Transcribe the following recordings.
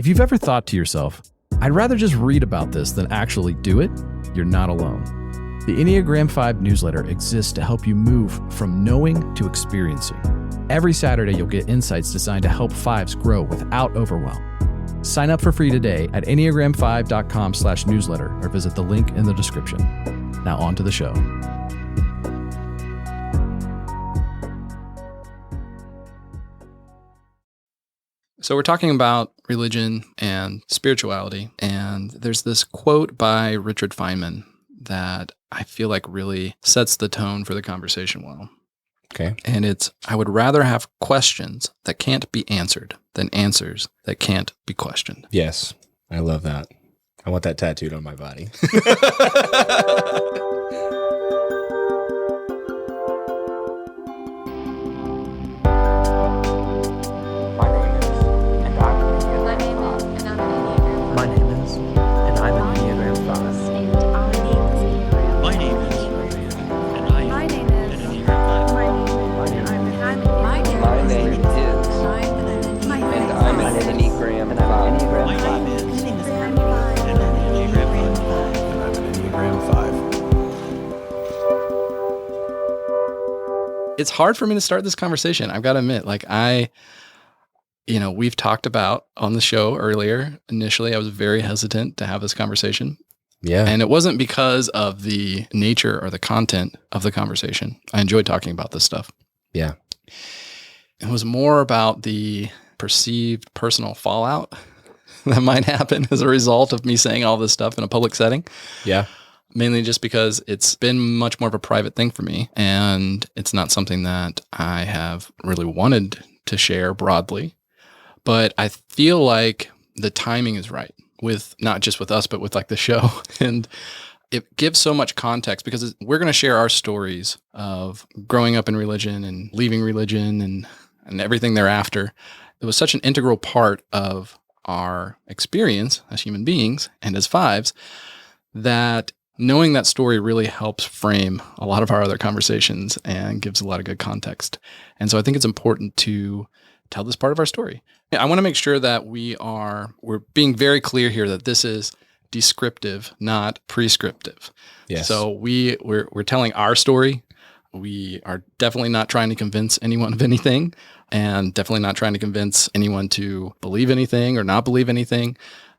If you've ever thought to yourself, I'd rather just read about this than actually do it, you're not alone. The Enneagram 5 newsletter exists to help you move from knowing to experiencing. Every Saturday, you'll get insights designed to help fives grow without overwhelm. Sign up for free today at enneagram5.com/newsletter or visit the link in the description. Now on to the show. So we're talking about religion and spirituality, and there's this quote by Richard Feynman that I feel like really sets the tone for the conversation well. Okay. And it's, I would rather have questions that can't be answered than answers that can't be questioned. Yes, I love that. I want that tattooed on my body. My name is, and I'm an Enneagram 5. My name is, and I'm an Enneagram 5. My name is, and I'm an Enneagram 5. It's hard for me to start this conversation. I've got to admit, we've talked about on the show earlier, initially, I was very hesitant to have this conversation. Yeah. And it wasn't because of the nature or the content of the conversation. I enjoyed talking about this stuff. Yeah. It was more about the perceived personal fallout that might happen as a result of me saying all this stuff in a public setting. Yeah. Mainly just because it's been much more of a private thing for me, and it's not something that I have really wanted to share broadly. But I feel like the timing is right, with not just with us, but with like the show. And it gives so much context because we're going to share our stories of growing up in religion and leaving religion and everything thereafter. It was such an integral part of our experience as human beings and as fives that knowing that story really helps frame a lot of our other conversations and gives a lot of good context. And so I think it's important to tell this part of our story. I want to make sure that we're being very clear here that this is descriptive, not prescriptive. Yes. So we're telling our story. We are definitely not trying to convince anyone of anything, and definitely not trying to convince anyone to believe anything or not believe anything.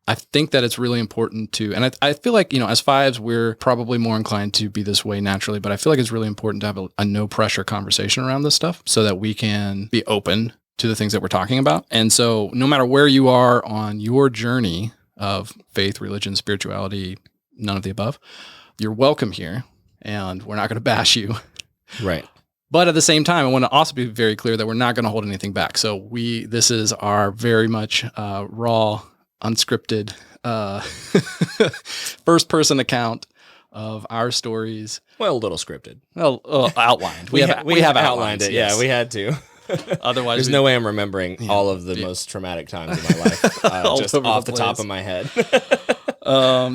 I think that it's really important to, and I feel like, as fives, we're probably more inclined to be this way naturally, but I feel like it's really important to have a no pressure conversation around this stuff so that we can be open to the things that we're talking about. And so no matter where you are on your journey of faith, religion, spirituality, none of the above, you're welcome here, and we're not going to bash you. Right. But at the same time, I want to also be very clear that we're not going to hold anything back. So this is our very much raw, unscripted, first-person account of our stories. Well, a little scripted. Well, outlined. We have outlined it. Yes. Yeah, we had to. Otherwise, there's no way I'm remembering all of the most traumatic times of my life, just off the top of my head.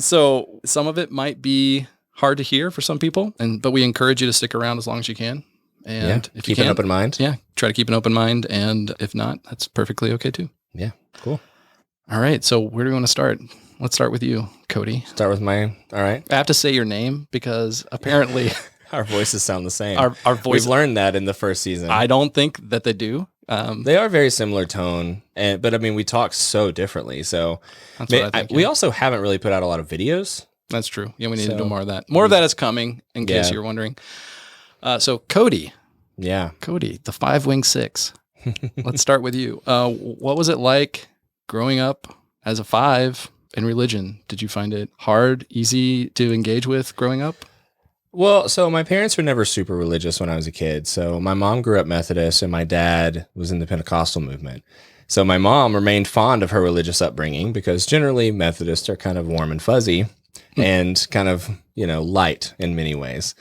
So some of it might be hard to hear for some people, but we encourage you to stick around as long as you can. And if keep you can, an open mind. Yeah, try to keep an open mind, and if not, that's perfectly okay too. Yeah, cool. All right, so where do we want to start? Let's start with you, Cody. Start with mine. All right. I have to say your name because apparently our voices sound the same. Our voices. We've learned that in the first season. I don't think that they do. They are very similar tone, but I mean, we talk so differently. So that's what I think. We also haven't really put out a lot of videos. That's true. Yeah, we need to do more of that. More of that is coming, in case you're wondering. So Cody. Yeah. Cody, the 5-wing 6. Let's start with you. What was it like growing up as a 5 in religion? Did you find it hard, easy to engage with growing up? Well, so my parents were never super religious when I was a kid. So my mom grew up Methodist and my dad was in the Pentecostal movement. So my mom remained fond of her religious upbringing because generally Methodists are kind of warm and fuzzy and kind of, light in many ways.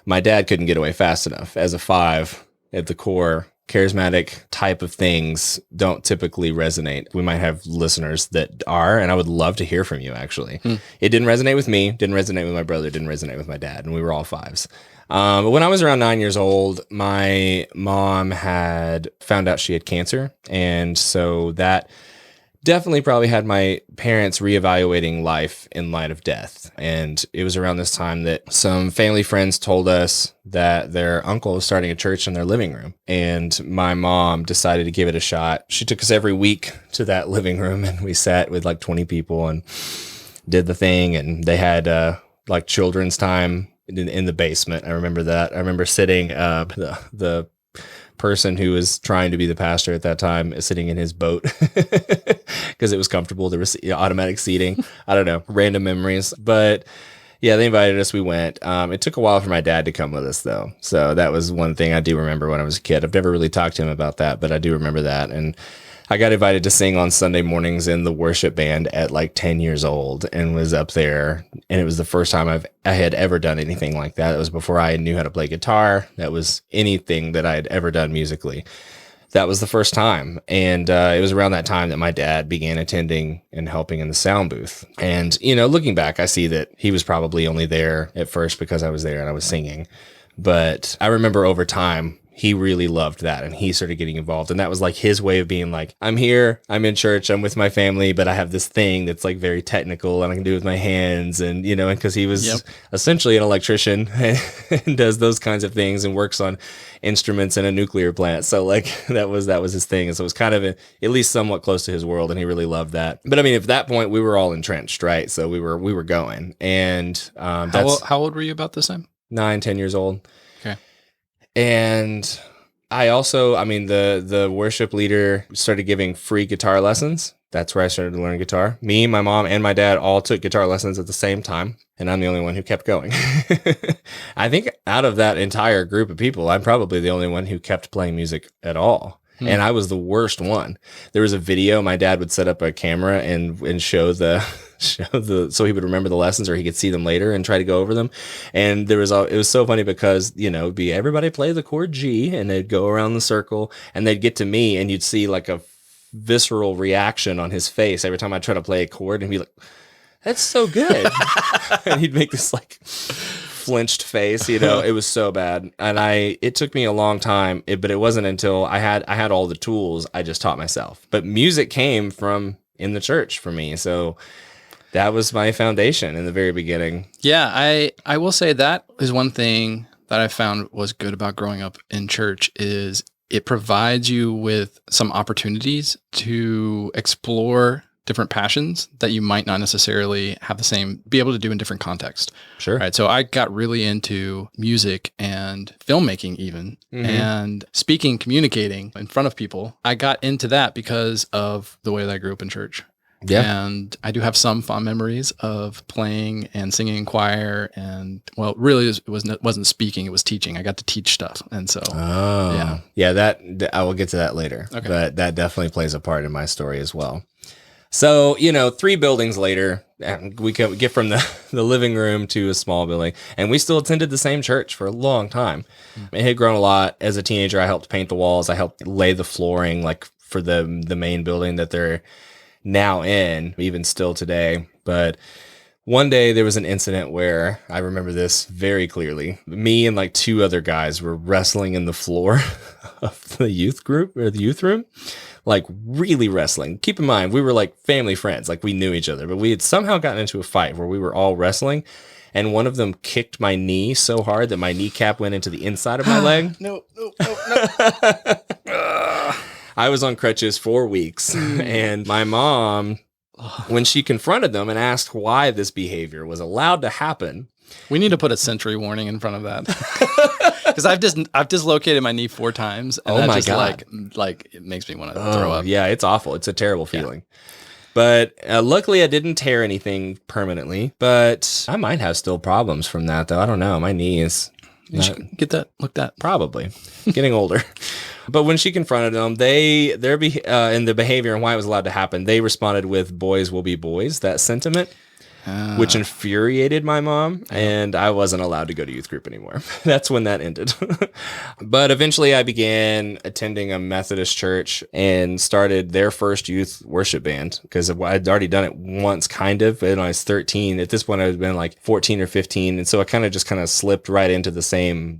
My dad couldn't get away fast enough. As a 5 at the core, charismatic type of things don't typically resonate. We might have listeners that are, and I would love to hear from you, actually. It didn't resonate with me, didn't resonate with my brother, didn't resonate with my dad, and we were all 5s. But when I was around 9 years old, my mom had found out she had cancer, and so that definitely probably had my parents reevaluating life in light of death. And it was around this time that some family friends told us that their uncle was starting a church in their living room. And my mom decided to give it a shot. She took us every week to that living room, and we sat with like 20 people and did the thing. And they had like children's time in the basement. I remember that. I remember sitting, the person who was trying to be the pastor at that time is sitting in his boat because it was comfortable. There was automatic seating. I don't know, random memories. But yeah, they invited us. We went. It took a while for my dad to come with us, though. So that was one thing I do remember when I was a kid. I've never really talked to him about that, but I do remember that. And I got invited to sing on Sunday mornings in the worship band at like 10 years old and was up there. And it was the first time I had ever done anything like that. It was before I knew how to play guitar. That was anything that I had ever done musically. That was the first time. And it was around that time that my dad began attending and helping in the sound booth. And, you know, looking back, I see that he was probably only there at first because I was there and I was singing. But I remember over time, he really loved that, and he started getting involved. And that was like his way of being like, I'm here, I'm in church, I'm with my family, but I have this thing that's like very technical and I can do it with my hands. And, you know, and because he was essentially an electrician and does those kinds of things and works on instruments in a nuclear plant. So like that was his thing. And so it was kind of at least somewhat close to his world, and he really loved that. But I mean, at that point we were all entrenched, right? So we were going. And how old were you about this time? 9, 10 years old. Okay. And I also, the worship leader started giving free guitar lessons. That's where I started to learn guitar. Me, my mom, and my dad all took guitar lessons at the same time, and I'm the only one who kept going. I think out of that entire group of people, I'm probably the only one who kept playing music at all. And I was the worst one. There was a video, my dad would set up a camera and show the so he would remember the lessons, or he could see them later and try to go over them. And it was so funny because, you know, it'd be everybody play the chord G, and they'd go around the circle, and they'd get to me, and you'd see like a visceral reaction on his face every time I try to play a chord, and he'd be like, that's so good. And he'd make this like flinched face, you know. It was so bad. And it took me a long time, but it wasn't until I had all the tools, I just taught myself. But music came from in the church for me. So that was my foundation in the very beginning. Yeah, I will say that is one thing that I found was good about growing up in church is it provides you with some opportunities to explore different passions that you might not necessarily be able to do in different contexts. Sure. Right. So I got really into music and filmmaking even, and speaking, communicating in front of people. I got into that because of the way that I grew up in church. Yeah. And I do have some fond memories of playing and singing in choir, and well, really it wasn't speaking, it was teaching. I got to teach stuff. And so, yeah, that I will get to that later, okay. But that definitely plays a part in my story as well. So, you know, 3 buildings later, we get from the living room to a small building, and we still attended the same church for a long time. It had grown a lot. As a teenager, I helped paint the walls. I helped lay the flooring, like for the main building that they're now in, even still today. But one day there was an incident where I remember this very clearly. Me and like 2 other guys were wrestling in the floor of the youth group or the youth room, like really wrestling. Keep in mind, we were like family friends, like we knew each other, but we had somehow gotten into a fight where we were all wrestling, and one of them kicked my knee so hard that my kneecap went into the inside of my leg. No. I was on crutches for weeks, and my mom, when she confronted them and asked why this behavior was allowed to happen. We need to put a sensory warning in front of that. Because I've dislocated my knee 4 times. And oh my just God. Like it makes me want to throw up. Yeah, it's awful. It's a terrible feeling. But luckily I didn't tear anything permanently, but I might have still problems from that though. I don't know. My knee is... You should get that looked at. Probably. Getting older. But when she confronted them, in the behavior and why it was allowed to happen, they responded with boys will be boys, that sentiment. which infuriated my mom, and I wasn't allowed to go to youth group anymore. That's when that ended. But eventually I began attending a Methodist church and started their first youth worship band because I'd already done it once, kind of, when I was 13. At this point, I had been like 14 or 15. And so I kind of slipped right into the same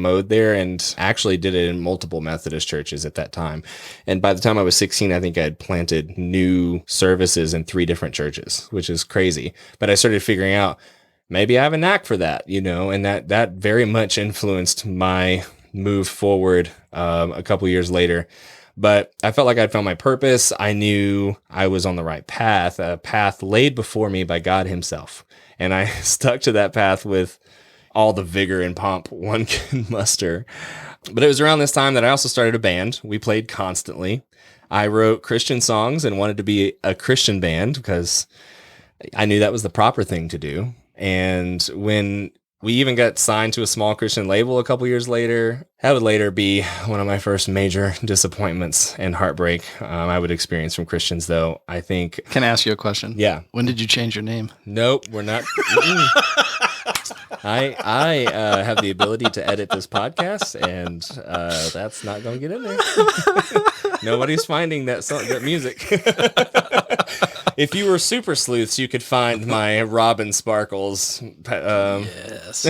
mode there, and actually did it in multiple Methodist churches at that time. And by the time I was 16, I think I had planted new services in 3 different churches, which is crazy. But I started figuring out maybe I have a knack for that, and that very much influenced my move forward a couple years later. But I felt like I'd found my purpose. I knew I was on the right path, a path laid before me by God himself. And I stuck to that path with all the vigor and pomp one can muster. But it was around this time that I also started a band. We played constantly. I wrote Christian songs and wanted to be a Christian band because I knew that was the proper thing to do. And when we even got signed to a small Christian label a couple years later, that would later be one of my first major disappointments and heartbreak I would experience from Christians, though. I think. Can I ask you a question? Yeah. When did you change your name? Nope, we're not. I have the ability to edit this podcast, and that's not going to get in there. Nobody's finding that music. If you were super sleuths, you could find my Robin Sparkles. Yes.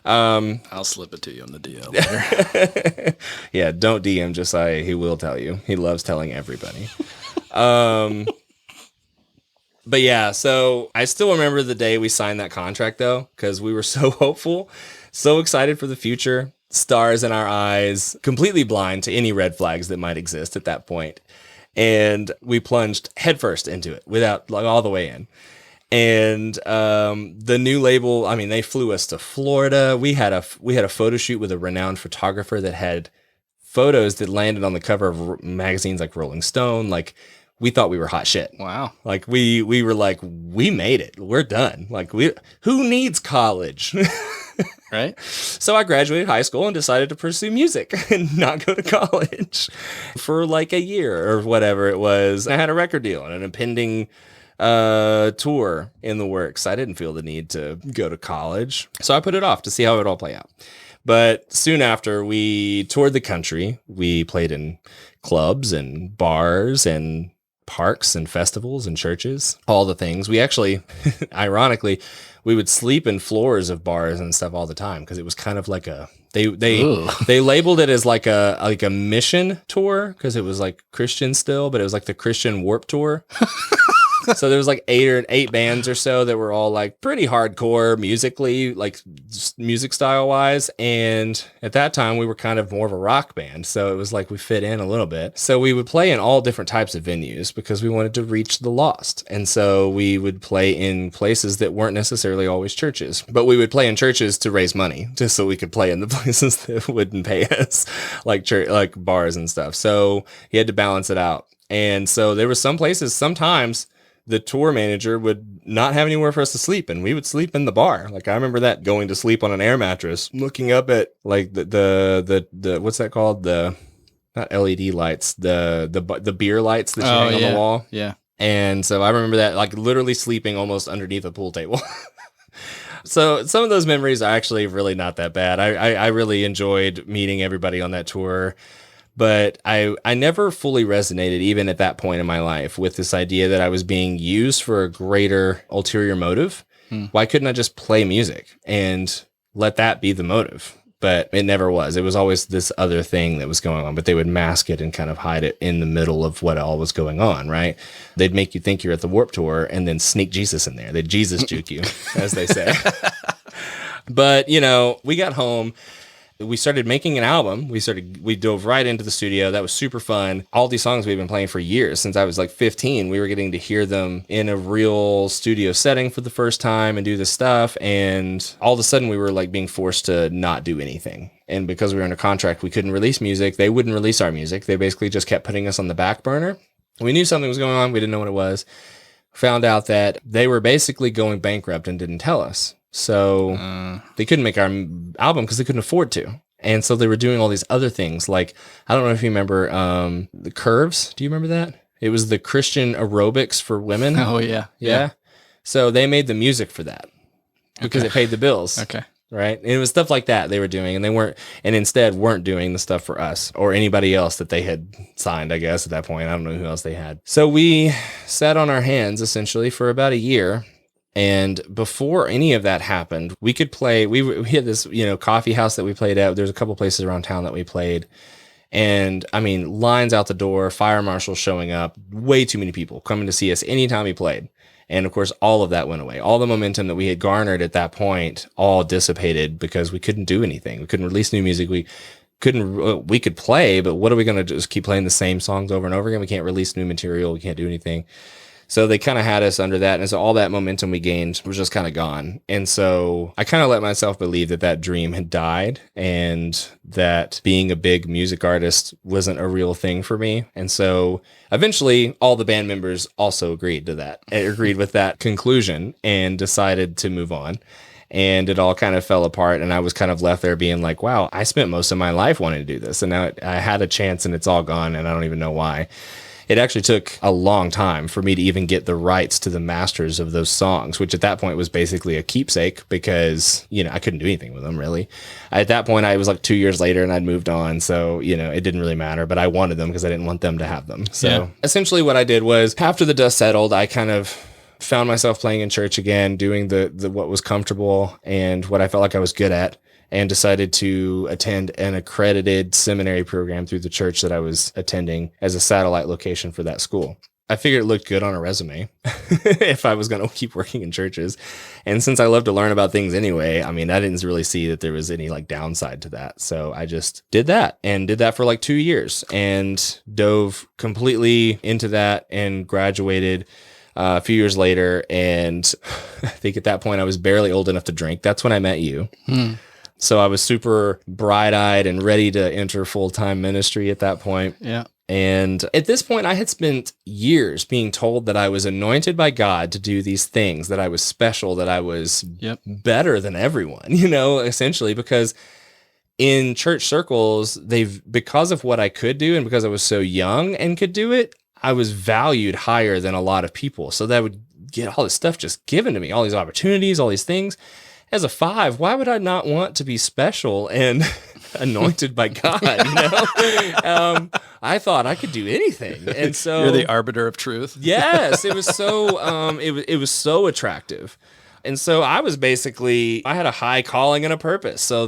I'll slip it to you on the DM later. Yeah, don't DM Josiah. He will tell you. He loves telling everybody. But yeah, so I still remember the day we signed that contract, though, because we were so hopeful, so excited for the future, stars in our eyes, completely blind to any red flags that might exist at that point. And we plunged headfirst into it without all the way in. And the new label, I mean, they flew us to Florida. We had a photo shoot with a renowned photographer that had photos that landed on the cover of magazines like Rolling Stone. Like, we thought we were hot shit. Wow. Like we were like, we made it. We're done. Like, who needs college? Right? So I graduated high school and decided to pursue music and not go to college for like a year or whatever it was. I had a record deal and an impending tour in the works. I didn't feel the need to go to college. So I put it off to see how it would all play out. But soon after, we toured the country. We played in clubs and bars and parks and festivals and churches, all the things. We actually, ironically, we would sleep in floors of bars and stuff all the time because it was kind of like they labeled it as like a mission tour because it was like Christian still, but it was like the Christian Warp Tour. So there was like 8 bands or so that were all like pretty hardcore musically, like music style wise. And at that time we were kind of more of a rock band. So it was like we fit in a little bit. So we would play in all different types of venues because we wanted to reach the lost. And so we would play in places that weren't necessarily always churches, but we would play in churches to raise money just so we could play in the places that wouldn't pay us, like church, like bars and stuff. So you had to balance it out. And so there were some places, sometimes the tour manager would not have anywhere for us to sleep, and we would sleep in the bar. Like, I remember that, going to sleep on an air mattress, looking up at like the what's that called? The not LED lights, the beer lights that you hang on the wall. Yeah. And so I remember that, like literally sleeping almost underneath a pool table. So some of those memories are actually really not that bad. I really enjoyed meeting everybody on that tour. But I never fully resonated, even at that point in my life, with this idea that I was being used for a greater ulterior motive. Why couldn't I just play music and let that be the motive? But it never was. It was always this other thing that was going on, but they would mask it and kind of hide it in the middle of what all was going on, right? They'd make you think you're at the Warped Tour and then sneak Jesus in there. They'd Jesus juke you, as they say. But, we got home. We started making an album. We dove right into the studio. That was super fun. All these songs we've been playing for years. Since I was like 15, we were getting to hear them in a real studio setting for the first time and do this stuff. And all of a sudden we were like being forced to not do anything. And because we were under contract, we couldn't release music. They wouldn't release our music. They basically just kept putting us on the back burner. We knew something was going on. We didn't know what it was. Found out that they were basically going bankrupt and didn't tell us. So they couldn't make our album because they couldn't afford to. And so they were doing all these other things. Like, I don't know if you remember the Curves. Do you remember that? It was the Christian aerobics for women. Oh, yeah. Yeah. So they made the music for that because it paid the bills. Okay. Right. And it was stuff like that they were doing, and instead weren't doing the stuff for us or anybody else that they had signed, I guess, at that point. I don't know who else they had. So we sat on our hands essentially for about a year. And before any of that happened, we could play. We had this, coffee house that we played at. There's a couple places around town that we played. And I mean, lines out the door, fire marshals showing up, way too many people coming to see us anytime we played. And of course, all of that went away. All the momentum that we had garnered at that point all dissipated because we couldn't do anything. We couldn't release new music. We could play, but what are we going to do? Just keep playing the same songs over and over again? We can't release new material. We can't do anything. So they kind of had us under that. And so all that momentum we gained was just kind of gone. And so I kind of let myself believe that dream had died and that being a big music artist wasn't a real thing for me. And so eventually all the band members also agreed with that conclusion and decided to move on. And it all kind of fell apart. And I was kind of left there being like, wow, I spent most of my life wanting to do this. And now I had a chance and it's all gone. And I don't even know why. It actually took a long time for me to even get the rights to the masters of those songs, which at that point was basically a keepsake because, I couldn't do anything with them really. At that point, I was like 2 years later and I'd moved on. So, it didn't really matter, but I wanted them because I didn't want them to have them. So essentially what I did was after the dust settled, I kind of found myself playing in church again, doing the what was comfortable and what I felt like I was good at. And decided to attend an accredited seminary program through the church that I was attending as a satellite location for that school. I figured it looked good on a resume if I was going to keep working in churches. And since I love to learn about things anyway, I didn't really see that there was any downside to that. So I just did that for 2 years and dove completely into that and graduated a few years later. And I think at that point I was barely old enough to drink. That's when I met you. So I was super bright-eyed and ready to enter full-time ministry at that point. Yeah. And at this point, I had spent years being told that I was anointed by God to do these things, that I was special, that I was better than everyone, essentially, because in church circles, because of what I could do and because I was so young and could do it, I was valued higher than a lot of people. So that would get all this stuff just given to me, all these opportunities, all these things. As a 5, why would I not want to be special and anointed by God? I thought I could do anything, and so you're the arbiter of truth. Yes, it was so it was so attractive, and so I had a high calling and a purpose. So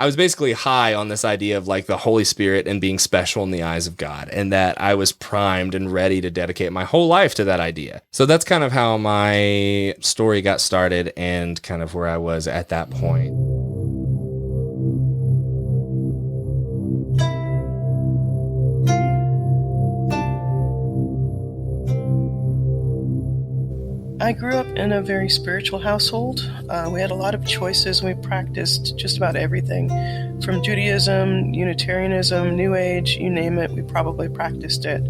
I was basically high on this idea of the Holy Spirit and being special in the eyes of God, and that I was primed and ready to dedicate my whole life to that idea. So that's kind of how my story got started and kind of where I was at that point. I grew up in a very spiritual household. We had a lot of choices. We practiced just about everything from Judaism, Unitarianism, New Age, you name it, we probably practiced it.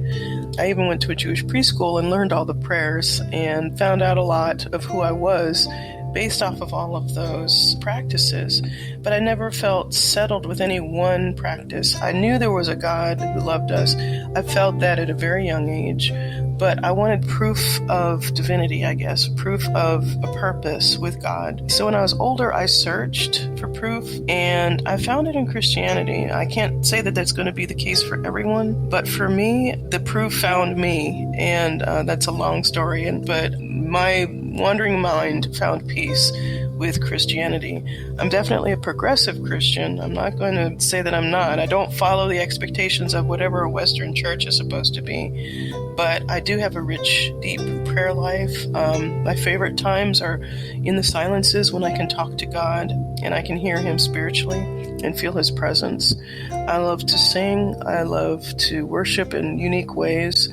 I even went to a Jewish preschool and learned all the prayers and found out a lot of who I was based off of all of those practices. But I never felt settled with any one practice. I knew there was a God who loved us. I felt that at a very young age. But I wanted proof of divinity, I guess, proof of a purpose with God. So when I was older, I searched for proof, and I found it in Christianity. I can't say that that's going to be the case for everyone, but for me, the proof found me, and that's a long story. But my wandering mind found peace with Christianity. I'm definitely a progressive Christian. I'm not going to say that I'm not. I don't follow the expectations of whatever a Western church is supposed to be. But I do have a rich, deep prayer life. My favorite times are in the silences when I can talk to God and I can hear Him spiritually and feel His presence. I love to sing. I love to worship in unique ways.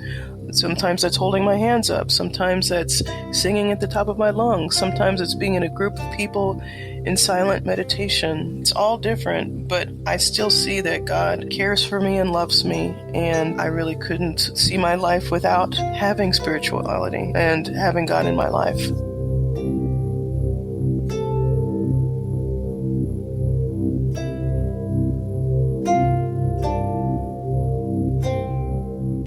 Sometimes that's holding my hands up. Sometimes that's singing at the top of my lungs. Sometimes it's being in a group of people in silent meditation. It's all different, but I still see that God cares for me and loves me, and I really couldn't see my life without having spirituality and having God in my life.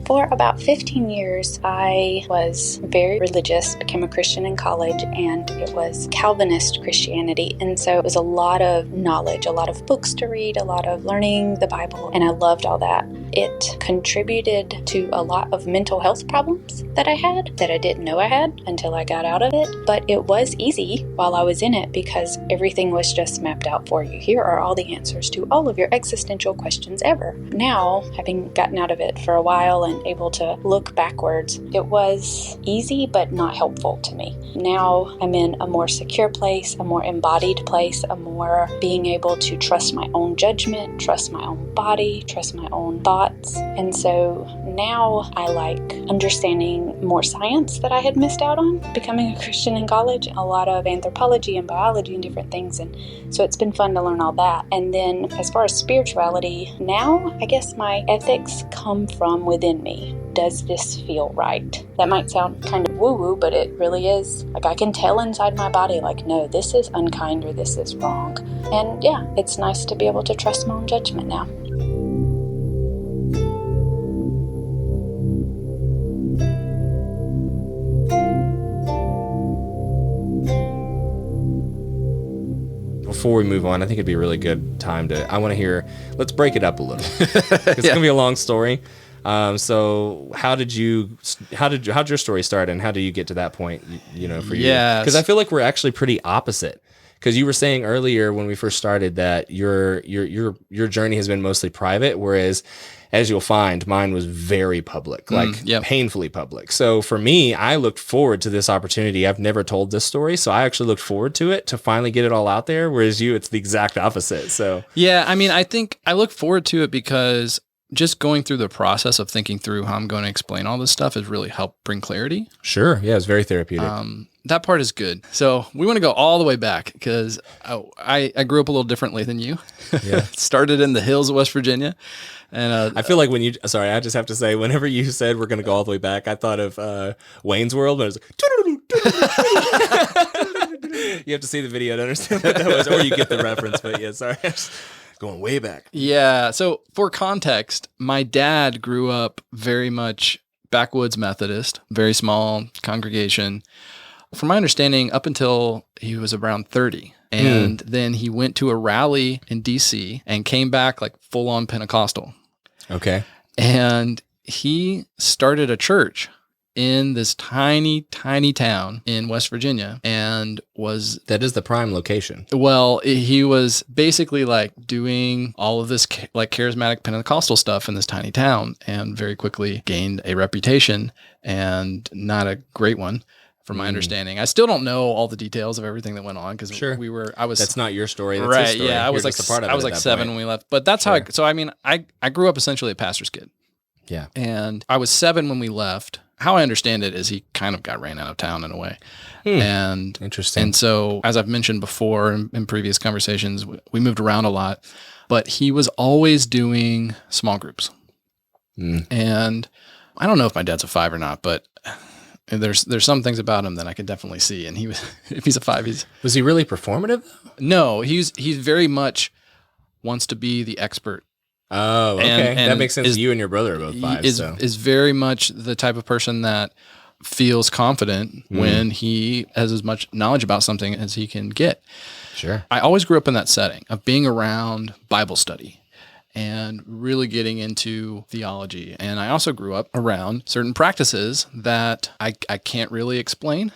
For about 15 years, I was very religious, became a Christian in college, and it was Calvinist Christianity. And so it was a lot of knowledge, a lot of books to read, a lot of learning the Bible, and I loved all that. It contributed to a lot of mental health problems that I had that I didn't know I had until I got out of it. But it was easy while I was in it because everything was just mapped out for you. Here are all the answers to all of your existential questions ever. Now, having gotten out of it for a while and able to look backwards, it was easy but not helpful to me. Now I'm in a more secure place, a more embodied place, a more being able to trust my own judgment, trust my own body, trust my own thoughts. And so now I like understanding more science that I had missed out on becoming a Christian in college, a lot of anthropology and biology and different things. And so it's been fun to learn all that. And then as far as spirituality, now I guess my ethics come from within me. Does this feel right? That might sound kind of woo-woo, but it really is. Like I can tell inside my body, like, no, this is unkind or this is wrong. And yeah, it's nice to be able to trust my own judgment now. Before we move on, I think it'd be a really good time I want to hear, let's break it up a little. It's going to be a long story. So how'd your story start and how do you get to that point, for you? Because I feel like we're actually pretty opposite. Because you were saying earlier when we first started that your journey has been mostly private, whereas as you'll find, mine was very public, painfully public. So for me, I looked forward to this opportunity. I've never told this story, so I actually looked forward to it to finally get it all out there. Whereas you, it's the exact opposite. So yeah, I mean, I think I look forward to it because just going through the process of thinking through how I'm going to explain all this stuff has really helped bring clarity. Sure. Yeah, it's very therapeutic. That part is good. So we want to go all the way back because I grew up a little differently than you. Yeah. Started in the hills of West Virginia. And I feel like I just have to say, whenever you said we're going to go all the way back, I thought of Wayne's World, but it was like, you have to see the video to understand what that was, or you get the reference, but yeah, sorry. Going way back. Yeah. So for context, my dad grew up very much backwoods Methodist, very small congregation. From my understanding, up until he was around 30. And then he went to a rally in DC and came back like full on Pentecostal. Okay. And he started a church in this tiny, tiny town in West Virginia and that is the prime location. Well, he was basically like doing all of this like charismatic Pentecostal stuff in this tiny town and very quickly gained a reputation and not a great one. From my understanding, I still don't know all the details of everything that went on because That's not your story. That's right. His story. Yeah, I was like 7 when we left, but that's how. I grew up essentially a pastor's kid. Yeah, and I was 7 when we left. How I understand it is he kind of got ran out of town in a way. And interesting. And so, as I've mentioned before in previous conversations, we moved around a lot, but he was always doing small groups. And I don't know if my dad's a 5 or not, but there's some things about him that I could definitely see. And if he's a 5, was he really performative? No, he's very much wants to be the expert. Oh, okay. And that makes sense. You and your brother are both 5s. Is very much the type of person that feels confident when he has as much knowledge about something as he can get. Sure. I always grew up in that setting of being around Bible study and really getting into theology. And I also grew up around certain practices that I can't really explain.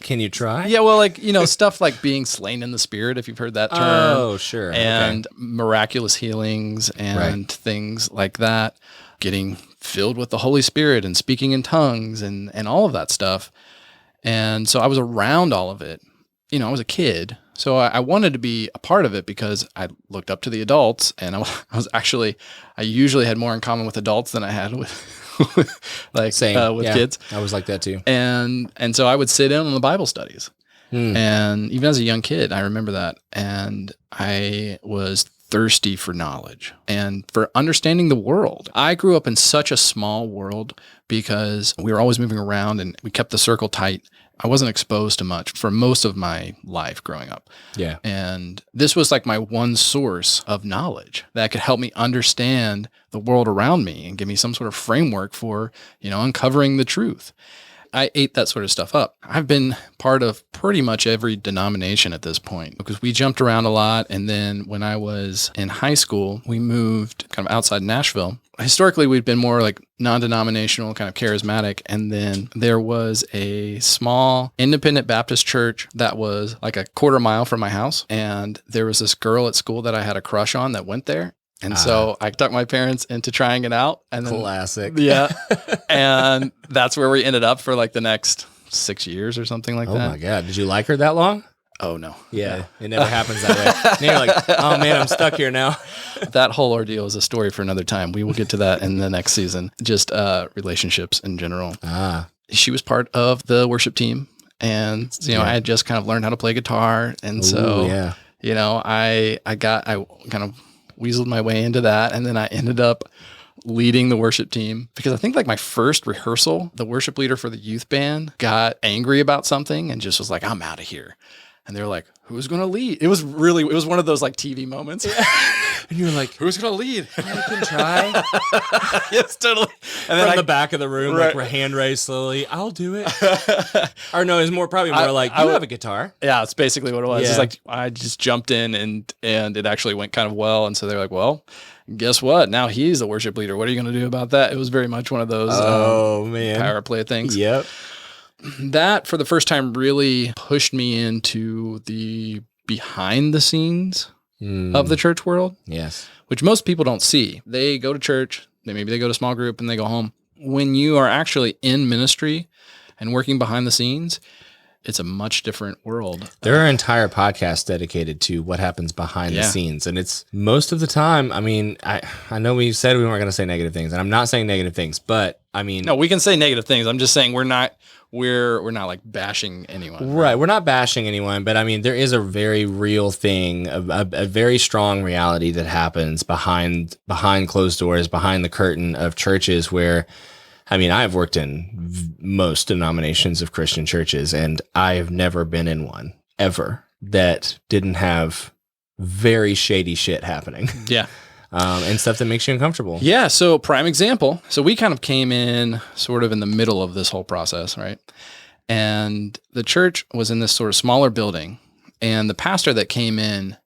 Can you try? Yeah, well, stuff like being slain in the spirit, if you've heard that term. Oh, sure. And miraculous healings and things like that. Getting filled with the Holy Spirit and speaking in tongues and all of that stuff. And so I was around all of it. I was a kid. So I wanted to be a part of it because I looked up to the adults, and I usually had more in common with adults than I had with kids. I was like that too. And so I would sit in on the Bible studies. And even as a young kid, I remember that. And I was thirsty for knowledge and for understanding the world. I grew up in such a small world because we were always moving around and we kept the circle tight. I wasn't exposed to much for most of my life growing up. Yeah. And this was like my one source of knowledge that could help me understand the world around me and give me some sort of framework for, uncovering the truth. I ate that sort of stuff up. I've been part of pretty much every denomination at this point because we jumped around a lot. And then when I was in high school, we moved kind of outside Nashville. Historically, we'd been more like non-denominational, kind of charismatic. And then there was a small independent Baptist church that was like a quarter mile from my house. And there was this girl at school that I had a crush on that went there. And so I talked my parents into trying it out. And then, classic. Yeah. And that's where we ended up for like the next 6 years or something like that. Oh my God. Did you like her that long? Oh, no. Yeah. It never happens that way. And you're like, oh man, I'm stuck here now. That whole ordeal is a story for another time. We will get to that in the next season. Just relationships in general. She was part of the worship team. And, I had just kind of learned how to play guitar. And I kind of weaseled my way into that. And then I ended up leading the worship team because I think like my first rehearsal, the worship leader for the youth band got angry about something and just was like, I'm out of here. And they were like, who's going to lead? It was one of those like TV moments. Yeah. And you were like, who's going to lead? I can try. Yes, totally. And then from the back of the room, right. Like we're hand raised slowly. I'll do it. Or no, it's probably more like, you have a guitar. Yeah, it's basically what it was. Yeah. It's like I just jumped in and it actually went kind of well. And so they're like, well, guess what? Now he's the worship leader. What are you going to do about that? It was very much one of those power play things. Yep. That, for the first time, really pushed me into the behind the scenes of the church world. Yes. Which most people don't see. They go to church, maybe they go to small group and they go home. When you are actually in ministry and working behind the scenes, it's a much different world. There are entire podcasts dedicated to what happens behind the scenes. And it's most of the time, I mean, I know we said we weren't going to say negative things, and I'm not saying negative things, but I mean. No, we can say negative things. I'm just saying we're not like bashing anyone. Right. We're not bashing anyone, but I mean, there is a very real thing, a very strong reality that happens behind closed doors, behind the curtain of churches where, I mean, I've worked in most denominations of Christian churches, and I have never been in one ever that didn't have very shady shit happening. Yeah. And stuff that makes you uncomfortable. Yeah. So prime example. So we kind of came in sort of in the middle of this whole process, right? And the church was in this sort of smaller building, and the pastor that came in,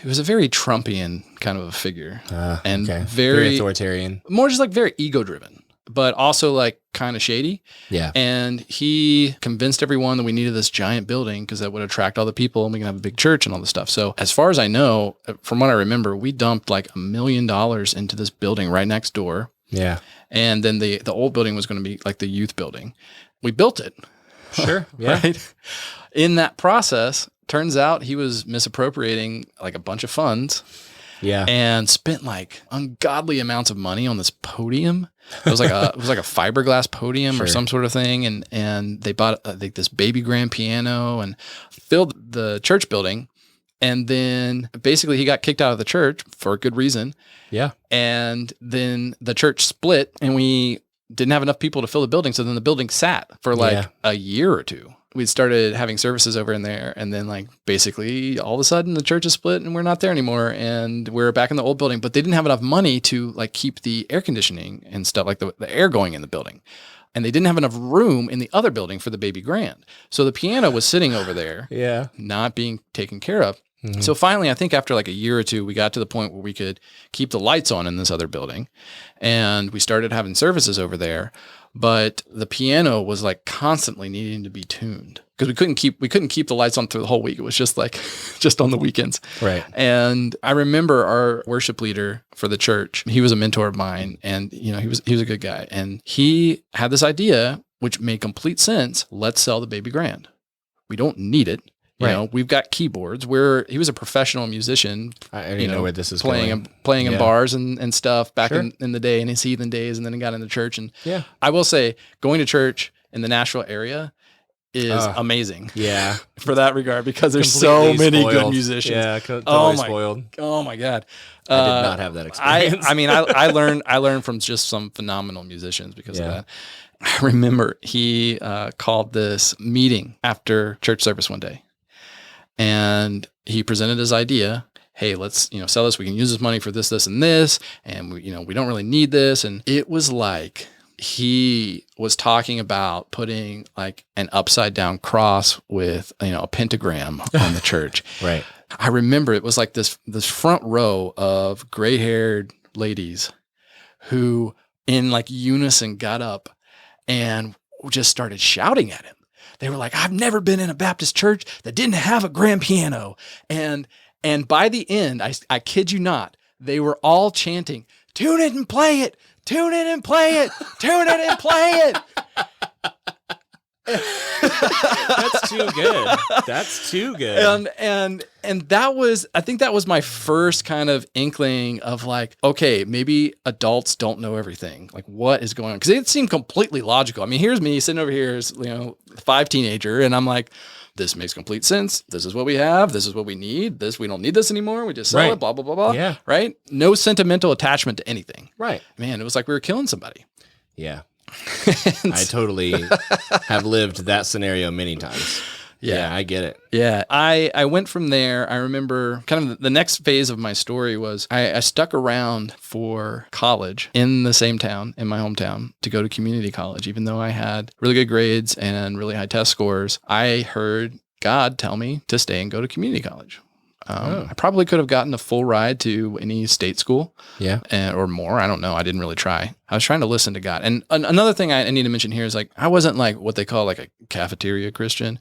he was a very Trumpian kind of a figure, and very authoritarian, more just like very ego driven, but also like kind of shady. Yeah. And he convinced everyone that we needed this giant building because that would attract all the people and we can have a big church and all this stuff. So as far as I know, from what I remember, we dumped like $1 million into this building right next door. Yeah. And then the old building was going to be like the youth building. We built it. Sure. Yeah. Right? In that process, turns out he was misappropriating like a bunch of funds. Yeah. And spent like ungodly amounts of money on this podium. It was like a fiberglass podium or some sort of thing, and they bought this baby grand piano and filled the church building, and then basically he got kicked out of the church for a good reason. Yeah, and then the church split, and we didn't have enough people to fill the building, so then the building sat for like a year or two. We started having services over in there, and then like basically all of a sudden the church is split and we're not there anymore, and we're back in the old building. But they didn't have enough money to like keep the air conditioning and stuff, like the air going in the building, and they didn't have enough room in the other building for the baby grand. So the piano was sitting over there, not being taken care of. Mm-hmm. So finally, I think after like a year or two, we got to the point where we could keep the lights on in this other building, and we started having services over there. But the piano was like constantly needing to be tuned because we couldn't keep the lights on through the whole week. It was just like just on the weekends. Right. And I remember our worship leader for the church. He was a mentor of mine, and he was a good guy. And he had this idea which made complete sense. Let's sell the baby grand. We don't need it. You know, we've got keyboards. He was a professional musician. I already know where this is playing in bars and stuff back in the day, in his heathen days, and then he got into church. And I will say, going to church in the Nashville area is amazing. Yeah, for that regard, because there's so many good musicians. Yeah, totally spoiled. Oh my God. I did not have that experience. I learned from just some phenomenal musicians because of that. I remember he called this meeting after church service one day, and he presented his idea. Hey, let's sell this. We can use this money for this, and this, and we don't really need this. And it was like he was talking about putting like an upside down cross with a pentagram on the church. Right. I remember it was like this front row of gray haired ladies who in like unison got up and just started shouting at him. They were like, I've never been in a Baptist church that didn't have a grand piano. And by the end, I kid you not, they were all chanting, tune it and play it, tune it and play it, tune it and play it. That's too good. That's too good. And I think that was my first kind of inkling of like, okay, maybe adults don't know everything. Like what is going on? Because it seemed completely logical. I mean, here's me sitting over here as 5 teenager, and I'm like, this makes complete sense. This is what we have. This is what we need. We don't need this anymore. We just sell it, blah, blah, blah, blah. Yeah. Right? No sentimental attachment to anything. Right. Man, it was like we were killing somebody. Yeah. I totally have lived that scenario many times. Yeah, I get it. Yeah, I went from there. I remember kind of the next phase of my story was I stuck around for college in the same town, in my hometown, to go to community college. Even though I had really good grades and really high test scores, I heard God tell me to stay and go to community college. I probably could have gotten a full ride to any state school, or more. I don't know. I didn't really try. I was trying to listen to God. And another thing I need to mention here is like I wasn't like what they call like a cafeteria Christian,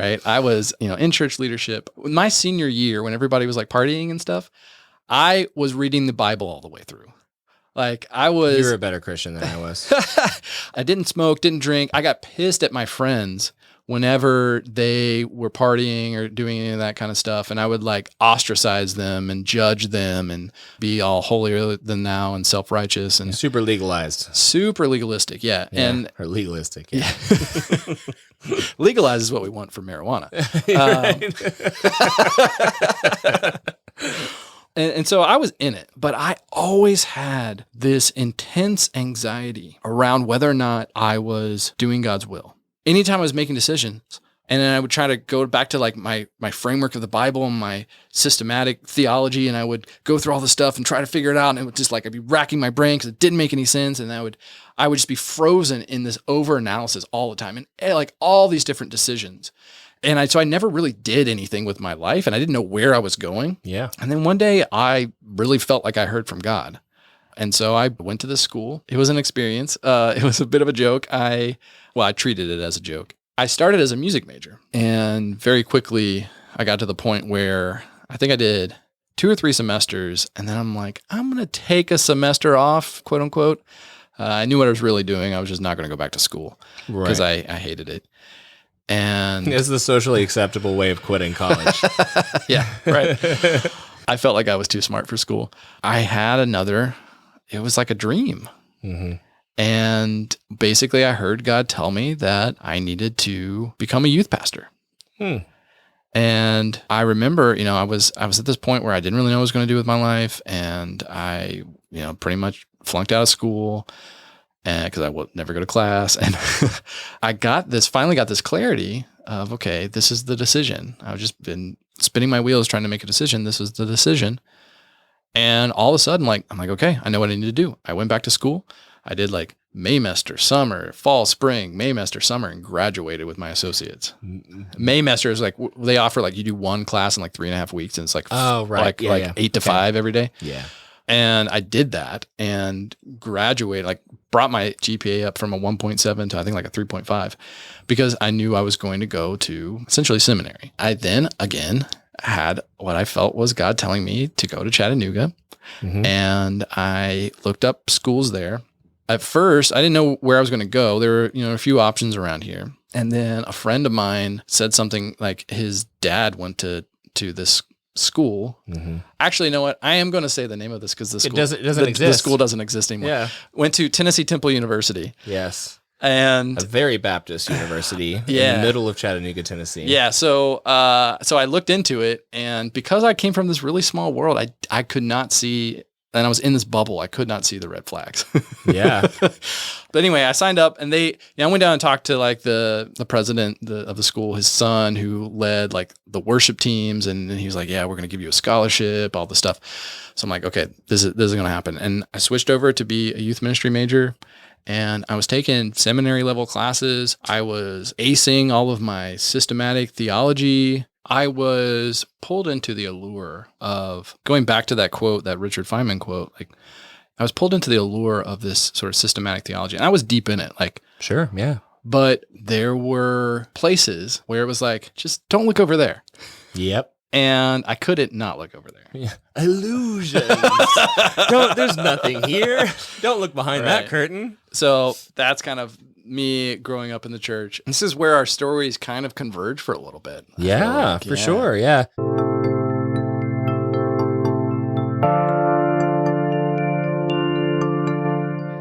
right? I was in church leadership. My senior year, when everybody was like partying and stuff, I was reading the Bible all the way through. Like I was. You're a better Christian than I was. I didn't smoke, didn't drink. I got pissed at my friends whenever they were partying or doing any of that kind of stuff. And I would like ostracize them and judge them and be all holier than thou and self-righteous and super legalized. Super legalistic. Yeah. Or legalistic. Yeah. Legalize is what we want for marijuana. And so I was in it, but I always had this intense anxiety around whether or not I was doing God's will. Anytime I was making decisions, and then I would try to go back to like my framework of the Bible and my systematic theology, and I would go through all this stuff and try to figure it out, and it would just like I'd be racking my brain because it didn't make any sense, and I would just be frozen in this over analysis all the time, and like all these different decisions. And so I never really did anything with my life, and I didn't know where I was going. Yeah. And then one day I really felt like I heard from God. And so I went to this school. It was an experience. It was a bit of a joke. I treated it as a joke. I started as a music major, and very quickly I got to the point where I think I did 2 or 3 semesters, and then I'm like, I'm going to take a semester off, quote unquote. I knew what I was really doing. I was just not going to go back to school because I hated it. And it's the socially acceptable way of quitting college. Yeah, right. I felt like I was too smart for school. I had it was like a dream. Mm-hmm. And basically I heard God tell me that I needed to become a youth pastor. And I remember, I was at this point where I didn't really know what I was going to do with my life. And I, pretty much flunked out of school because I would never go to class. And I finally got this clarity of, okay, this is the decision. I've just been spinning my wheels trying to make a decision. This is the decision. And all of a sudden, I'm like, okay, I know what I need to do. I went back to school. I did like Maymester, summer, fall, spring, Maymester, summer, and graduated with my associates. Maymester is like, they offer like you do one class in like 3.5 weeks, and it's like, 8 to 5 every day. Yeah. And I did that and graduated, like brought my GPA up from a 1.7 to I think like a 3.5 because I knew I was going to go to essentially seminary. I then again had what I felt was God telling me to go to Chattanooga. Mm-hmm. And I looked up schools there. At first, I didn't know where I was going to go. There were, a few options around here. And then a friend of mine said something like his dad went to this school. Mm-hmm. Actually, you know what? I am going to say the name of this because the school doesn't exist. The school doesn't exist anymore. Yeah. Went to Tennessee Temple University. Yes. And A very Baptist university in Yeah. the middle of Chattanooga, Tennessee. yeah, so I looked into it, and because I came from this really small world, I could not see, and I was in this bubble, I could not see the red flags. Yeah. But anyway, I signed up, and I went down and talked to like the president of the school, his son, who led like the worship teams, and he was like, "Yeah, we're going to give you a scholarship, all this stuff." So I'm like, "Okay, this is going to happen." And I switched over to be a youth ministry major, and I was taking seminary level classes. I was acing all of my systematic theology. I was pulled into the allure of going back to that quote, that Richard Feynman quote, like I was pulled into the allure of this sort of systematic theology, and I was deep in it, like, Sure. Yeah. but there were places where it was like, just don't look over there. Yep. And I couldn't not look over there. Yeah. Illusions. There's nothing here. Don't look behind that Right. curtain. So that's kind of me growing up in the church. This is where our stories kind of converge for a little bit. I feel Yeah, like. for sure. Yeah.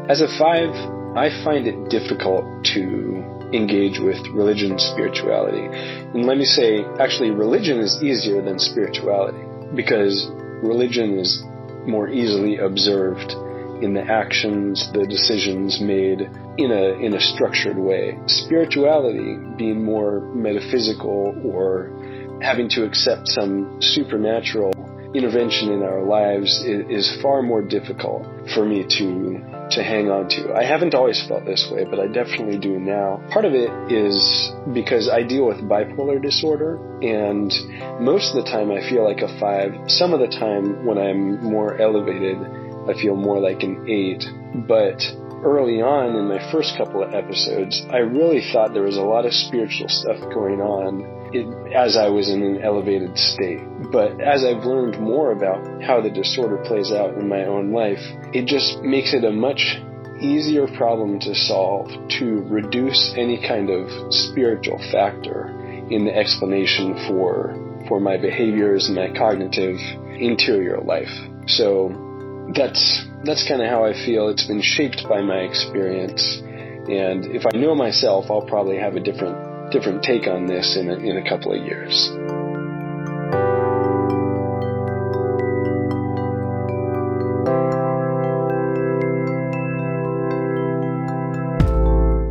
As a 5, I find it difficult to engage with religion and spirituality. And let me say, actually, religion is easier than spirituality because religion is more easily observed in the actions, the decisions made in a structured way. Spirituality, being more metaphysical or having to accept some supernatural intervention in our lives, is far more difficult for me to hang on to. I haven't always felt this way, but I definitely do now. Part of it is because I deal with bipolar disorder, and most of the time I feel like a 5. Some of the time when I'm more elevated, I feel more like an 8. But early on in my first couple of episodes, I really thought there was a lot of spiritual stuff going on as I was in an elevated state. But as I've learned more about how the disorder plays out in my own life, it just makes it a much easier problem to solve, to reduce any kind of spiritual factor in the explanation for my behaviors and my cognitive interior life. So that's kind of how I feel. It's been shaped by my experience. And if I know myself, I'll probably have a different take on this in a couple of years.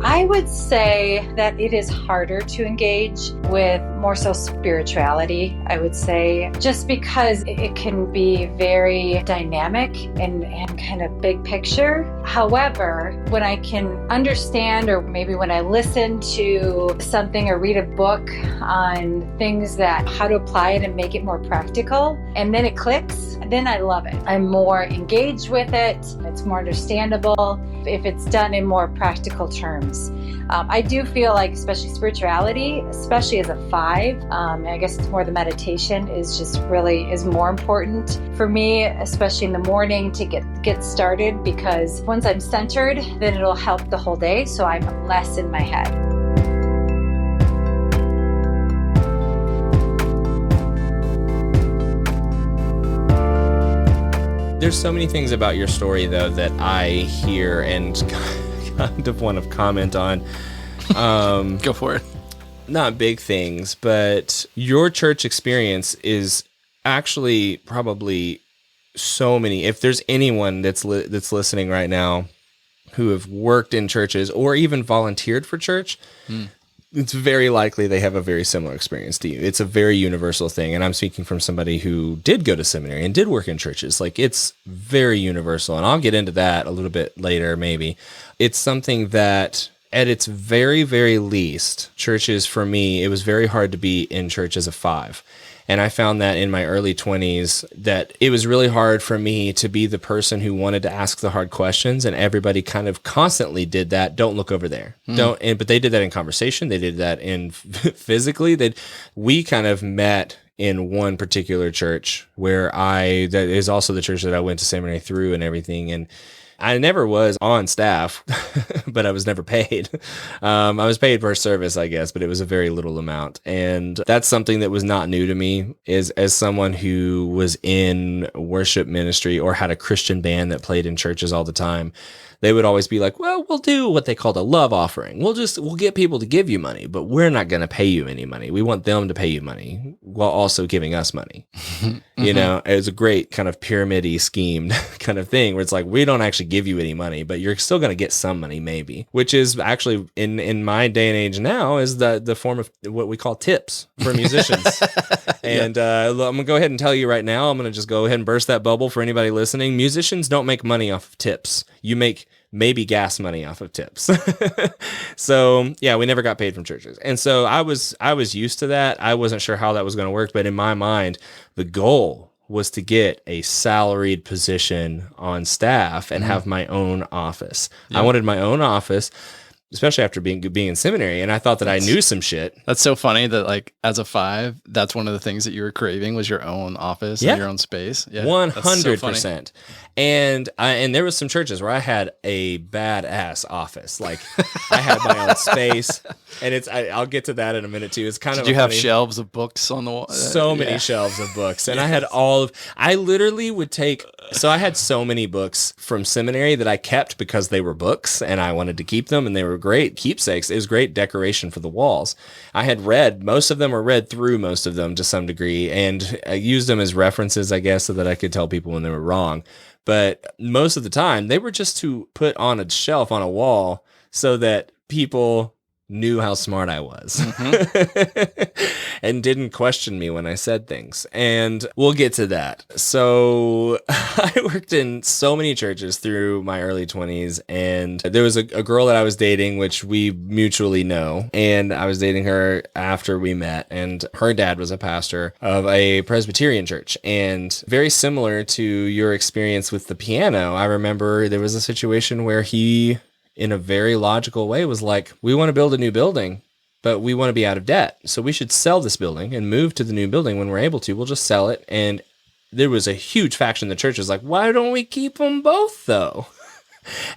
I would say that it is harder to engage with more so spirituality, I would say, just because it can be very dynamic and kind of big picture. However, when I can understand, or maybe when I listen to something or read a book on things that how to apply it and make it more practical, and then it clicks, then I love it. I'm more engaged with it. It's more understandable if it's done in more practical terms. I do feel like, especially spirituality, especially as a 5, and I guess it's more the meditation is more important for me, especially in the morning to get started, because once I'm centered, then it'll help the whole day, so I'm less in my head. There's so many things about your story, though, that I hear and kind of want to comment on. Go for it. Not big things, but your church experience is actually probably so many. If there's anyone that's listening right now who have worked in churches or even volunteered for church, it's very likely they have a very similar experience to you. It's a very universal thing. And I'm speaking from somebody who did go to seminary and did work in churches. Like, it's very universal. And I'll get into that a little bit later, maybe. It's something that, at its very, very least, churches, for me, it was very hard to be in church as a 5. And I found that in my early 20s, that it was really hard for me to be the person who wanted to ask the hard questions, and everybody kind of constantly did that. Don't look over there. But they did that in conversation. They did that in physically. We kind of met in one particular church that is also the church that I went to seminary through and everything. And I never was on staff, but I was never paid. I was paid per service, I guess, but it was a very little amount. And that's something that was not new to me, is as someone who was in worship ministry or had a Christian band that played in churches all the time. they would always be like, well, we'll do what they called a love offering. We'll get people to give you money, but we're not going to pay you any money. We want them to pay you money while also giving us money. You know, it was a great kind of pyramid-y schemed kind of thing where it's like, we don't actually give you any money, but you're still going to get some money maybe, which is actually in my day and age now is the form of what we call tips for musicians. And I'm going to go ahead and tell you right now, I'm going to just go ahead and burst that bubble for anybody listening. Musicians don't make money off of tips. You make maybe gas money off of tips. So yeah, we never got paid from churches. And so I was used to that. I wasn't sure how that was going to work, but in my mind, the goal was to get a salaried position on staff and have my own office. I wanted my own office, especially after being in seminary. And I thought that I knew some shit. That's so funny that like as a 5, that's one of the things that you were craving was your own office and your own space. Yeah, 100%. And there was some churches where I had a badass office. Like I had my own space, and I'll get to that in a minute too. It's kind of, did you have shelves of books on the wall? So many shelves of books. And I had I literally would take, so I had so many books from seminary that I kept because they were books and I wanted to keep them, and they were great keepsakes. It was great decoration for the walls. I had read, most of them, or read through most of them to some degree, and I used them as references, I guess, so that I could tell people when they were wrong. But most of the time, they were just to put on a shelf on a wall so that people knew how smart I was and didn't question me when I said things. And we'll get to that. So I worked in so many churches through my early 20s, and there was a girl that I was dating, which we mutually know, and I was dating her after we met, and her dad was a pastor of a Presbyterian church. And very similar to your experience with the piano, I remember there was a situation where he, in a very logical way, was like, we want to build a new building, but we want to be out of debt. So we should sell this building and move to the new building when we're able to. We'll just sell it. And there was a huge faction in the church was like, why don't we keep them both though?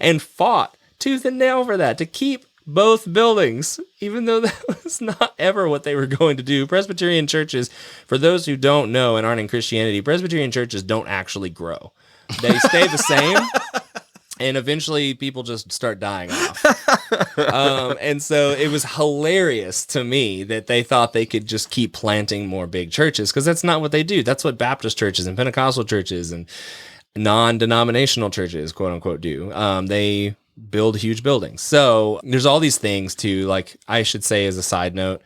And fought tooth and nail for that, to keep both buildings, even though that was not ever what they were going to do. Presbyterian churches, for those who don't know and aren't in Christianity, Presbyterian churches don't actually grow. They stay the same. And eventually people just start dying off. And so it was hilarious to me that they thought they could just keep planting more big churches, because that's not what they do. That's what Baptist churches and Pentecostal churches and non-denominational churches, quote unquote, do. They build huge buildings. So there's all these things too, like I should say as a side note,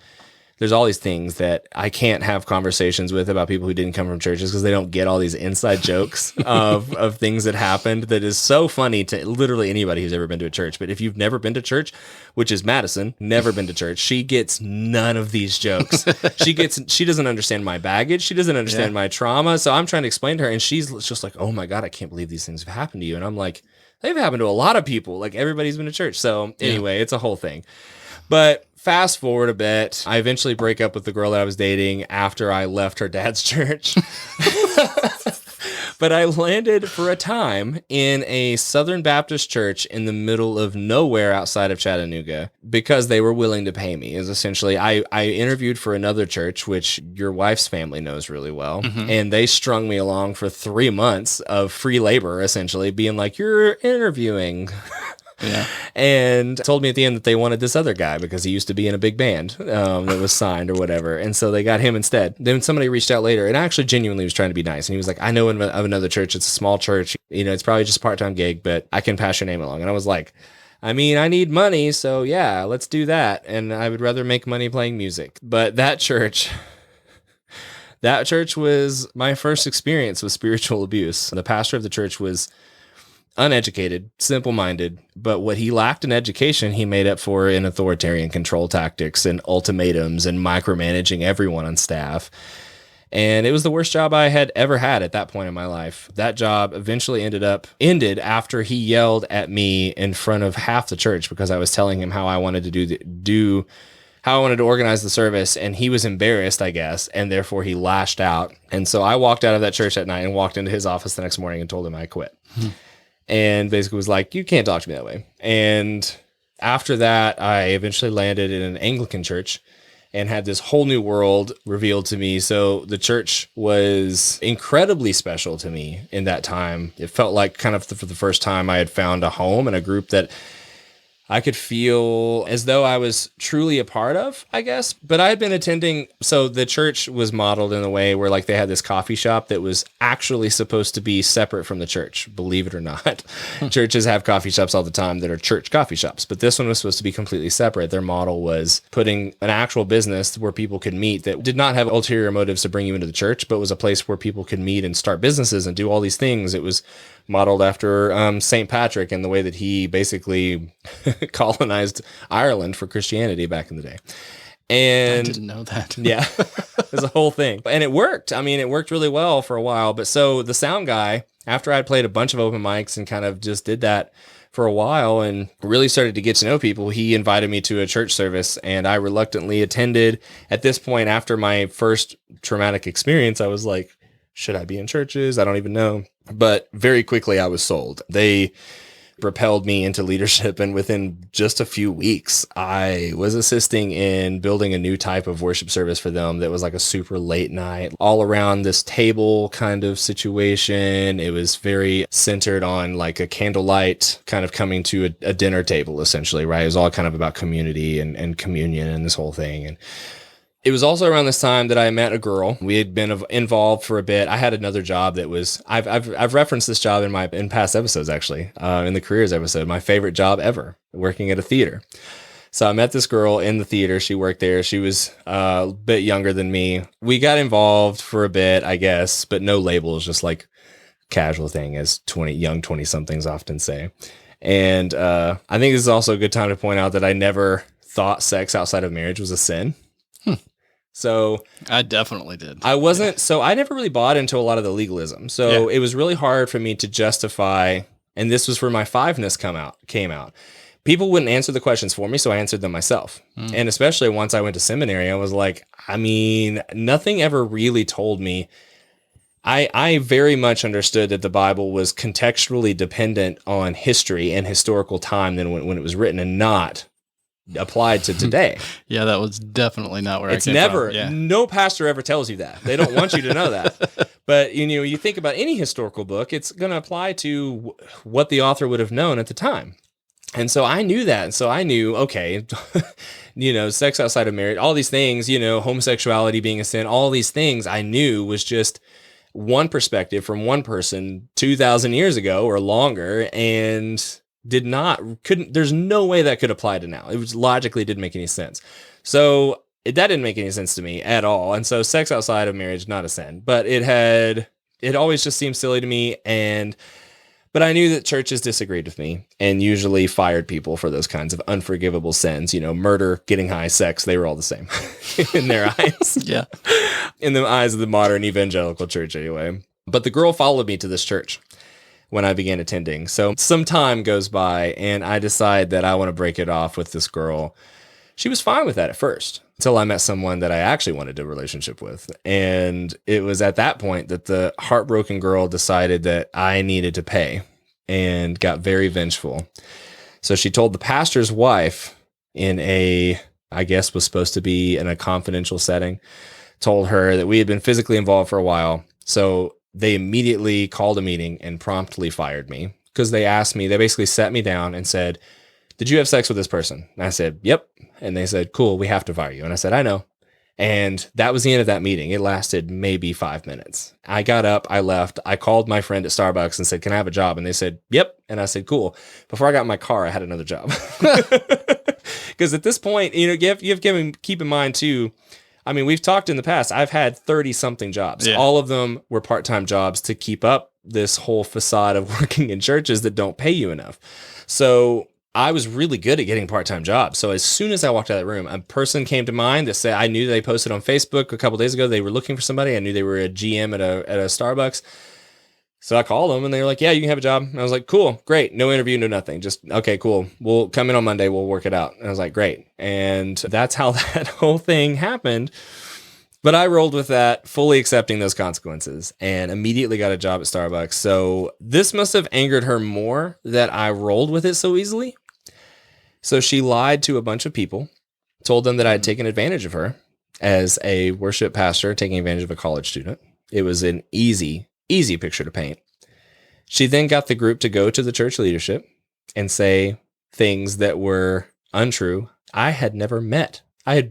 there's all these things that I can't have conversations with about people who didn't come from churches, because they don't get all these inside jokes of things that happened. That is so funny to literally anybody who's ever been to a church. But if you've never been to church, which is Madison, never been to church, she gets none of these jokes. She doesn't understand my baggage. She doesn't understand my trauma. So I'm trying to explain to her, and she's just like, oh my God, I can't believe these things have happened to you. And I'm like, they've happened to a lot of people. Like everybody's been to church. So anyway, it's a whole thing. But fast forward a bit, I eventually break up with the girl that I was dating after I left her dad's church. But I landed for a time in a Southern Baptist church in the middle of nowhere outside of Chattanooga, because they were willing to pay me. Is essentially, I interviewed for another church, which your wife's family knows really well. And they strung me along for 3 months of free labor, essentially being like, you're interviewing. Yeah. And told me at the end that they wanted this other guy because he used to be in a big band that was signed or whatever. And so they got him instead. Then somebody reached out later and actually genuinely was trying to be nice. And he was like, I know of another church. It's a small church. You know, it's probably just a part-time gig, but I can pass your name along. And I was like, I mean, I need money. So yeah, let's do that. And I would rather make money playing music. But that church was my first experience with spiritual abuse. The pastor of the church was uneducated, simple-minded, but what he lacked in education, he made up for in authoritarian control tactics and ultimatums and micromanaging everyone on staff. And it was the worst job I had ever had at that point in my life. That job eventually ended after he yelled at me in front of half the church because I was telling him how I wanted to how I wanted to organize the service, and he was embarrassed, I guess, and therefore he lashed out. And so I walked out of that church that night and walked into his office the next morning and told him I quit. And basically was like, you can't talk to me that way. And after that, I eventually landed in an Anglican church. and had this whole new world revealed to me. So the church was incredibly special to me in that time. It felt like kind of for the first time I had found a home and a group that I could feel as though I was truly a part of, I guess. But I had been attending, so the church was modeled in a way where like they had this coffee shop that was actually supposed to be separate from the church, believe it or not. Churches have coffee shops all the time that are church coffee shops, but this one was supposed to be completely separate. Their model was putting an actual business where people could meet that did not have ulterior motives to bring you into the church, but was a place where people could meet and start businesses and do all these things. It was modeled after St. Patrick and the way that he basically colonized Ireland for Christianity back in the day. And I didn't know that. Yeah, it was a whole thing. And it worked. I mean, it worked really well for a while. But so the sound guy, after I'd played a bunch of open mics and kind of just did that for a while and really started to get to know people, he invited me to a church service and I reluctantly attended. At this point, after my first traumatic experience, I was like, should I be in churches? I don't even know. But very quickly I was sold. They propelled me into leadership, and within just a few weeks, I was assisting in building a new type of worship service for them that was like a super late night, all around this table kind of situation. It was very centered on like a candlelight kind of coming to a dinner table, essentially, right? It was all kind of about community and communion and this whole thing. And it was also around this time that I met a girl. We had been involved for a bit. I had another job that was, I've referenced this job in past episodes, actually, in the careers episode, my favorite job ever, working at a theater. So I met this girl in the theater. She worked there. She was a bit younger than me. We got involved for a bit, I guess, but no labels, just like casual thing, as young 20-somethings often say. And I think this is also a good time to point out that I never thought sex outside of marriage was a sin. So I definitely did. I wasn't, so I never really bought into a lot of the legalism. So it was really hard for me to justify, and this was where my fiveness came out. People wouldn't answer the questions for me, so I answered them myself. And especially once I went to seminary, I was like, I mean, nothing ever really told me. I very much understood that the Bible was contextually dependent on history and historical time than when it was written, and not applied to today. Yeah, that was definitely not where it's I came never, from. Yeah. No pastor ever tells you that. They don't want you to know that. But, you think about any historical book, it's going to apply to what the author would have known at the time. And so I knew that. And so I knew, okay, sex outside of marriage, all these things, homosexuality being a sin, all these things I knew was just one perspective from one person 2,000 years ago or longer, and there's no way that could apply to now. It was logically didn't make any sense. So that didn't make any sense to me at all. And so sex outside of marriage, not a sin, but it always just seemed silly to me. But I knew that churches disagreed with me and usually fired people for those kinds of unforgivable sins, murder, getting high, sex, they were all the same in their eyes. Yeah. In the eyes of the modern evangelical church anyway. But the girl followed me to this church when I began attending. So some time goes by and I decide that I want to break it off with this girl. She was fine with that at first until I met someone that I actually wanted a relationship with. And it was at that point that the heartbroken girl decided that I needed to pay and got very vengeful. So she told the pastor's wife in I guess was supposed to be in a confidential setting, told her that we had been physically involved for a while. So they immediately called a meeting and promptly fired me because they basically sat me down and said, "Did you have sex with this person?" And I said, "Yep." And they said, "Cool, we have to fire you." And I said, "I know." And that was the end of that meeting. It lasted maybe 5 minutes. I got up, I left. I called my friend at Starbucks and said, "Can I have a job?" And they said, "Yep." And I said, "Cool." Before I got in my car, I had another job. Because at this point, you have to keep in mind too, I mean, we've talked in the past, I've had 30-something jobs. Yeah. All of them were part-time jobs to keep up this whole facade of working in churches that don't pay you enough. So I was really good at getting part-time jobs. So as soon as I walked out of the room, a person came to mind that said, I knew they posted on Facebook a couple days ago, they were looking for somebody. I knew they were a GM at a Starbucks. So I called them and they were like, "Yeah, you can have a job." And I was like, "Cool, great. No interview, no nothing. Just, okay, cool. We'll come in on Monday. We'll work it out." And I was like, "Great." And that's how that whole thing happened. But I rolled with that, fully accepting those consequences, and immediately got a job at Starbucks. So this must have angered her more that I rolled with it so easily. So she lied to a bunch of people, told them that I had taken advantage of her, as a worship pastor taking advantage of a college student. It was an easy picture to paint. She then got the group to go to the church leadership and say things that were untrue. I had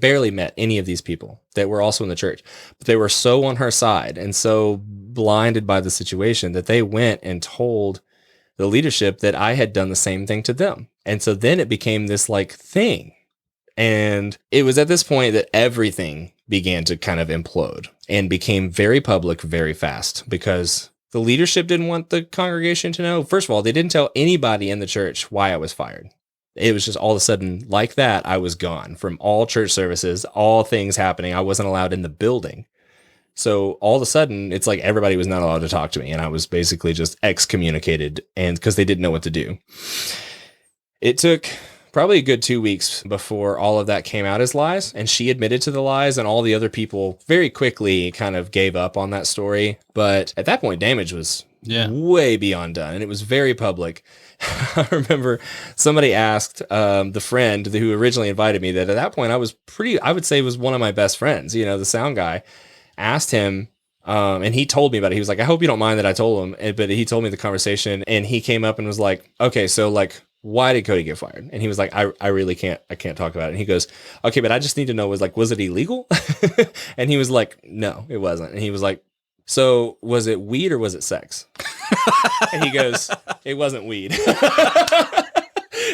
barely met any of these people that were also in the church, but they were so on her side and so blinded by the situation that they went and told the leadership that I had done the same thing to them. And so then it became this like thing. And it was at this point that everything began to kind of implode and became very public very fast because the leadership didn't want the congregation to know. First of all, they didn't tell anybody in the church why I was fired. It was just all of a sudden like that. I was gone from all church services, all things happening. I wasn't allowed in the building. So all of a sudden it's like everybody was not allowed to talk to me. And I was basically just excommunicated and because they didn't know what to do. It took probably a good 2 weeks before all of that came out as lies. And she admitted to the lies and all the other people very quickly kind of gave up on that story. But at that point, damage was way beyond done. And it was very public. I remember somebody asked the friend who originally invited me that at that point I would say was one of my best friends, the sound guy, asked him and he told me about it. He was like, I hope you don't mind that I told him. But he told me the conversation and he came up and was like, okay, so like, why did Cody get fired? And he was like, I really can't talk about it. And he goes, okay, but I just need to know was it illegal? And he was like, no, it wasn't. And he was like, so was it weed or was it sex? And he goes, it wasn't weed.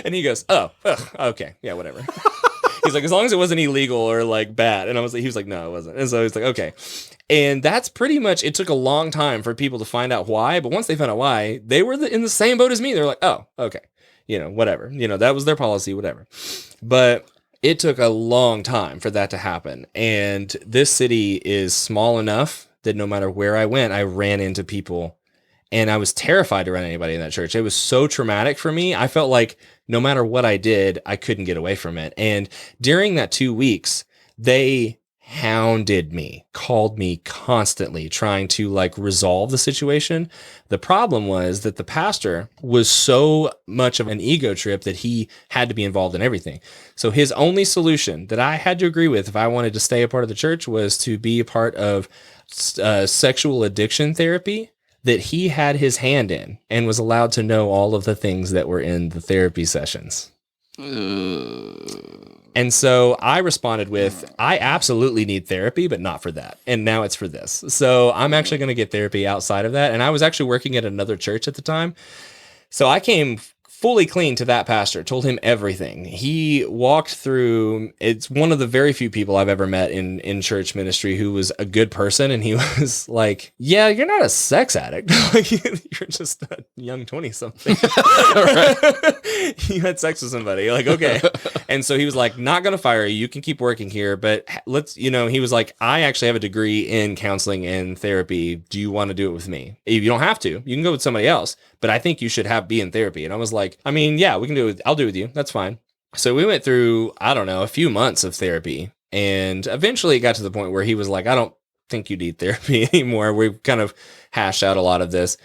And he goes, oh, okay. Yeah, whatever. He's like, as long as it wasn't illegal or like bad. And he was like, no, it wasn't. And so he's like, okay. And that's pretty much, it took a long time for people to find out why. But once they found out why, they were in the same boat as me. They're like, oh, okay. Whatever. That was their policy, whatever. But it took a long time for that to happen. And this city is small enough that no matter where I went, I ran into people. And I was terrified to run anybody in that church. It was so traumatic for me. I felt like no matter what I did, I couldn't get away from it. And during that 2 weeks, they hounded me, called me constantly, trying to like resolve the situation. The problem was that the pastor was so much of an ego trip that he had to be involved in everything. So his only solution that I had to agree with if I wanted to stay a part of the church was to be a part of sexual addiction therapy that he had his hand in and was allowed to know all of the things that were in the therapy sessions. And so I responded with, I absolutely need therapy, but not for that. And now it's for this. So I'm actually going to get therapy outside of that. And I was actually working at another church at the time. So I came fully clean to that pastor, told him everything. He walked through, it's one of the very few people I've ever met in church ministry who was a good person. And he was like, yeah, you're not a sex addict. You're just a young 20-something. You had sex with somebody. Like, okay. And so he was like, not going to fire you. You can keep working here. But he was like, I actually have a degree in counseling and therapy. Do you want to do it with me? You don't have to. You can go with somebody else. But I think you should be in therapy. And I was like, I mean, yeah, we can do it. I'll do it with you. That's fine. So we went through, I don't know, a few months of therapy. And eventually it got to the point where he was like, I don't think you need therapy anymore. We kind of hashed out a lot of this.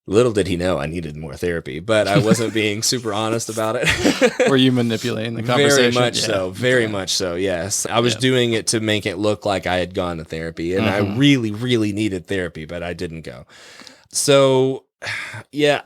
Little did he know I needed more therapy, but I wasn't being super honest about it. Were you manipulating the conversation? Very much so. Very much so. Yes. I was doing it to make it look like I had gone to therapy and I really, really needed therapy, but I didn't go. So yeah,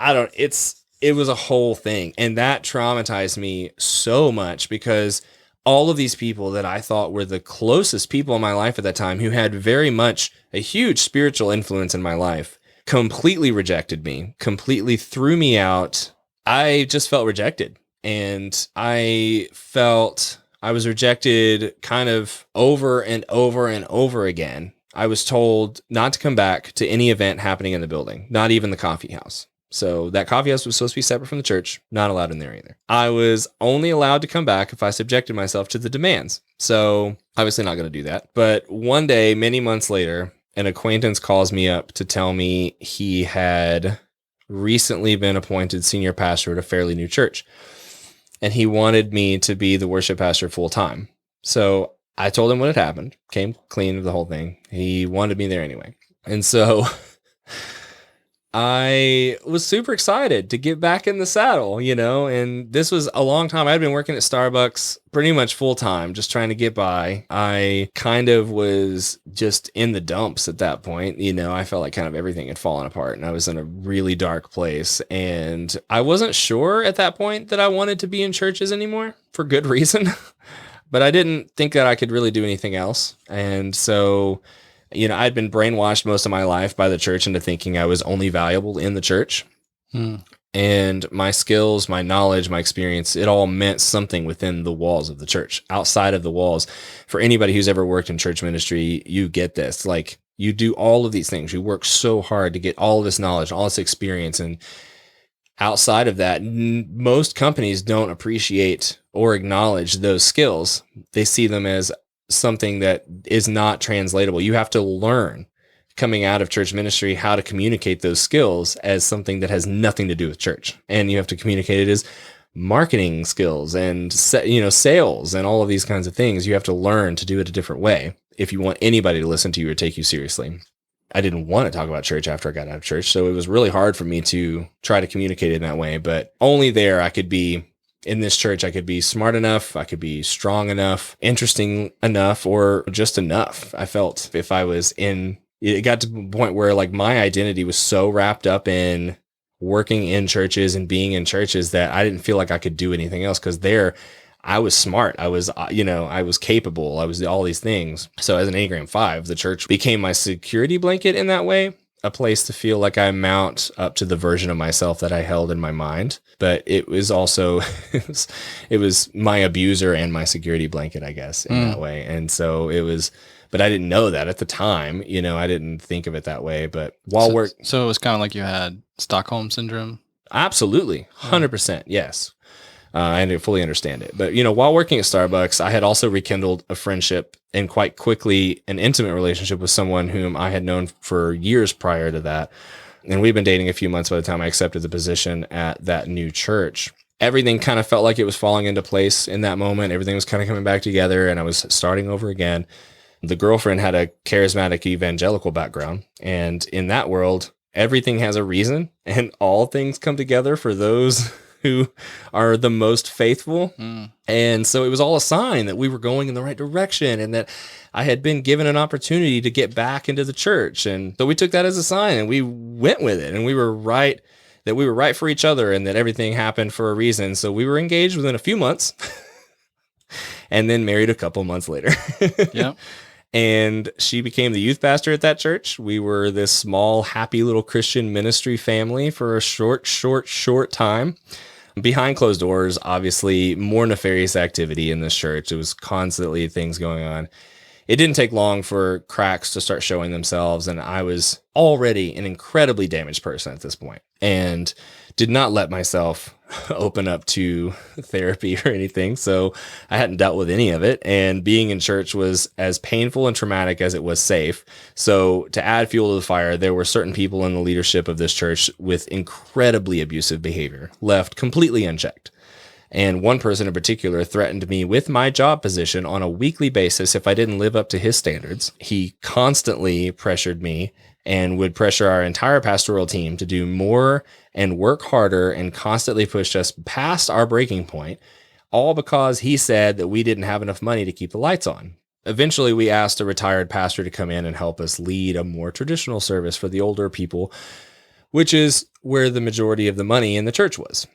it was a whole thing. And that traumatized me so much because all of these people that I thought were the closest people in my life at that time who had very much a huge spiritual influence in my life completely rejected me, completely threw me out. I just felt rejected. And I felt I was rejected kind of over and over and over again. I was told not to come back to any event happening in the building, not even the coffee house. So that coffee house was supposed to be separate from the church, not allowed in there either. I was only allowed to come back if I subjected myself to the demands. So obviously not going to do that. But one day, many months later, an acquaintance calls me up to tell me he had recently been appointed senior pastor at a fairly new church. And he wanted me to be the worship pastor full time. So I told him what had happened, came clean of the whole thing. He wanted me there anyway. And so I was super excited to get back in the saddle, and this was a long time. I'd been working at Starbucks pretty much full time, just trying to get by. I kind of was just in the dumps at that point. I felt like kind of everything had fallen apart and I was in a really dark place. And I wasn't sure at that point that I wanted to be in churches anymore for good reason, but I didn't think that I could really do anything else. And so I'd been brainwashed most of my life by the church into thinking I was only valuable in the church. And my skills, my knowledge, my experience, it all meant something within the walls of the church. Outside of the walls, for anybody who's ever worked in church ministry, you get this. Like, you do all of these things. You work so hard to get all of this knowledge, all this experience. And outside of that, most companies don't appreciate or acknowledge those skills. They see them as something that is not translatable. You have to learn coming out of church ministry how to communicate those skills as something that has nothing to do with church. And you have to communicate it as marketing skills and sales and all of these kinds of things. You have to learn to do it a different way if you want anybody to listen to you or take you seriously. I didn't want to talk about church after I got out of church, so it was really hard for me to try to communicate it in that way. But only there I could be in this church. I could be smart enough, I could be strong enough, interesting enough, or just enough. I felt if I was it got to the point where like my identity was so wrapped up in working in churches and being in churches that I didn't feel like I could do anything else, because there I was smart. I was, I was capable. I was all these things. So as an Enneagram 5, the church became my security blanket in that way. A place to feel like I mount up to the version of myself that I held in my mind. But it was also, it was my abuser and my security blanket, I guess, in that way. And so it was, but I didn't know that at the time. I didn't think of it that way. But so it was kind of like you had Stockholm syndrome. Absolutely. 100%. Yes. I didn't fully understand it. But, while working at Starbucks, I had also rekindled a friendship and quite quickly an intimate relationship with someone whom I had known for years prior to that. And we'd been dating a few months by the time I accepted the position at that new church. Everything kind of felt like it was falling into place in that moment. Everything was kind of coming back together and I was starting over again. The girlfriend had a charismatic evangelical background. And in that world, everything has a reason and all things come together for those who are the most faithful. And so it was all a sign that we were going in the right direction and that I had been given an opportunity to get back into the church. And so we took that as a sign and we went with it, and we were right that we were right for each other and that everything happened for a reason. So we were engaged within a few months and then married a couple months later. Yeah. And she became the youth pastor at that church. We were this small, happy little Christian ministry family for a short time. Behind closed doors, obviously, more nefarious activity in this church. It was constantly things going on. It didn't take long for cracks to start showing themselves, and I was already an incredibly damaged person at this point and did not let myself open up to therapy or anything. So I hadn't dealt with any of it. And being in church was as painful and traumatic as it was safe. So to add fuel to the fire, there were certain people in the leadership of this church with incredibly abusive behavior, left completely unchecked. And one person in particular threatened me with my job position on a weekly basis if I didn't live up to his standards. He constantly pressured me and would pressure our entire pastoral team to do more and work harder, and constantly pushed us past our breaking point, all because he said that we didn't have enough money to keep the lights on. Eventually, we asked a retired pastor to come in and help us lead a more traditional service for the older people, which is where the majority of the money in the church was.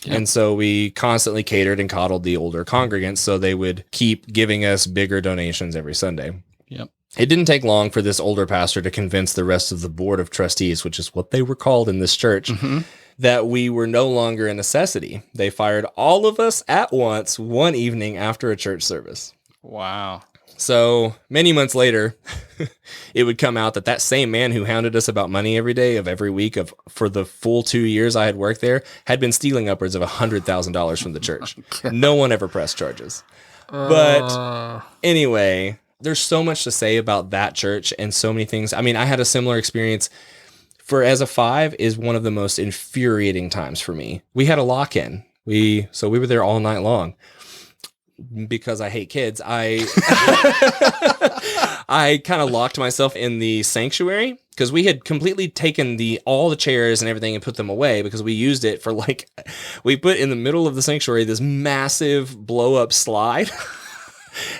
Yep. And so we constantly catered and coddled the older congregants so they would keep giving us bigger donations every Sunday. Yep. It didn't take long for this older pastor to convince the rest of the board of trustees, which is what they were called in this church, that we were no longer a necessity. They fired all of us at once one evening after a church service. Wow. So many months later, it would come out that that same man who hounded us about money every day of every week for the full 2 years I had worked there had been stealing upwards of $100,000 from the church. No one ever pressed charges. But anyway, there's so much to say about that church and so many things. I mean, I had a similar experience. As a 5 is one of the most infuriating times for me. We had a lock-in. So we were there all night long. because I hate kids, I I kind of locked myself in the sanctuary because we had completely taken all the chairs and everything and put them away because we used it for we put in the middle of the sanctuary this massive blow up slide.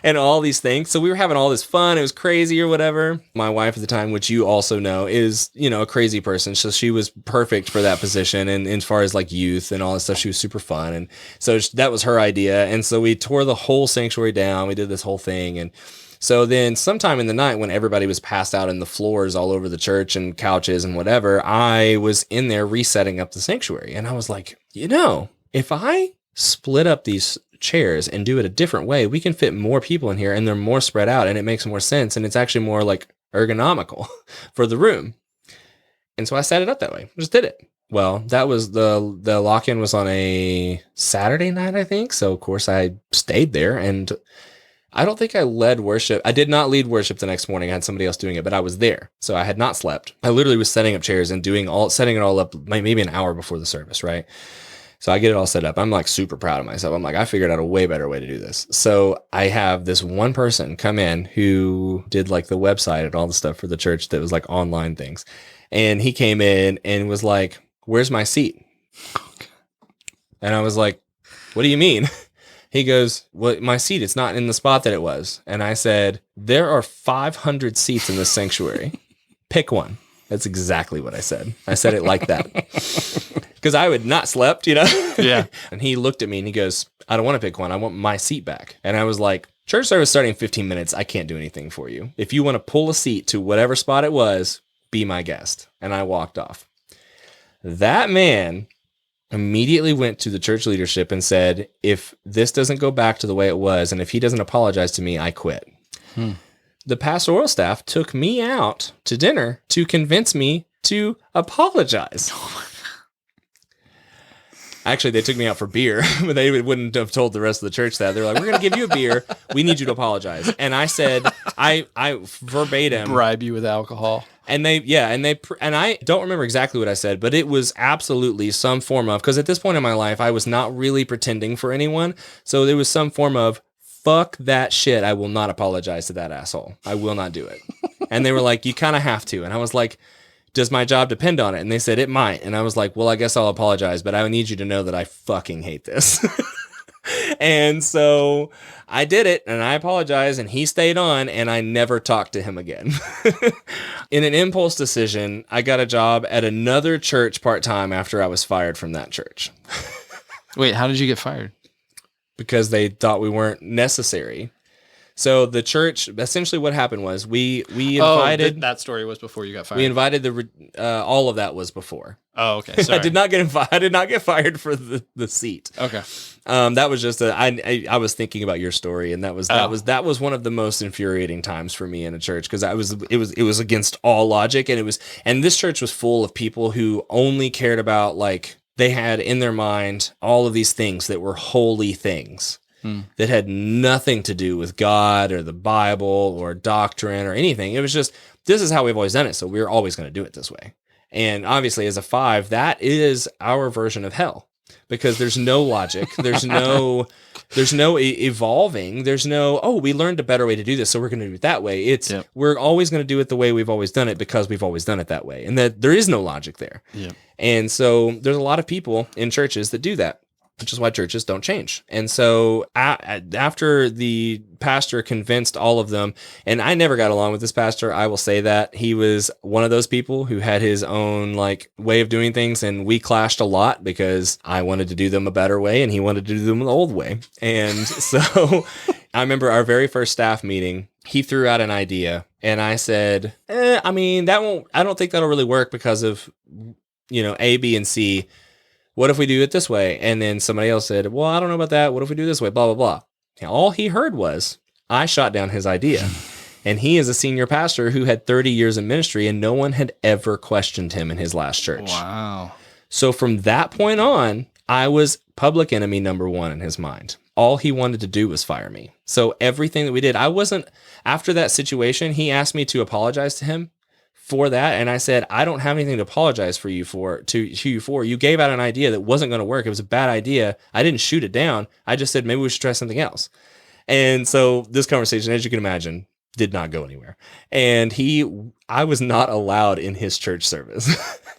And all these things. So we were having all this fun. It was crazy or whatever. My wife at the time, which you also know, is, a crazy person. So she was perfect for that position. And as far as youth and all that stuff, she was super fun. And so that was her idea. And so we tore the whole sanctuary down. We did this whole thing. And so then sometime in the night when everybody was passed out in the floors all over the church and couches and whatever, I was in there resetting up the sanctuary. And I was like, if I split up these chairs and do it a different way, we can fit more people in here and they're more spread out and it makes more sense and it's actually more ergonomical for the room. And so I set it up that way. Just did it. Well, that was the lock-in was on a Saturday night, I think. So of course I stayed there and I don't think I led worship. I did not lead worship the next morning. I had somebody else doing it, but I was there. So I had not slept. I literally was setting up chairs and setting it all up maybe an hour before the service, right? So I get it all set up. I'm super proud of myself. I'm I figured out a way better way to do this. So I have this one person come in who did the website and all the stuff for the church that was online things. And he came in and was like, "Where's my seat?" And I was like, "What do you mean?" He goes, "Well, my seat, it's not in the spot that it was." And I said, "There are 500 seats in this sanctuary. Pick one." That's exactly what I said. I said it like that. Because I had not slept, Yeah. And he looked at me and he goes, "I don't want to pick one. I want my seat back." And I was like, "Church service starting in 15 minutes. I can't do anything for you. If you want to pull a seat to whatever spot it was, be my guest." And I walked off. That man immediately went to the church leadership and said, "If this doesn't go back to the way it was, and if he doesn't apologize to me, I quit." The pastoral staff took me out to dinner to convince me to apologize. Actually, they took me out for beer, but they wouldn't have told the rest of the church that. They're like, "We're going to give you a beer. We need you to apologize." And I said, I verbatim Bribe you with alcohol. And I don't remember exactly what I said, but it was absolutely some form of, because at this point in my life, I was not really pretending for anyone. So there was some form of, "Fuck that shit. I will not apologize to that asshole. I will not do it." And they were like, "You kind of have to." And I was like, "Does my job depend on it?" And they said, "It might." And I was like, "Well, I guess I'll apologize, but I need you to know that I fucking hate this." And so I did it and I apologized and he stayed on and I never talked to him again. In an impulse decision, I got a job at another church part-time after I was fired from that church. Wait, how did you get fired? Because they thought we weren't necessary. So the church, essentially what happened was we invited... that story was before you got fired. We invited all of that was before. Oh, okay. Sorry. I did not get fired for the seat. Okay. That was just I was thinking about your story, and that was one of the most infuriating times for me in a church, because it was against all logic, and this church was full of people who only cared about, they had in their mind all of these things that were holy things. That had nothing to do with God or the Bible or doctrine or anything. It was just, this is how we've always done it, so we're always going to do it this way. And obviously, as a 5, that is our version of hell, because there's no logic, there's no evolving, there's no, we learned a better way to do this, so we're going to do it that way. We're always going to do it the way we've always done it because we've always done it that way, and that there is no logic there. Yep. And so there's a lot of people in churches that do that, which is why churches don't change. And so after the pastor convinced all of them, and I never got along with this pastor, I will say that. He was one of those people who had his own way of doing things, and we clashed a lot because I wanted to do them a better way and he wanted to do them the old way. And so I remember our very first staff meeting, he threw out an idea and I said, I don't think that'll really work because of, A, B, and C. What if we do it this way? And then somebody else said, well, I don't know about that. What if we do this way? Blah, blah, blah. And all he heard was, I shot down his idea. And he is a senior pastor who had 30 years in ministry, and no one had ever questioned him in his last church. Wow. So from that point on, I was public enemy number 1 in his mind. All he wanted to do was fire me. So everything that we did, after that situation, he asked me to apologize to him for that. And I said, I don't have anything to apologize to you for. You gave out an idea that wasn't going to work. It was a bad idea. I didn't shoot it down. I just said, maybe we should try something else. And so this conversation, as you can imagine, did not go anywhere. And I was not allowed in his church service.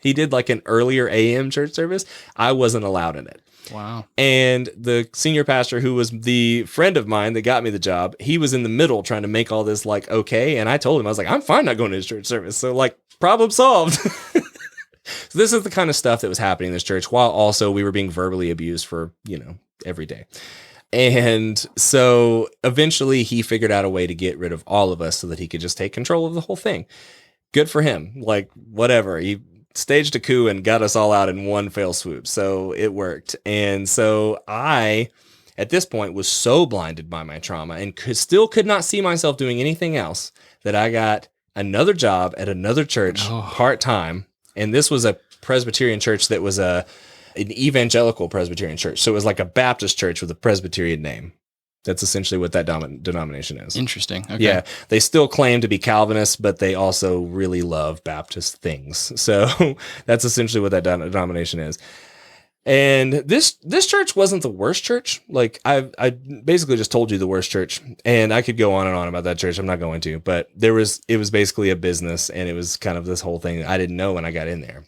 He did like an earlier AM church service. I wasn't allowed in it. Wow. And the senior pastor, who was the friend of mine that got me the job, he was in the middle trying to make all this like okay. And I told him, I was like, I'm fine not going to his church service. So like, problem solved. So this is the kind of stuff that was happening in this church, while also we were being verbally abused for, every day. And so eventually he figured out a way to get rid of all of us so that he could just take control of the whole thing. Good for him. Like, whatever. He staged a coup and got us all out in one fell swoop. So it worked. And so I, at this point, was so blinded by my trauma and still could not see myself doing anything else that I got another job at another church part-time. And this was a Presbyterian church that was an evangelical Presbyterian church. So it was like a Baptist church with a Presbyterian name. That's essentially what that denomination is. Interesting. Okay. Yeah. They still claim to be Calvinists, but they also really love Baptist things. So that's essentially what that denomination is. And this church wasn't the worst church. Like I basically just told you the worst church, and I could go on and on about that church. I'm not going to, but it was basically a business, and it was kind of this whole thing that I didn't know when I got in there.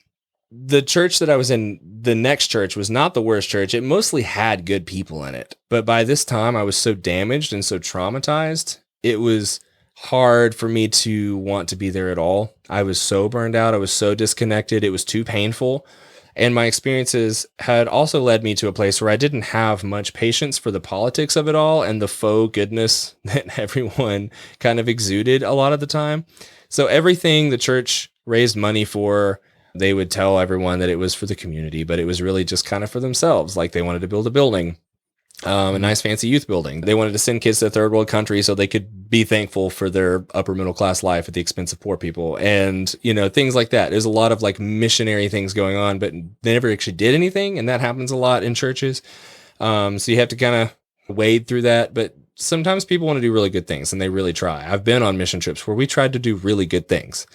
The church that I was in, the next church, was not the worst church. It mostly had good people in it. But by this time, I was so damaged and so traumatized, it was hard for me to want to be there at all. I was so burned out. I was so disconnected. It was too painful. And my experiences had also led me to a place where I didn't have much patience for the politics of it all and the faux goodness that everyone kind of exuded a lot of the time. So everything the church raised money for, they would tell everyone that it was for the community, but it was really just kind of for themselves. Like they wanted to build a building, a nice fancy youth building. They wanted to send kids to third world countries so they could be thankful for their upper middle class life at the expense of poor people. And, things like that. There's a lot of like missionary things going on, but they never actually did anything. And that happens a lot in churches. So you have to kind of wade through that. But sometimes people want to do really good things, and they really try. I've been on mission trips where we tried to do really good things.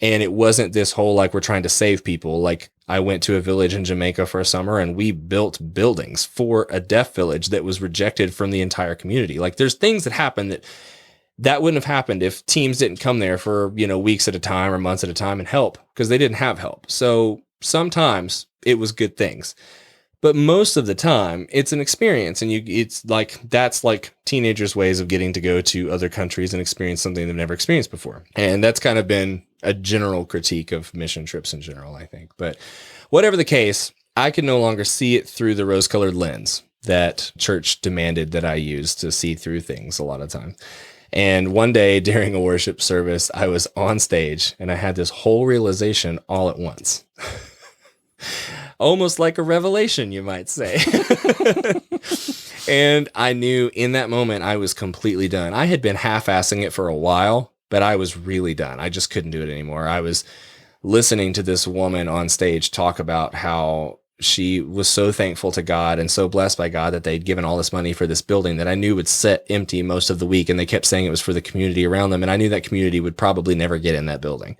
And it wasn't this whole, like, we're trying to save people. Like, I went to a village in Jamaica for a summer, and we built buildings for a deaf village that was rejected from the entire community. Like, there's things that happen that wouldn't have happened if teams didn't come there for, weeks at a time or months at a time and help, because they didn't have help. So sometimes it was good things. But most of the time, it's an experience, and it's like, that's like teenagers' ways of getting to go to other countries and experience something they've never experienced before. And that's kind of been a general critique of mission trips in general, I think. But whatever the case, I could no longer see it through the rose-colored lens that church demanded that I use to see through things a lot of times. And one day during a worship service, I was on stage, and I had this whole realization all at once. Almost like a revelation, you might say. And I knew in that moment I was completely done. I had been half-assing it for a while, but I was really done. I just couldn't do it anymore. I was listening to this woman on stage talk about how she was so thankful to God and so blessed by God that they'd given all this money for this building that I knew would sit empty most of the week. And they kept saying it was for the community around them. And I knew that community would probably never get in that building.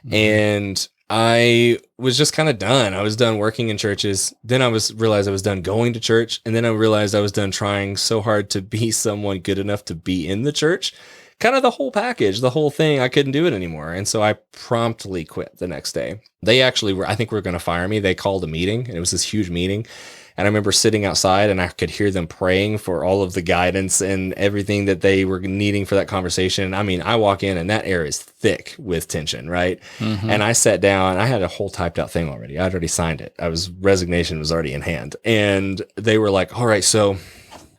Mm-hmm. And I was just kind of done. I was done working in churches. Then I realized I was done going to church. And then I realized I was done trying so hard to be someone good enough to be in the church. Kind of the whole package, the whole thing. I couldn't do it anymore. And so I promptly quit the next day. They actually I think were going to fire me. They called a meeting, and it was this huge meeting. And I remember sitting outside, and I could hear them praying for all of the guidance and everything that they were needing for that conversation. I mean, I walk in, and that air is thick with tension, right? Mm-hmm. And I sat down. I had a whole typed out thing already. I'd already signed it. Resignation was already in hand. And they were like, all right, so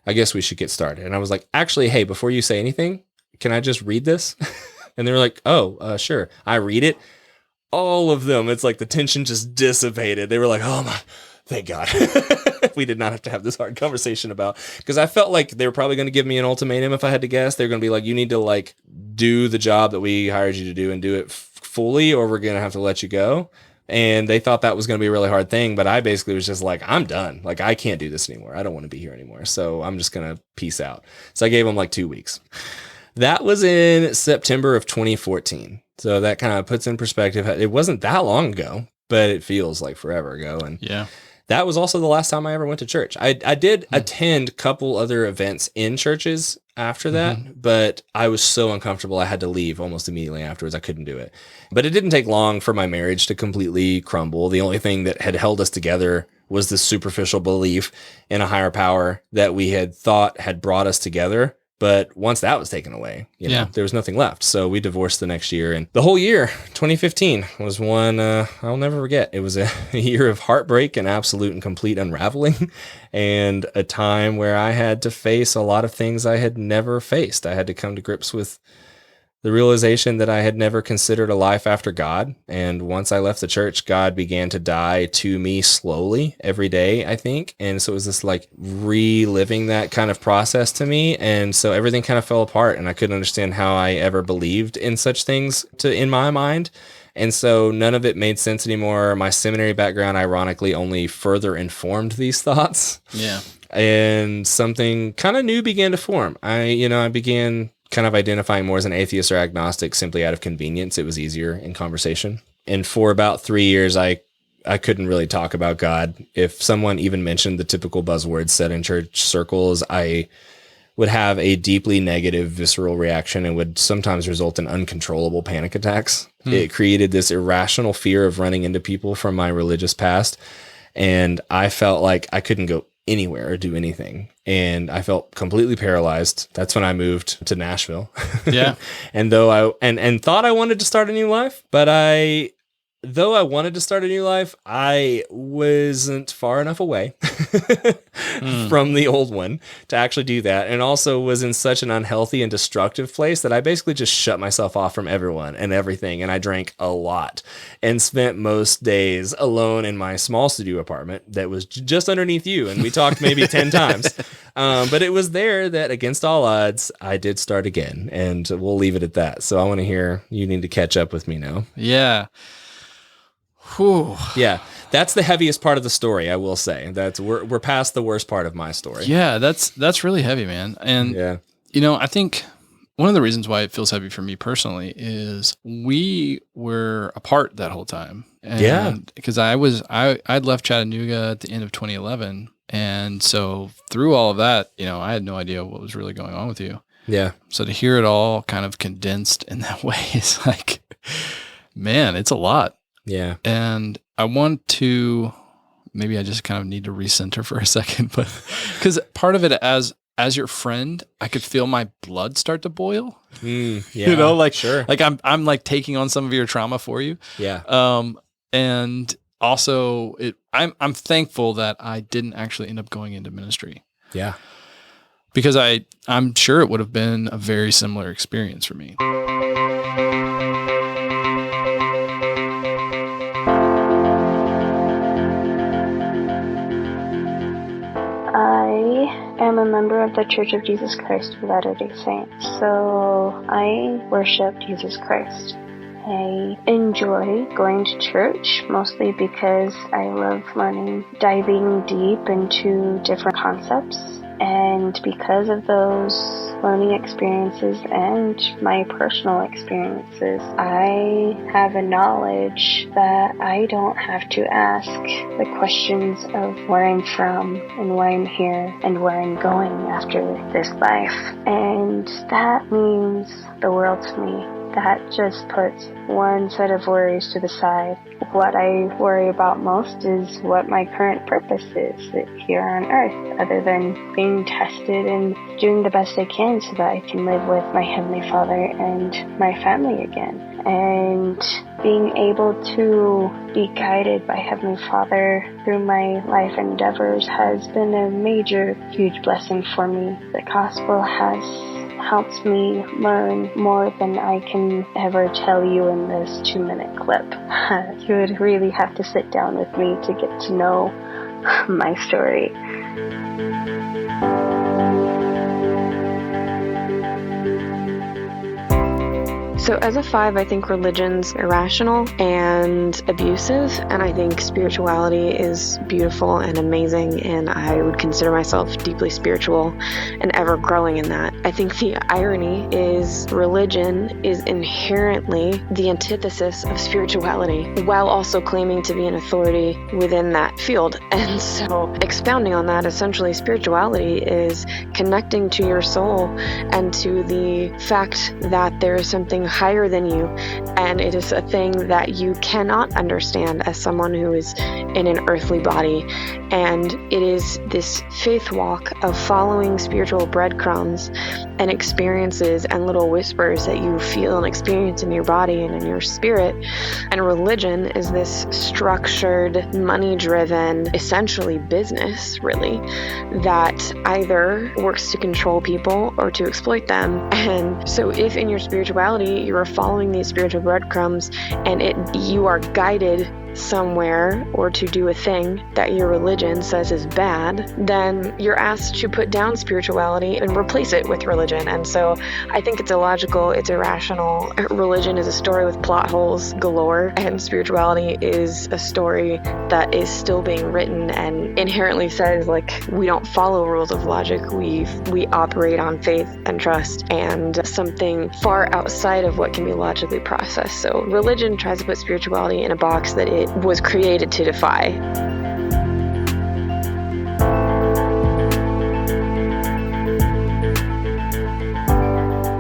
I guess we should get started. And I was like, actually, hey, before you say anything, can I just read this? And they were like, oh, sure. I read it. All of them, it's like the tension just dissipated. They were like, oh my, thank God. We did not have to have this hard conversation because I felt like they were probably going to give me an ultimatum if I had to guess. They're going to be like, you need to like do the job that we hired you to do and do it fully, or we're going to have to let you go. And they thought that was going to be a really hard thing. But I basically was just like, I'm done. Like, I can't do this anymore. I don't want to be here anymore. So I'm just going to peace out. So I gave them like 2 weeks. That was in September of 2014. So that kind of puts in perspective. It wasn't that long ago, but it feels like forever ago. And Yeah. that was also the last time I ever went to church. I did attend a couple other events in churches after that, but I was so uncomfortable I had to leave almost immediately afterwards. I couldn't do it. But it didn't take long for my marriage to completely crumble. The only thing that had held us together was this superficial belief in a higher power that we had thought had brought us together. But once that was taken away, there was nothing left. So we divorced the next year. And the whole year, 2015, was one I'll never forget. It was a year of heartbreak and absolute and complete unraveling, and a time where I had to face a lot of things I had never faced. I had to come to grips with the realization that I had never considered a life after God. And once I left the church, God began to die to me slowly every day, I think. And so it was this like reliving that kind of process to me. And so everything kind of fell apart, and I couldn't understand how I ever believed in such things in my mind. And so none of it made sense anymore. My seminary background, ironically, only further informed these thoughts. Yeah. And something kind of new began to form. I began kind of identifying more as an atheist or agnostic simply out of convenience. It was easier in conversation. And for about 3 years, I couldn't really talk about God. If someone even mentioned the typical buzzwords said in church circles, I would have a deeply negative visceral reaction and would sometimes result in uncontrollable panic attacks. It created this irrational fear of running into people from my religious past. And I felt like I couldn't go anywhere or do anything. And I felt completely paralyzed. That's when I moved to Nashville. Yeah. And though and thought I wanted to start a new life, but though I wanted to start a new life, I wasn't far enough away from the old one to actually do that. And also was in such an unhealthy and destructive place that I basically just shut myself off from everyone and everything. And I drank a lot and spent most days alone in my small studio apartment that was just underneath you. And we talked maybe 10 times. But it was there that against all odds, I did start again. And we'll leave it at that. So I want to hear, you need to catch up with me now. Yeah. Whew. Yeah, that's the heaviest part of the story, I will say. We're past the worst part of my story. Yeah, that's really heavy, man. And I think one of the reasons why it feels heavy for me personally is we were apart that whole time. And because I'd left Chattanooga at the end of 2011, and so through all of that, I had no idea what was really going on with you. Yeah. So to hear it all kind of condensed in that way is like, man, it's a lot. Yeah. And I want to, maybe I just kind of need to recenter for a second, but because part of it as your friend, I could feel my blood start to boil. Yeah. Sure. Like I'm like taking on some of your trauma for you. Yeah. And also I'm thankful that I didn't actually end up going into ministry. Yeah. Because I'm sure it would have been a very similar experience for me. I am a member of the Church of Jesus Christ of Latter-day Saints, so I worship Jesus Christ. I enjoy going to church, mostly because I love diving deep into different concepts, and because of those learning experiences and my personal experiences, I have a knowledge that I don't have to ask the questions of where I'm from and why I'm here and where I'm going after this life. And that means the world to me. That just puts one set of worries to the side. What I worry about most is what my current purpose is here on earth, other than being tested and doing the best I can so that I can live with my Heavenly Father and my family again. And being able to be guided by Heavenly Father through my life endeavors has been a major, huge blessing for me. The gospel has helps me learn more than I can ever tell you in this 2-minute clip. You would really have to sit down with me to get to know my story. So as a 5, I think religion's irrational and abusive, and I think spirituality is beautiful and amazing, and I would consider myself deeply spiritual and ever growing in that. I think the irony is religion is inherently the antithesis of spirituality, while also claiming to be an authority within that field. And so expounding on that, essentially spirituality is connecting to your soul and to the fact that there is something higher than you, and it is a thing that you cannot understand as someone who is in an earthly body. And it is this faith walk of following spiritual breadcrumbs and experiences and little whispers that you feel and experience in your body and in your spirit. And religion is this structured, money-driven, essentially business, really, that either works to control people or to exploit them. And so if in your spirituality you are following these spiritual breadcrumbs and you are guided somewhere or to do a thing that your religion says is bad, then you're asked to put down spirituality and replace it with religion. And so I think it's illogical, it's irrational. Religion is a story with plot holes galore, and spirituality is a story that is still being written and inherently says, like, we don't follow rules of logic, we operate on faith and trust and something far outside of what can be logically processed. So religion tries to put spirituality in a box that it was created to defy.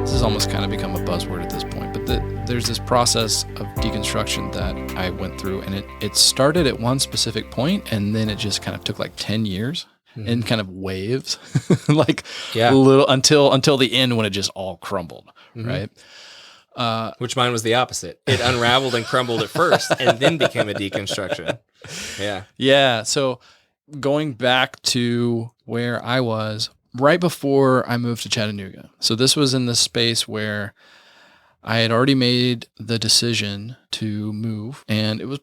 This has almost kind of become a buzzword at this point, but there's this process of deconstruction that I went through, and it started at one specific point, and then it just kind of took like 10 years in kind of waves, like a little until the end when it just all crumbled, right? Which mine was the opposite. It unraveled and crumbled at first and then became a deconstruction. Yeah. So going back to where I was right before I moved to Chattanooga. So this was in the space where I had already made the decision to move, and it was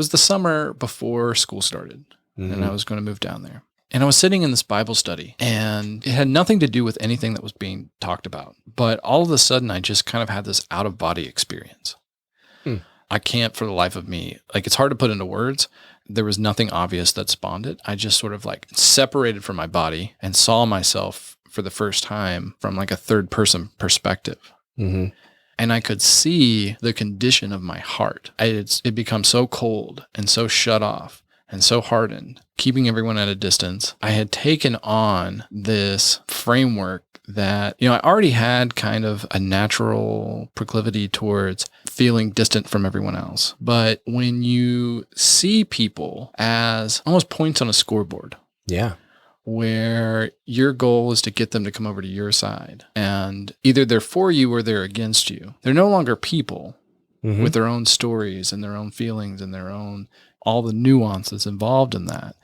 the summer before school started, and I was going to move down there. And I was sitting in this Bible study, and it had nothing to do with anything that was being talked about. But all of a sudden, I just kind of had this out-of-body experience. I can't for the life of me. Like, it's hard to put into words. There was nothing obvious that spawned it. I just sort of like separated from my body and saw myself for the first time from like a third-person perspective. And I could see the condition of my heart. It become so cold and so shut off and so hardened, keeping everyone at a distance. I had taken on this framework that, I already had kind of a natural proclivity towards feeling distant from everyone else. But when you see people as almost points on a scoreboard, where your goal is to get them to come over to your side, and either they're for you or they're against you, they're no longer people with their own stories and their own feelings and their own all the nuances involved in that.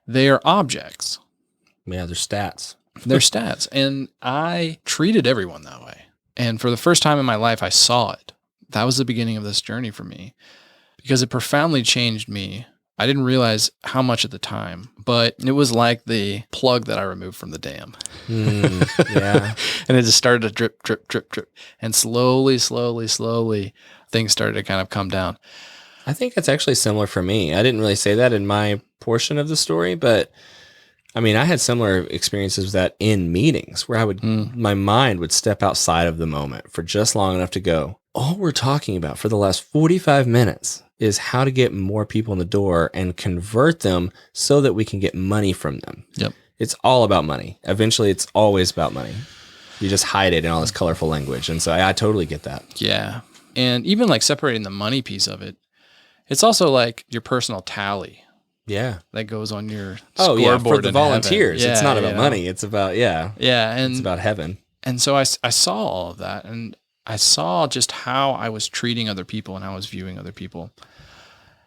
They are objects. Yeah, they're stats. They're stats. And I treated everyone that way. And for the first time in my life, I saw it. That was the beginning of this journey for me, because it profoundly changed me. I didn't realize how much at the time, but it was like the plug that I removed from the dam. And it just started to drip, drip, drip, drip. And slowly, things started to kind of come down. I think it's actually similar for me. I didn't really say that in my portion of the story, but I mean, I had similar experiences with that in meetings where my mind would step outside of the moment for just long enough to go, all we're talking about for the last 45 minutes is how to get more people in the door and convert them so that we can get money from them. It's all about money. Eventually, it's always about money. You just hide it in all this colorful language. And so I totally get that. Yeah. And even like separating the money piece of it, it's also like your personal tally. That goes on your scoreboard. For the volunteers. It's not about money. It's about, and it's about heaven. And so I saw all of that, and I saw just how I was treating other people and how I was viewing other people.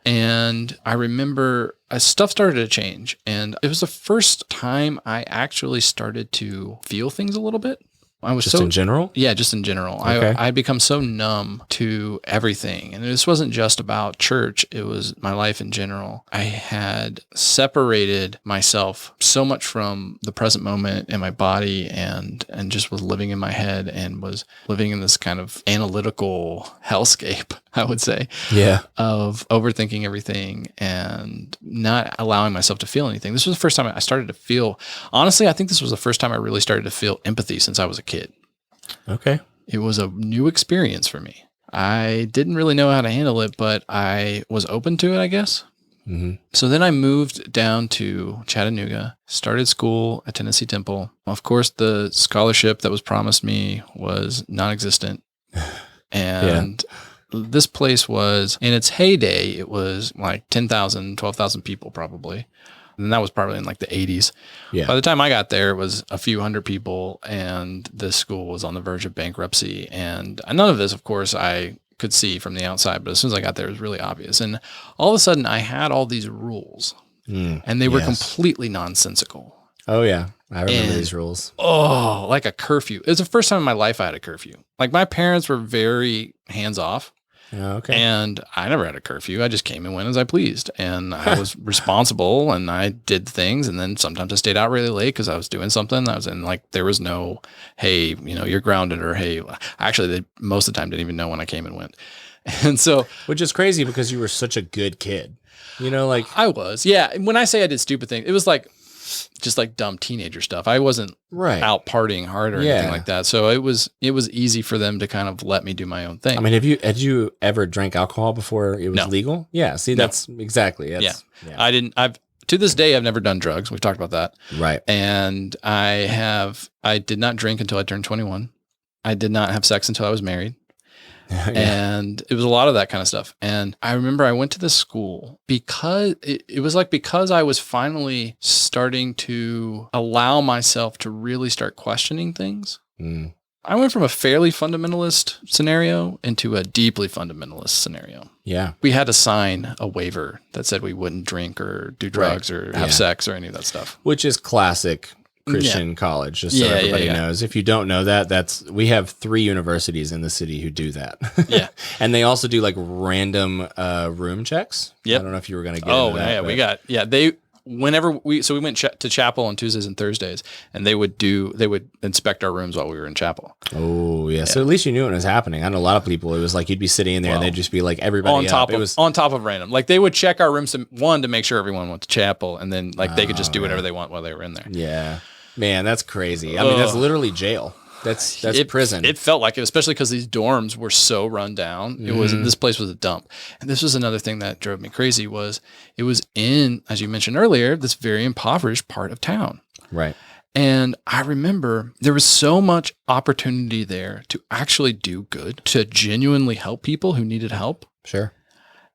And I remember stuff started to change, and it was the first time I actually started to feel things a little bit. I was just in general? Yeah, just in general. Okay. I had become so numb to everything. And this wasn't just about church. It was my life in general. I had separated myself so much from the present moment in my body and just was living in my head and was living in this kind of analytical hellscape, I would say. Yeah. Of overthinking everything and not allowing myself to feel anything. This was the first time I started to feel, honestly, I think this was the first time I really started to feel empathy since I was a kid. Okay. It was a new experience for me. I didn't really know how to handle it, but I was open to it, I guess. Mm-hmm. So then I moved down to Chattanooga, started school at Tennessee Temple. Of course, the scholarship that was promised me was non-existent. And this place was, in its heyday, it was like 10,000, 12,000 people probably. And that was probably in like the 80s. Yeah. By the time I got there, it was a few hundred people, and this school was on the verge of bankruptcy. And none of this, of course, I could see from the outside, but as soon as I got there, it was really obvious. And all of a sudden, I had all these rules, and they were completely nonsensical. Oh, yeah. I remember these rules. Oh, like a curfew. It was the first time in my life I had a curfew. Like, my parents were very hands-off. Okay. And I never had a curfew. I just came and went as I pleased. And I was responsible and I did things. And then sometimes I stayed out really late because I was doing something. I was in like, there was no, hey, you're grounded, or hey, actually they most of the time didn't even know when I came and went. And so, which is crazy because you were such a good kid, like I was. Yeah. When I say I did stupid things, it was like, just like dumb teenager stuff. I wasn't out partying hard or anything like that. So it was easy for them to kind of let me do my own thing. I mean, had you ever drank alcohol before it was legal? Yeah. See, that's exactly. I didn't. To this day, I've never done drugs. We've talked about that. Right. And I did not drink until I turned 21. I did not have sex until I was married. And it was a lot of that kind of stuff. And I remember I went to this school because it was like, because I was finally starting to allow myself to really start questioning things. I went from a fairly fundamentalist scenario into a deeply fundamentalist scenario. Yeah. We had to sign a waiver that said we wouldn't drink or do drugs or have sex or any of that stuff. Which is classic Christian college, just so everybody knows. If you don't know that, we have 3 universities in the city who do that. Yeah. And they also do like random room checks. Yep. I don't know if you were going to get into that. We got, we went to chapel on Tuesdays and Thursdays, and they would inspect our rooms while we were in chapel. Oh, yeah. So at least you knew what was happening. I know a lot of people, it was like you'd be sitting in there and they'd just be like everybody on top of random. Like they would check our rooms to make sure everyone went to chapel, and then like they could just do whatever they want while they were in there. Yeah. Man, that's crazy. I mean, that's literally jail. That's prison. It felt like it, especially because these dorms were so run down. This place was a dump. And this was another thing that drove me crazy was it was in, as you mentioned earlier, this very impoverished part of town. Right. And I remember there was so much opportunity there to actually do good, to genuinely help people who needed help. Sure.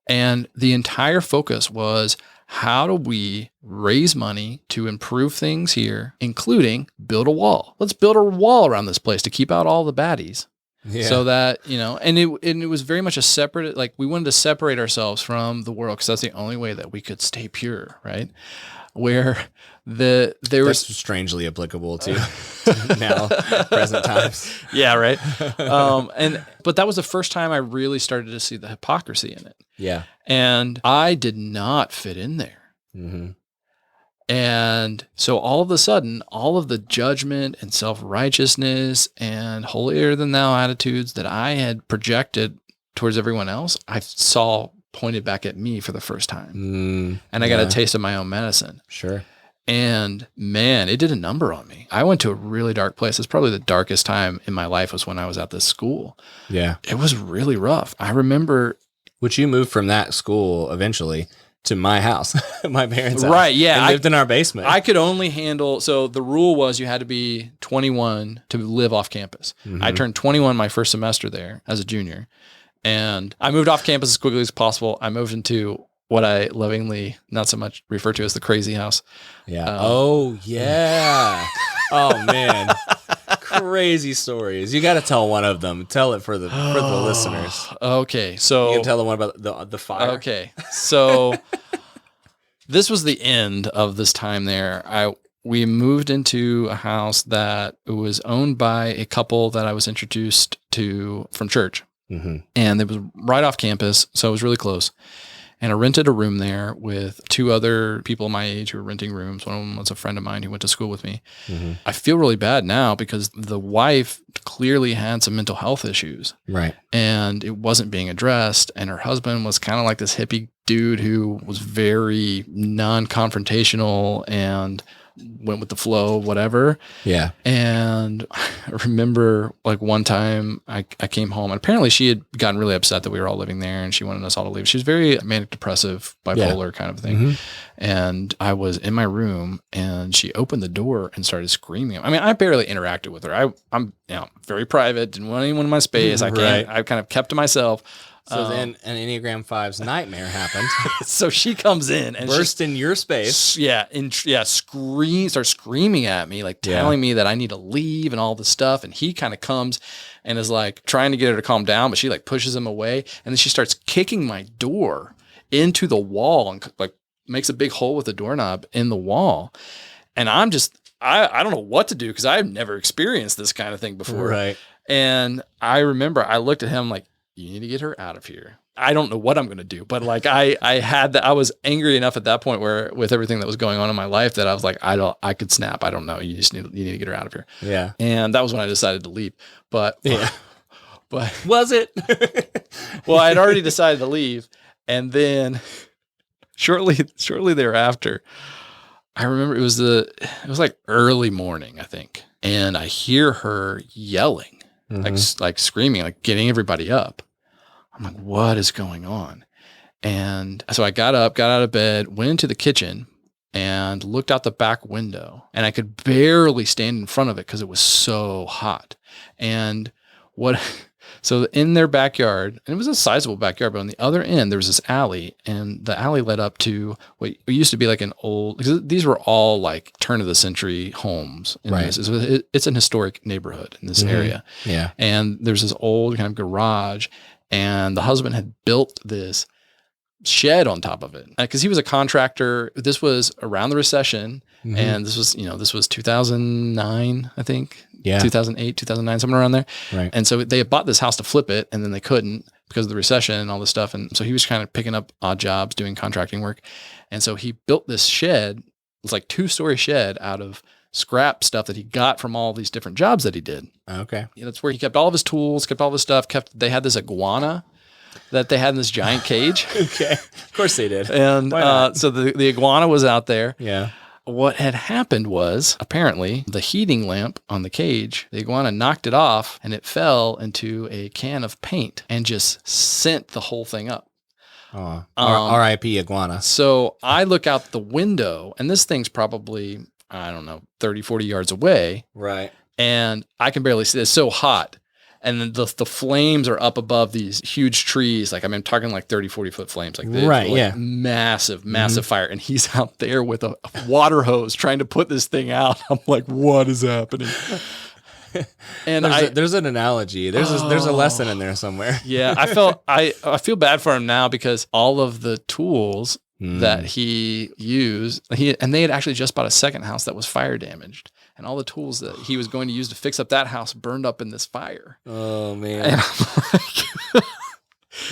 And the entire focus was, how do we raise money to improve things here, including build a wall? Let's build a wall around this place to keep out all the baddies. Yeah. So that, and it was very much a separate, like we wanted to separate ourselves from the world because that's the only way that we could stay pure, right? Where that's strangely applicable to now present times. Yeah, right. But that was the first time I really started to see the hypocrisy in it. Yeah. And I did not fit in there. Mm-hmm. And so all of a sudden, all of the judgment and self-righteousness and holier than thou attitudes that I had projected towards everyone else, I saw pointed back at me for the first time. And I got a taste of my own medicine. Sure. And man, it did a number on me. I went to a really dark place. It's probably the darkest time in my life was when I was at this school. Yeah. It was really rough. I remember. Which you moved from that school eventually to my house, my parents' house. Right, yeah. And lived in our basement. I could only handle, so the rule was you had to be 21 to live off campus. Mm-hmm. I turned 21 my first semester there as a junior. And I moved off campus as quickly as possible. I moved into what I lovingly, not so much refer to as the crazy house. Yeah. Oh, yeah. Oh, man. Crazy stories. You got to tell one of them. Tell it for the listeners. Okay. So you can tell the one about the fire. Okay. So this was the end of this time there. we moved into a house that was owned by a couple that I was introduced to from church. Mm-hmm. And it was right off campus, so it was really close. And I rented a room there with 2 other people my age who were renting rooms. One of them was a friend of mine who went to school with me. Mm-hmm. I feel really bad now because the wife clearly had some mental health issues. Right. And it wasn't being addressed. And her husband was kind of like this hippie dude who was very non-confrontational and went with the flow, whatever. Yeah. And I remember like one time I came home and apparently she had gotten really upset that we were all living there and she wanted us all to leave. She was very manic depressive, bipolar kind of thing. Mm-hmm. And I was in my room and she opened the door and started screaming. I mean, I barely interacted with her. I'm very private, didn't want anyone in my space. I kind of kept to myself. So then an Enneagram Fives nightmare happened. So she comes in and burst in your space. Starts screaming at me, like telling me that I need to leave and all this stuff. And he kind of comes and is like trying to get her to calm down, but she like pushes him away. And then she starts kicking my door into the wall and like makes a big hole with the doorknob in the wall. And I'm just, I don't know what to do because I've never experienced this kind of thing before. Right. And I remember I looked at him like, you need to get her out of here. I don't know what I'm going to do, but like I was angry enough at that point where with everything that was going on in my life that I was like, I could snap. I don't know. You need to get her out of here. Yeah. And that was when I decided to leave. But was it? Well, I had already decided to leave. And then shortly thereafter, I remember it was like early morning, I think. And I hear her yelling, like screaming, like getting everybody up. I'm like, what is going on? And so I got up, got out of bed, went into the kitchen and looked out the back window and I could barely stand in front of it because it was so hot. And so in their backyard, and it was a sizable backyard, but on the other end, there was this alley and the alley led up to what used to be like an old, because these were all like turn of the century homes. Right. It's an historic neighborhood in this area. Yeah. And there's this old kind of garage. And the husband had built this shed on top of it because he was a contractor. This was around the recession. And this was 2009, I think. Yeah. 2008, 2009, somewhere around there. Right. And so they had bought this house to flip it and then they couldn't because of the recession and all this stuff. And so he was kind of picking up odd jobs, doing contracting work. And so he built this shed. It was like 2-story shed out of scrap stuff that he got from all these different jobs that he did. Okay. Yeah, that's where he kept all of his tools, kept all of his stuff, they had this iguana that they had in this giant cage. Okay. Of course they did. And so the iguana was out there. Yeah. What had happened was apparently the heating lamp on the cage, the iguana knocked it off and it fell into a can of paint and just sent the whole thing up. Oh, R.I.P. iguana. So I look out the window and this thing's probably, I don't know, 30, 40 yards away. Right. And I can barely see it. It's so hot. And then the flames are up above these huge trees. Like, I'm talking like 30, 40 foot flames. Like, massive fire. And he's out there with a water hose trying to put this thing out. I'm like, what is happening? And there's an analogy. There's a lesson in there somewhere. Yeah. I feel bad for him now because all of the tools that he used, and they had actually just bought a second house that was fire damaged. And all the tools that he was going to use to fix up that house burned up in this fire. Oh, man. And I'm like,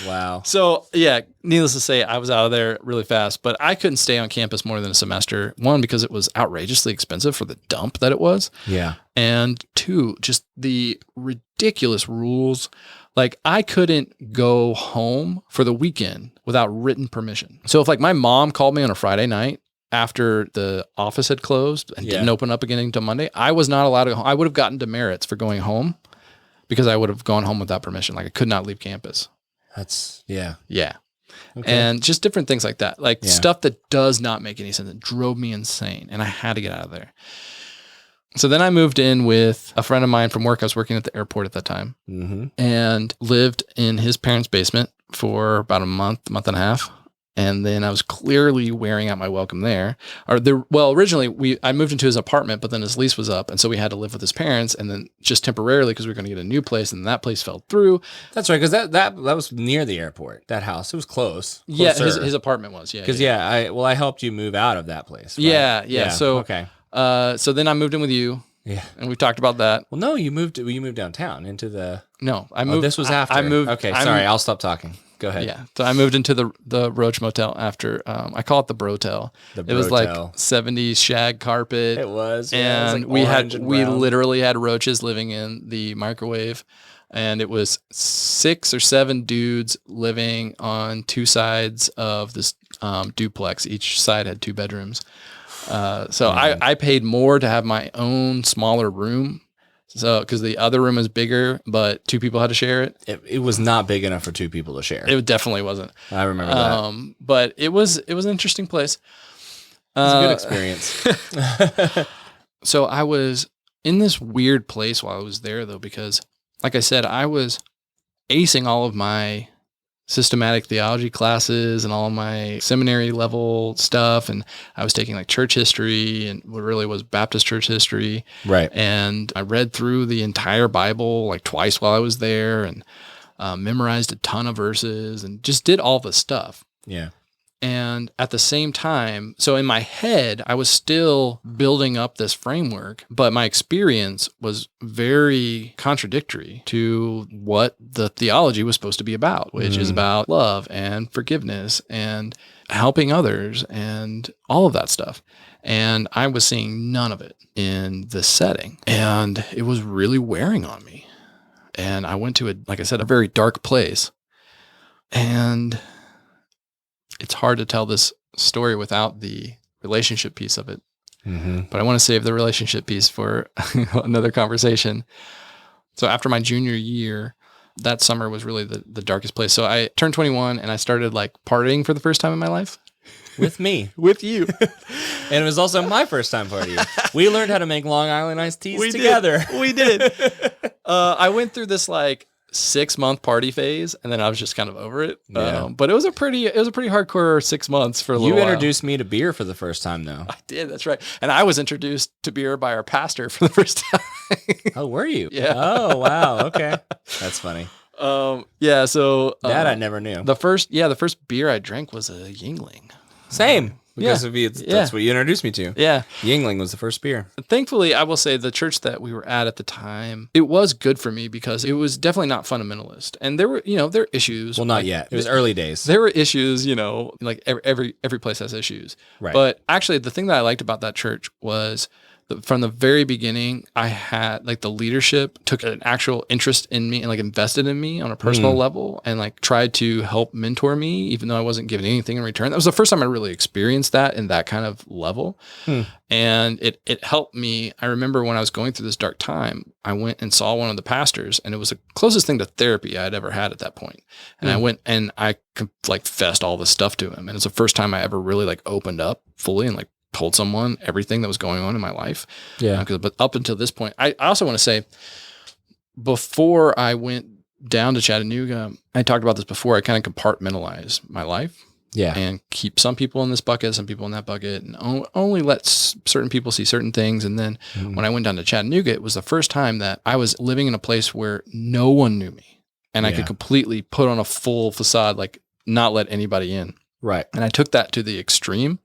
wow. So, yeah, needless to say, I was out of there really fast. But I couldn't stay on campus more than a semester. 1, because it was outrageously expensive for the dump that it was. Yeah. And 2, just the ridiculous rules. Like, I couldn't go home for the weekend without written permission. So if like my mom called me on a Friday night, after the office had closed and didn't open up again until Monday, I was not allowed to go home. I would have gotten demerits for going home because I would have gone home without permission. Like I could not leave campus. Yeah. Okay. And just different things like that. Like stuff that does not make any sense. It drove me insane and I had to get out of there. So then I moved in with a friend of mine from work. I was working at the airport at that time and lived in his parents' basement for about a month and a half. And then I was clearly wearing out my welcome there. Originally I moved into his apartment, but then his lease was up. And so we had to live with his parents and then just temporarily because we were going to get a new place and that place fell through. That's right. Because that was near the airport, that house. It was close. Yeah, his apartment was. Yeah. Because I helped you move out of that place. Right? Yeah. So, okay. So then I moved in with you. Yeah. And we've talked about that. Well, no, you moved downtown into the. No, I moved. This was after. I moved. Okay, sorry. I'll stop talking. Go ahead. Yeah. So I moved into the Roach Motel after. I call it the Brotel. It was like 70s shag carpet. It was. Yeah, and it was like we brown. literally had roaches living in the microwave, and it was 6 or 7 dudes living on 2 sides of this duplex. Each side had 2 bedrooms. So I paid more to have my own smaller room. So, because the other room is bigger, but 2 people had to share it. It was not big enough for 2 people to share. It definitely wasn't. I remember that. But it was an interesting place. It was a good experience. So I was in this weird place while I was there, though, because, like I said, I was acing all of my systematic theology classes and all my seminary level stuff, and I was taking like church history and what really was Baptist church history, right? And I read through the entire Bible like twice while I was there, and memorized a ton of verses and just did all the stuff. Yeah. And at the same time, so in my head, I was still building up this framework, but my experience was very contradictory to what the theology was supposed to be about, which is about love and forgiveness and helping others and all of that stuff. And I was seeing none of it in this setting. And it was really wearing on me. And I went to like I said, a very dark place. And it's hard to tell this story without the relationship piece of it. Mm-hmm. But I want to save the relationship piece for another conversation. So after my junior year, that summer was really the darkest place. So I turned 21 and I started like partying for the first time in my life. With me. With you. And it was also my first time partying. We learned how to make Long Island iced teas together. We did. I went through this like 6-month party phase, and then I was just kind of over it. Yeah. But it was a pretty hardcore 6 months for a little while. You introduced me to beer for the first time, though. I did. That's right. And I was introduced to beer by our pastor for the first time. Oh, were you? Yeah. Oh, wow. Okay. That's funny. Yeah. So that I never knew. The first beer I drank was a Yingling. Same. Because that's what you introduced me to. Yeah. Yingling was the first beer. Thankfully, I will say the church that we were at the time, it was good for me because it was definitely not fundamentalist. And there were, there were issues. Well, not yet. It was early days. There were issues, like every place has issues. Right. But actually, the thing that I liked about that church was from the very beginning, I had like the leadership took an actual interest in me and like invested in me on a personal level and like tried to help mentor me, even though I wasn't giving anything in return. That was the first time I really experienced that in that kind of level. And it helped me. I remember when I was going through this dark time, I went and saw one of the pastors, and it was the closest thing to therapy I'd ever had at that point. And I went and I like fessed all this stuff to him. And it's the first time I ever really like opened up fully and like told someone everything that was going on in my life. Yeah. But up until this point, I also want to say, before I went down to Chattanooga, I talked about this before, I kind of compartmentalized my life. Yeah. And keep some people in this bucket, some people in that bucket, and only let certain people see certain things. And then when I went down to Chattanooga, it was the first time that I was living in a place where no one knew me. And I could completely put on a full facade, like not let anybody in. Right. And I took that to the extreme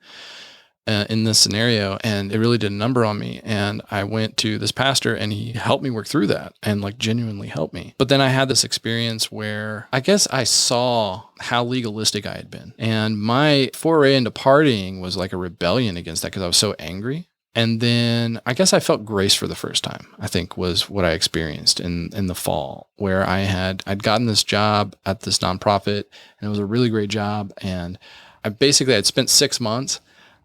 in this scenario, and it really did a number on me. And I went to this pastor, and he helped me work through that and like genuinely helped me. But then I had this experience where I guess I saw how legalistic I had been, and my foray into partying was like a rebellion against that because I was so angry. And then I guess I felt grace for the first time, I think was what I experienced in the fall, where I'd gotten this job at this nonprofit, and it was a really great job. And I'd spent 6 months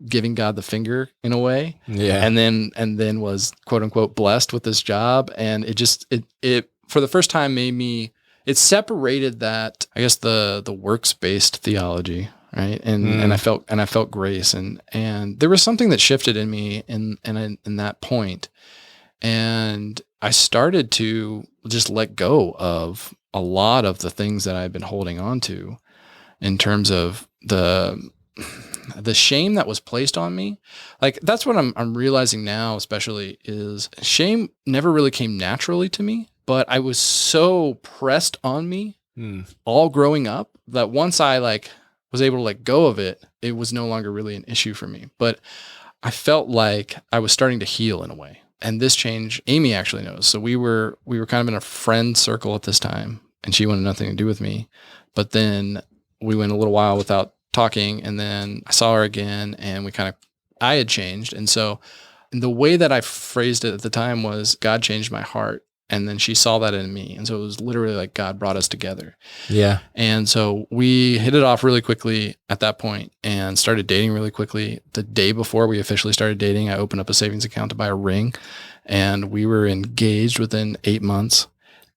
giving God the finger in a way. Yeah. And then was quote unquote blessed with this job. And it for the first time it separated that, I guess, the works-based theology. Right. And I felt grace and there was something that shifted in me in that point. And I started to just let go of a lot of the things that I've been holding on to in terms of the shame that was placed on me. Like, that's what I'm realizing now, especially, is shame never really came naturally to me, but I was so pressed on me all growing up that once I was able to let go of it, it was no longer really an issue for me. But I felt like I was starting to heal in a way. And this change, Amy actually knows. So we were kind of in a friend circle at this time, and she wanted nothing to do with me. But then we went a little while without talking, and then I saw her again, and I had changed. And so the way that I phrased it at the time was God changed my heart. And then she saw that in me. And so it was literally like God brought us together. Yeah. And so we hit it off really quickly at that point and started dating really quickly. The day before we officially started dating, I opened up a savings account to buy a ring, and we were engaged within 8 months.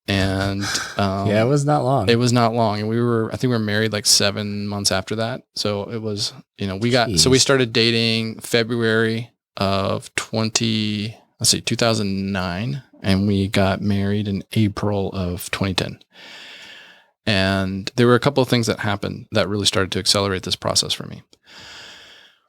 And yeah, it was not long. It was not long. And I think we were married like 7 months after that. So it was, so we started dating February of 2009. And we got married in April of 2010. And there were a couple of things that happened that really started to accelerate this process for me.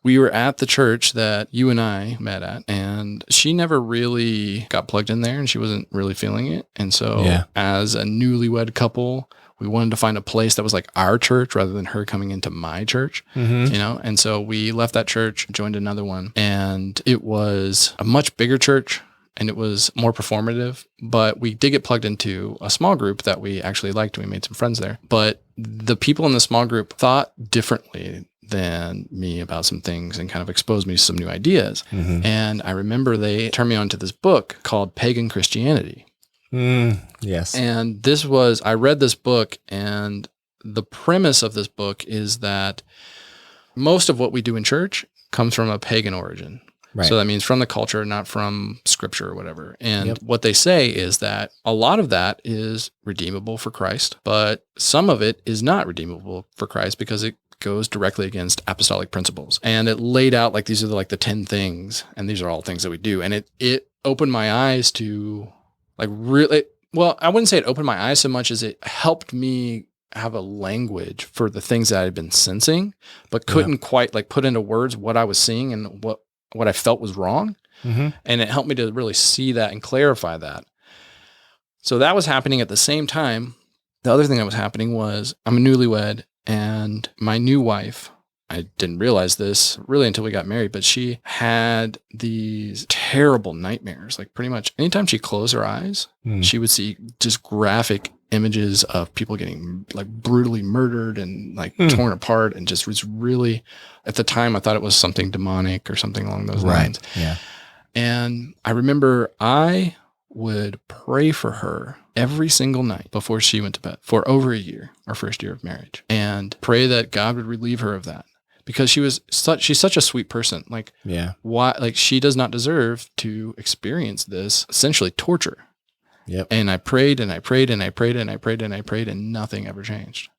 We were at the church that you and I met at, and she never really got plugged in there, and she wasn't really feeling it. And so as a newlywed couple, we wanted to find a place that was like our church rather than her coming into my church, And so we left that church, joined another one, and it was a much bigger church. And it was more performative, but we did get plugged into a small group that we actually liked. We made some friends there, but the people in the small group thought differently than me about some things and kind of exposed me to some new ideas. And I remember they turned me on to this book called Pagan Christianity. Yes. And I read this book, and the premise of this book is that most of what we do in church comes from a pagan origin. Right. So that means from the culture, not from scripture or whatever. And what they say is that a lot of that is redeemable for Christ, but some of it is not redeemable for Christ because it goes directly against apostolic principles. And it laid out like these are the 10 things, and these are all things that we do. And it opened my eyes to like really, well, I wouldn't say it opened my eyes so much as it helped me have a language for the things that I had been sensing, but couldn't quite like put into words what I was seeing and what I felt was wrong. And it helped me to really see that and clarify that. So that was happening at the same time. The other thing that was happening was I'm a newlywed, and my new wife, I didn't realize this really until we got married, but she had these terrible nightmares. Like pretty much anytime she closed her eyes, she would see just graphic images of people getting like brutally murdered and like torn apart, and just was really, at the time I thought it was something demonic or something along those lines. Yeah. And I remember I would pray for her every single night before she went to bed for over a year, our first year of marriage, and pray that God would relieve her of that, because she's such a sweet person. Like, why, like she does not deserve to experience this essentially torture. And I prayed and I prayed and I prayed and I prayed and I prayed, and nothing ever changed.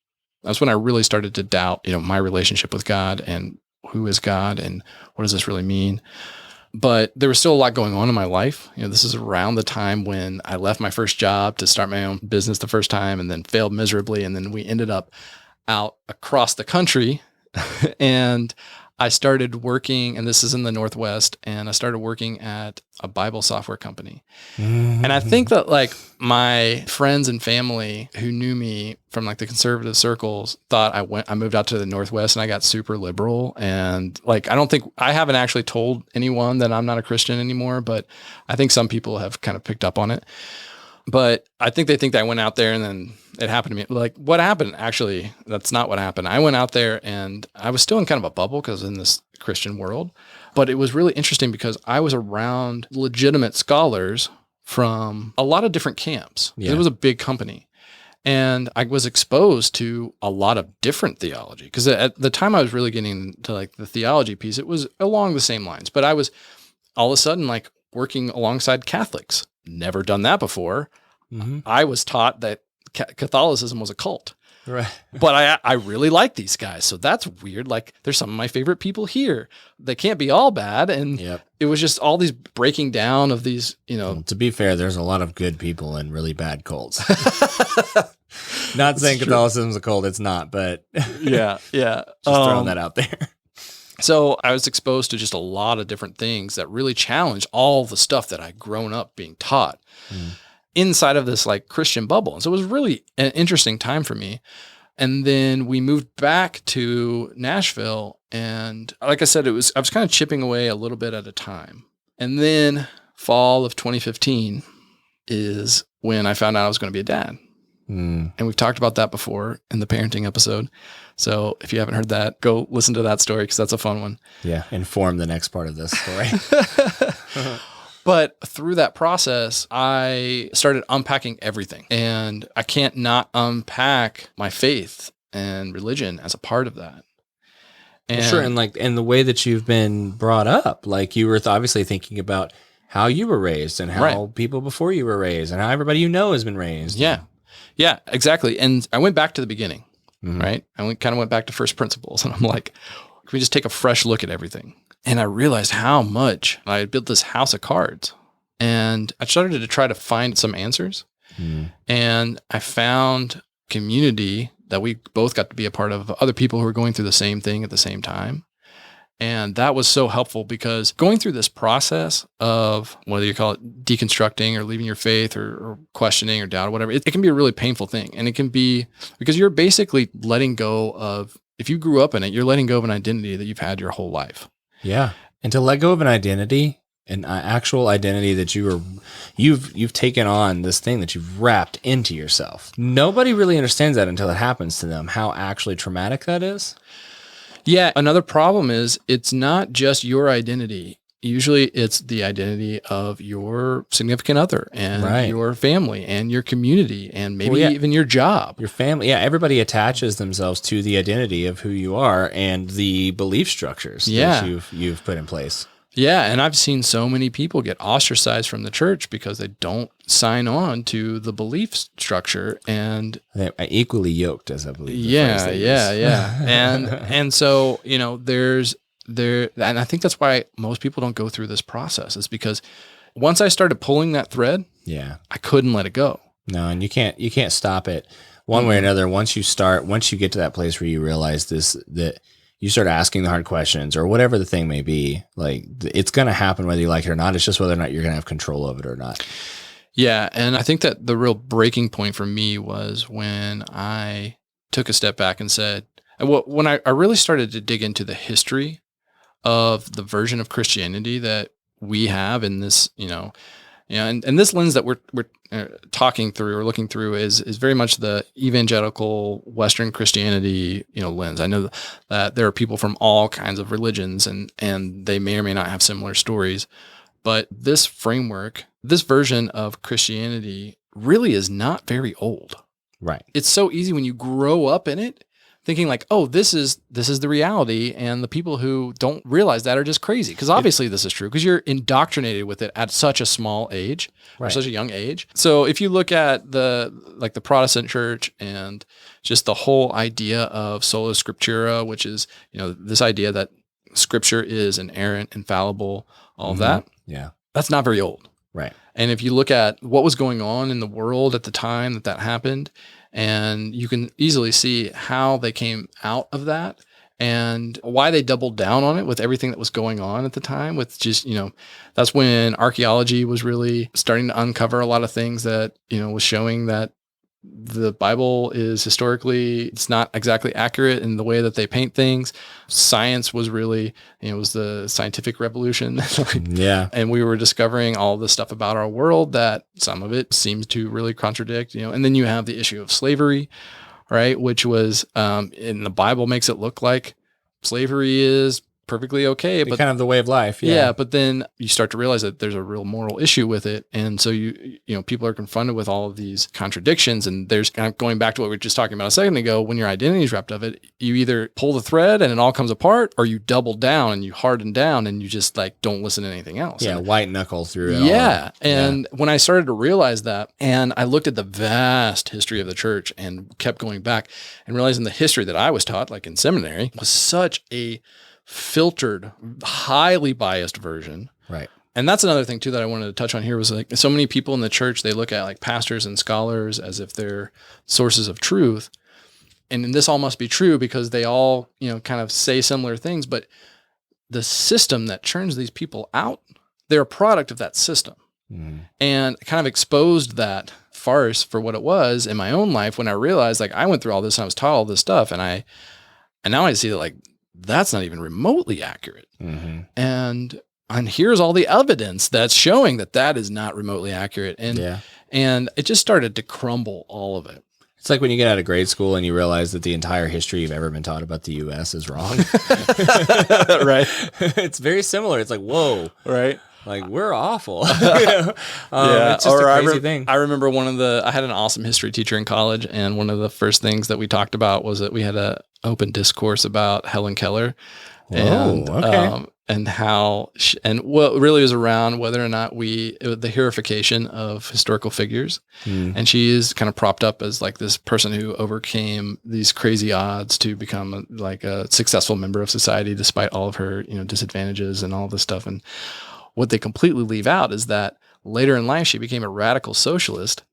That's when I really started to doubt, my relationship with God and who is God and what does this really mean? But there was still a lot going on in my life. This is around the time when I left my first job to start my own business the first time, and then failed miserably. And then we ended up out across the country and I started working, and this is in the Northwest, and I started working at a Bible software company. And I think that like my friends and family who knew me from like the conservative circles thought I moved out to the Northwest and I got super liberal. And like, I haven't actually told anyone that I'm not a Christian anymore, but I think some people have kind of picked up on it. But I think they think that I went out there and then it happened to me. Like what happened, actually, that's not what happened. I went out there and I was still in kind of a bubble because in this Christian world, but it was really interesting because I was around legitimate scholars from a lot of different camps. It was a big company. And I was exposed to a lot of different theology because at the time I was really getting to like the theology piece. It was along the same lines, but I was all of a sudden like working alongside Catholics. Never done that before. I was taught that Catholicism was a cult. Right. But I really like these guys. So that's weird. Like there's some of my favorite people here. They can't be all bad. And it was just all these breaking down of these, Well, to be fair, there's a lot of good people in really bad cults. Not saying Catholicism's a cult. It's not, but yeah. Just throwing that out there. So I was exposed to just a lot of different things that really challenged all the stuff that I'd grown up being taught inside of this like Christian bubble. And so it was really an interesting time for me. And then we moved back to Nashville. And like I said, I was kind of chipping away a little bit at a time. And then fall of 2015 is when I found out I was going to be a dad. And we've talked about that before in the parenting episode. So if you haven't heard that, go listen to that story because that's a fun one. Yeah. Inform the next part of this story. But through that process, I started unpacking everything. And I can't not unpack my faith and religion as a part of that. And sure. And the way that you've been brought up, like you were obviously thinking about how you were raised and how people before you were raised and how everybody you know has been raised. Yeah. Yeah, exactly. And I went back to the beginning, right? I kind of went back to first principles, and I'm like, can we just take a fresh look at everything? And I realized how much I had built this house of cards, and I started to try to find some answers. And I found community that we both got to be a part of other people who were going through the same thing at the same time. And that was so helpful because going through this process of whether you call it deconstructing or leaving your faith or questioning or doubt or whatever, it can be a really painful thing. And it can be because you're basically letting go of, if you grew up in it, you're letting go of an identity that you've had your whole life. Yeah. And to let go of an identity, an actual identity that you've taken on, this thing that you've wrapped into yourself. Nobody really understands that until it happens to them, how actually traumatic that is. Yeah. Another problem is it's not just your identity. Usually it's the identity of your significant other and your family and your community and maybe even your job. Your family. Yeah. Everybody attaches themselves to the identity of who you are and the belief structures that you've put in place. Yeah. And I've seen so many people get ostracized from the church because they don't sign on to the belief structure, and they're equally yoked, as I believe. Yeah. And so, and I think that's why most people don't go through this process, is because once I started pulling that thread, I couldn't let it go. No, and you can't stop it one way or another. Once you get to that place where you realize that you start asking the hard questions or whatever the thing may be, like it's going to happen whether you like it or not. It's just whether or not you're going to have control of it or not. Yeah. And I think that the real breaking point for me was when I took a step back and said, when I really started to dig into the history of the version of Christianity that we have in this, and this lens that we're talking through or looking through is very much the evangelical Western Christianity, lens. I know that there are people from all kinds of religions and they may or may not have similar stories, but this framework, this version of Christianity really is not very old. Right. It's so easy when you grow up in it, thinking like, oh, this is the reality, and the people who don't realize that are just crazy. Because obviously this is true, because you're indoctrinated with it at such a small age, or such a young age. So if you look at the Protestant church and just the whole idea of sola scriptura, which is, this idea that scripture is inerrant, infallible, all of that. Yeah. That's not very old. Right. And if you look at what was going on in the world at the time that happened, and you can easily see how they came out of that and why they doubled down on it with everything that was going on at the time, with just, that's when archaeology was really starting to uncover a lot of things that, was showing that the Bible is historically, it's not exactly accurate in the way that they paint things. Science was really, it was the scientific revolution. And we were discovering all this stuff about our world that some of it seems to really contradict, and then you have the issue of slavery, right? Which was, in the Bible makes it look like slavery is perfectly okay, but kind of the way of life. Yeah. But then you start to realize that there's a real moral issue with it. And so people are confronted with all of these contradictions, and there's kind of going back to what we were just talking about a second ago, when your identity is wrapped up in it, you either pull the thread and it all comes apart, or you double down and you harden down and you just don't listen to anything else. Yeah. White knuckle through it. Yeah. And when I started to realize that, and I looked at the vast history of the church and kept going back and realizing the history that I was taught, like in seminary, was such a filtered, highly biased version. Right. And that's another thing too that I wanted to touch on here, was like so many people in the church, they look at like pastors and scholars as if they're sources of truth. And this all must be true because they all, kind of say similar things, but the system that churns these people out, they're a product of that system. And kind of exposed that farce for what it was in my own life when I realized like I went through all this and I was taught all this stuff and now I see that like that's not even remotely accurate. And here's all the evidence that's showing that that is not remotely accurate. And it just started to crumble, all of it. It's like when you get out of grade school and you realize that the entire history you've ever been taught about the U.S. is wrong. Right. It's very similar. It's like, whoa. Right. Like, we're awful. It's just a crazy thing. I remember I had an awesome history teacher in college, and one of the first things that we talked about was that we had an open discourse about Helen Keller. And how, and what really was around whether or not the heroification of historical figures. And she is kind of propped up as like this person who overcame these crazy odds to become a successful member of society, despite all of her, disadvantages and all this stuff. And what they completely leave out is that later in life, she became a radical socialist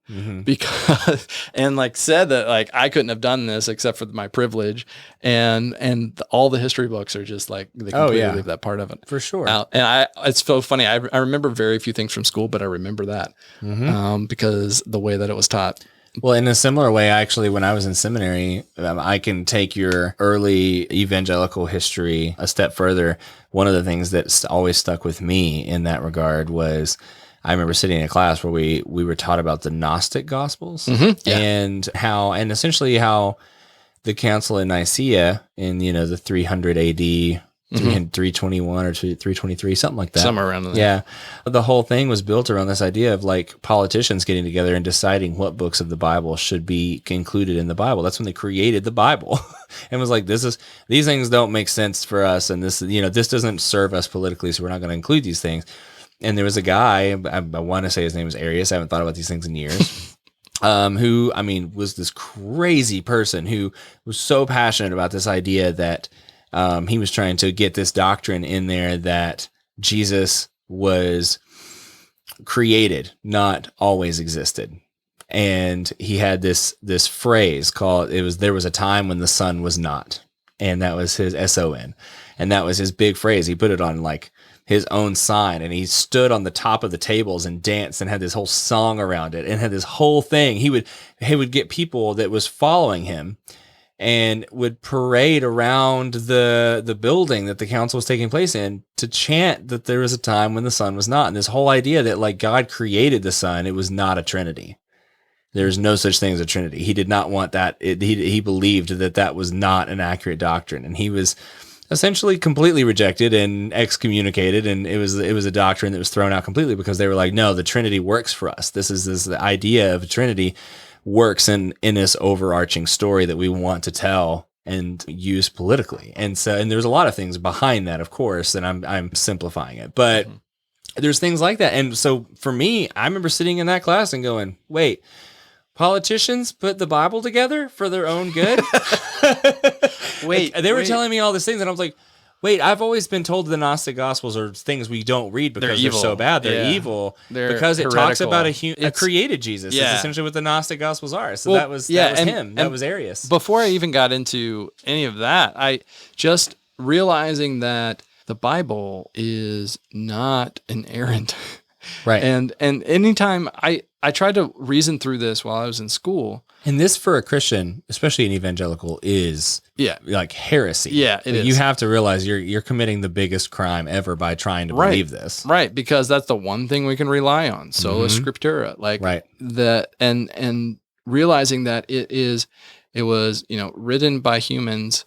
because, and like said that like I couldn't have done this except for my privilege, and all the history books are just like they completely leave that part of it for sure out. And it's so funny. I remember very few things from school, but I remember that because the way that it was taught. Well, in a similar way, actually, when I was in seminary, I can take your early evangelical history a step further. One of the things that always stuck with me in that regard was I remember sitting in a class where we were taught about the Gnostic Gospels and essentially how the Council in Nicaea in, the 300 AD, 321 or 323, something like that. Somewhere around there. Yeah. The whole thing was built around this idea of like politicians getting together and deciding what books of the Bible should be included in the Bible. That's when they created the Bible and was like, these things don't make sense for us. And this doesn't serve us politically. So we're not going to include these things. And there was a guy, I want to say his name was Arius. I haven't thought about these things in years. Who, was this crazy person who was so passionate about this idea that he was trying to get this doctrine in there that Jesus was created, not always existed. And he had this phrase called, there was a time when the sun was not. And that was his SON. And that was his big phrase. He put it on like his own sign, and he stood on the top of the tables and danced and had this whole song around it and had this whole thing. He would get people that was following him and would parade around the building that the council was taking place in to chant that there was a time when the sun was not. And this whole idea that like God created the sun, it was not a Trinity. There's no such thing as a Trinity. He did not want that. He believed that was not an accurate doctrine, and he was essentially completely rejected and excommunicated. And it was a doctrine that was thrown out completely because they were like, no, the Trinity works for us. The idea of a Trinity works in this overarching story that we want to tell and use politically. And there's a lot of things behind that, of course, and I'm simplifying it, but there's things like that. And so for me, I remember sitting in that class and going, wait, politicians put the Bible together for their own good? They were telling me all these things, and I was like, wait, I've always been told the Gnostic Gospels are things we don't read because they're so bad. They're evil because it talks about a created Jesus. Yeah. That's essentially what the Gnostic Gospels are. So that was him. That was Arius. Before I even got into any of that, I just realizing that the Bible is not inerrant. Right. And anytime I tried to reason through this while I was in school. And this for a Christian, especially an evangelical, is like heresy. Yeah, it is. You have to realize you're committing the biggest crime ever by trying to believe this. Right, because that's the one thing we can rely on. Sola Scriptura. Like that, and realizing that it was written by humans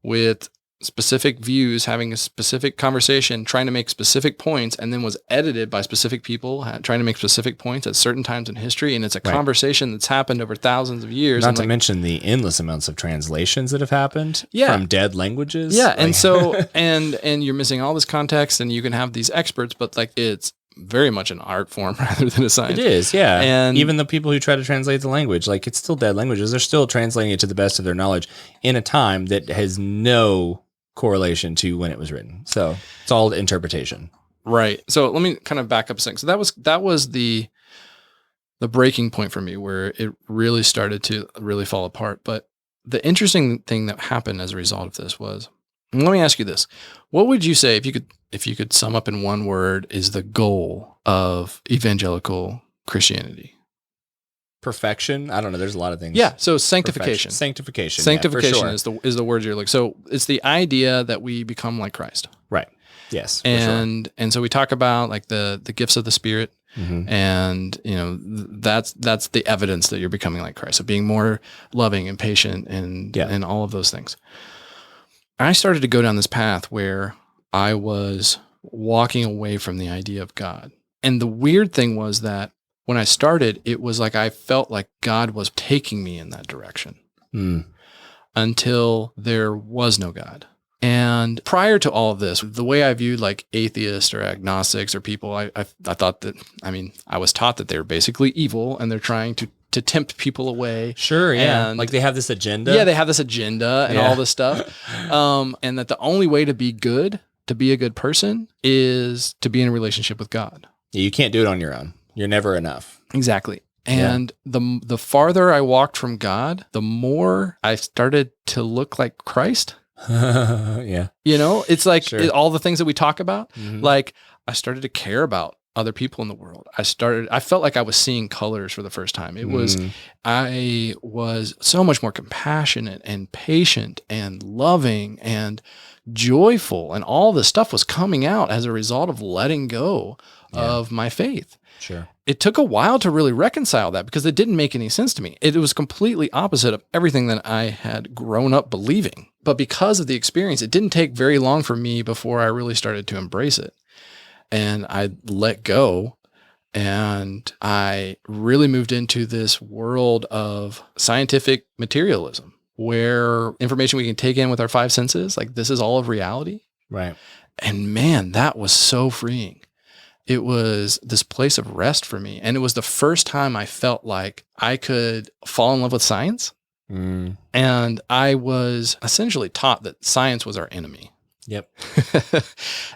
with specific views, having a specific conversation, trying to make specific points, and then was edited by specific people trying to make specific points at certain times in history. And it's a conversation that's happened over thousands of years. Not to mention the endless amounts of translations that have happened from dead languages. Yeah. And so, and you're missing all this context, and you can have these experts, but like it's very much an art form rather than a science. It is, yeah. And even the people who try to translate the language, like it's still dead languages. They're still translating it to the best of their knowledge in a time that has no correlation to when it was written. So it's all interpretation. Right. So let me kind of back up a second. So that was the breaking point for me where it really started to really fall apart. But the interesting thing that happened as a result of this was, let me ask you this. What would you say if you could sum up in one word is the goal of evangelical Christianity? perfection. I don't know. There's a lot of things. Yeah. So sanctification. Sanctification. Sanctification yeah, for sure. is the word you're like. So it's the idea that we become like Christ. Right. Yes. For And so we talk about like the gifts of the Spirit, and that's the evidence that you're becoming like Christ. So being more loving and patient and all of those things. I started to go down this path where I was walking away from the idea of God. And the weird thing was that when I started, it was like I felt like God was taking me in that direction until there was no God. And prior to all of this, the way I viewed like atheists or agnostics or people, I thought that, I was taught that they're basically evil and they're trying to tempt people away. Sure, yeah. And like they have this agenda. Yeah, they have this agenda and all this stuff. And that the only way to be good, to be a good person, is to be in a relationship with God. Yeah, you can't do it on your own. You're never enough. Exactly. And the farther I walked from God, the more I started to look like Christ. Yeah. It's like all the things that we talk about. Like I started to care about other people in the world. I felt like I was seeing colors for the first time. I was so much more compassionate and patient and loving and joyful, and all this stuff was coming out as a result of letting go of my faith. Sure. It took a while to really reconcile that because it didn't make any sense to me. It was completely opposite of everything that I had grown up believing. But because of the experience, it didn't take very long for me before I really started to embrace it. And I let go, and I really moved into this world of scientific materialism where information we can take in with our five senses, like this is all of reality. Right. And man, that was so freeing. It was this place of rest for me. And it was the first time I felt like I could fall in love with science. And I was essentially taught that science was our enemy. Yep.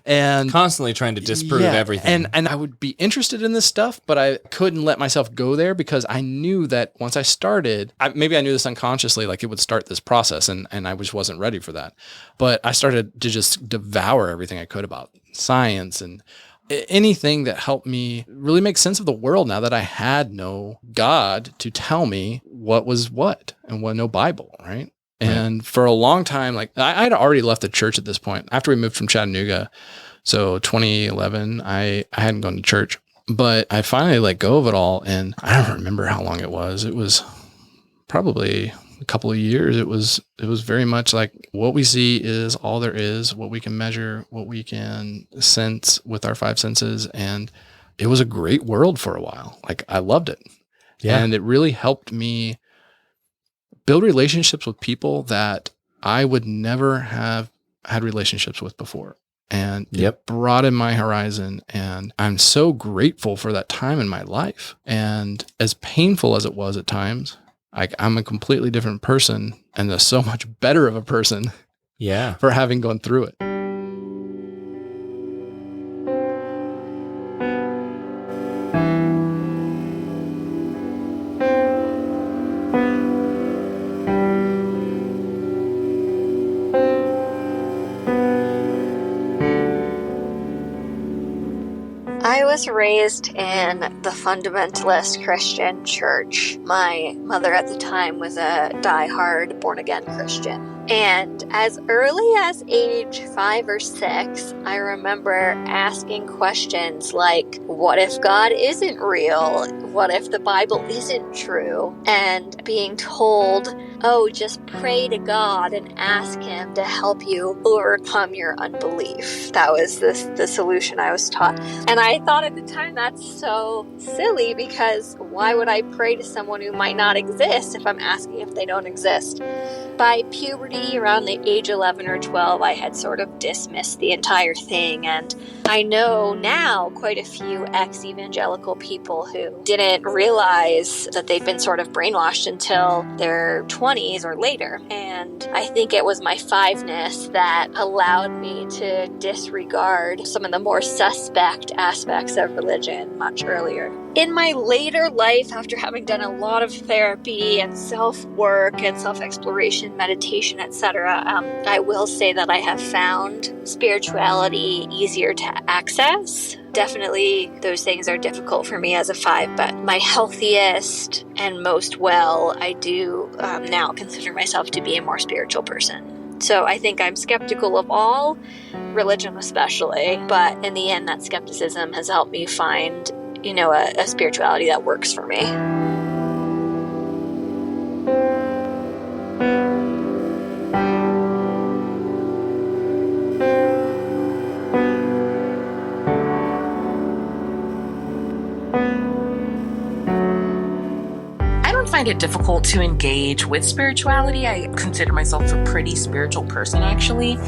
And constantly trying to disprove everything. And I would be interested in this stuff, but I couldn't let myself go there because I knew that once I started, maybe I knew this unconsciously, like it would start this process, and I just wasn't ready for that. But I started to just devour everything I could about science and anything that helped me really make sense of the world now that I had no God to tell me what was what and what, no Bible, right? And for a long time, like I had already left the church at this point. After we moved from Chattanooga, so 2011, I hadn't gone to church, but I finally let go of it all. And I don't remember how long it was. It was probably a couple of years. It was very much like what we see is all there is, what we can measure, what we can sense with our five senses. And it was a great world for a while. Like I loved it. Yeah. And it really helped me build relationships with people that I would never have had relationships with before. And it broadened my horizon. And I'm so grateful for that time in my life. And as painful as it was at times, I'm a completely different person and so much better of a person for having gone through it. I was raised in the fundamentalist Christian church. My mother at the time was a diehard born-again Christian. And as early as age 5 or 6, I remember asking questions like, what if God isn't real? What if the Bible isn't true? And being told, oh, just pray to God and ask Him to help you overcome your unbelief. That was the solution I was taught. And I thought at the time, that's so silly, because why would I pray to someone who might not exist if I'm asking if they don't exist? By puberty, around the age 11 or 12, I had sort of dismissed the entire thing. And I know now quite a few ex-evangelical people who didn't realize that they'd been sort of brainwashed until their 20s or later. And I think it was my fiveness that allowed me to disregard some of the more suspect aspects of religion much earlier. In my later life, after having done a lot of therapy and self-work and self-exploration, meditation, etc., I will say that I have found spirituality easier to access. Definitely those things are difficult for me as a 5, but my healthiest and most well, I do now consider myself to be a more spiritual person. So I think I'm skeptical of all, religion especially, but in the end, that skepticism has helped me find a spirituality that works for me. I find it difficult to engage with spirituality. I consider myself a pretty spiritual person, actually.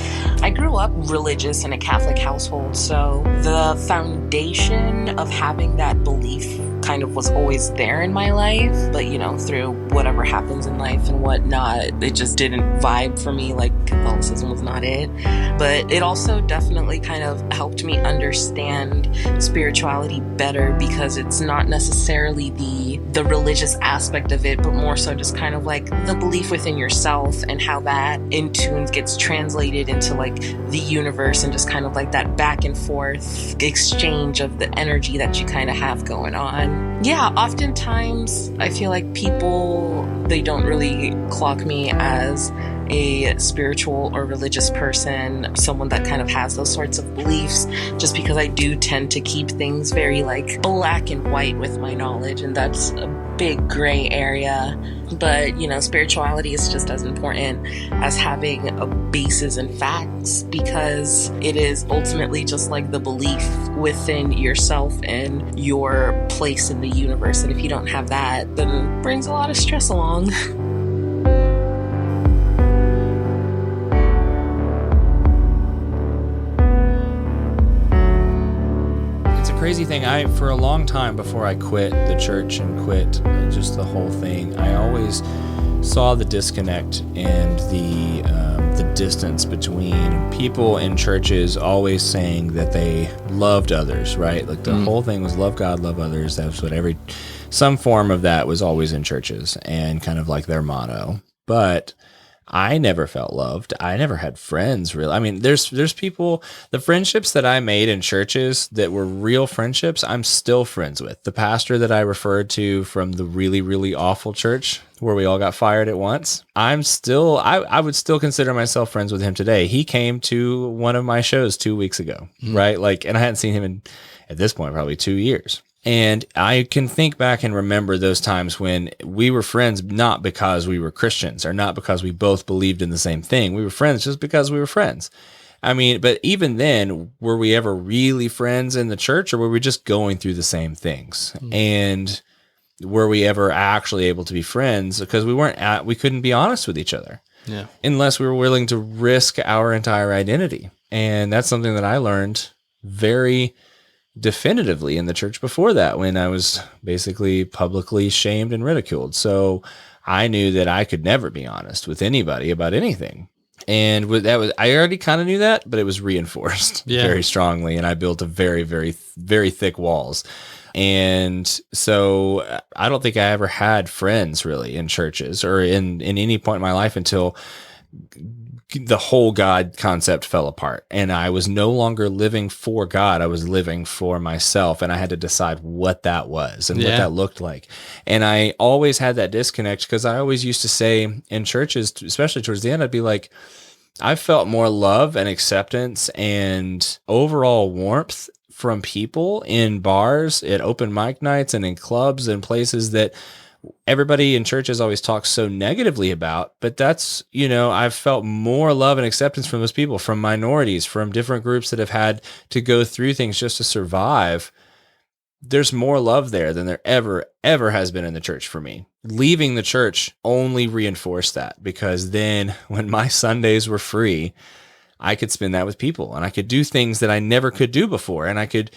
I grew up religious in a Catholic household, so the foundation of having that belief kind of was always there in my life. But, through whatever happens in life and whatnot, it just didn't vibe for me. Like, Catholicism was not it. But it also definitely kind of helped me understand spirituality better, because it's not necessarily the religious aspect of it, but more so just kind of like the belief within yourself and how that in tune gets translated into like the universe, and just kind of like that back and forth exchange of the energy that you kind of have going on. Yeah, oftentimes I feel like people, they don't really clock me as a spiritual or religious person, someone that kind of has those sorts of beliefs, just because I do tend to keep things very like black and white with my knowledge, and that's a big gray area. But spirituality is just as important as having a basis in facts, because it is ultimately just like the belief within yourself and your place in the universe, and if you don't have that, then it brings a lot of stress along. Crazy thing, for a long time before I quit the church and quit just the whole thing, I always saw the disconnect and the distance between people in churches always saying that they loved others, right? Like the whole thing was love God, love others. That's what some form of that was always in churches and kind of like their motto. But I never felt loved. I never had friends, really. I mean, there's people, the friendships that I made in churches that were real friendships, I'm still friends with. The pastor that I referred to from the really, really awful church where we all got fired at once, I would still consider myself friends with him today. He came to one of my shows 2 weeks ago, right? Like, and I hadn't seen him in, at this point, probably 2 years. And I can think back and remember those times when we were friends, not because we were Christians or not because we both believed in the same thing. We were friends just because we were friends. I mean, but even then, were we ever really friends in the church, or were we just going through the same things? And were we ever actually able to be friends? Because we couldn't be honest with each other. Yeah. Unless we were willing to risk our entire identity. And that's something that I learned very definitively in the church before that, when I was basically publicly shamed and ridiculed. So I knew that I could never be honest with anybody about anything. And I already kind of knew that, but it was reinforced very strongly. And I built a very, very, very thick walls. And so I don't think I ever had friends really in churches or in any point in my life until the whole God concept fell apart, and I was no longer living for God. I was living for myself, and I had to decide what that was and what that looked like. And I always had that disconnect, because I always used to say in churches, especially towards the end, I'd be like, I felt more love and acceptance and overall warmth from people in bars, at open mic nights, and in clubs and places that everybody in churches always talks so negatively about. But that's, I've felt more love and acceptance from those people, from minorities, from different groups that have had to go through things just to survive. There's more love there than there ever has been in the church for me. Leaving the church only reinforced that, because then when my Sundays were free, I could spend that with people, and I could do things that I never could do before, and I could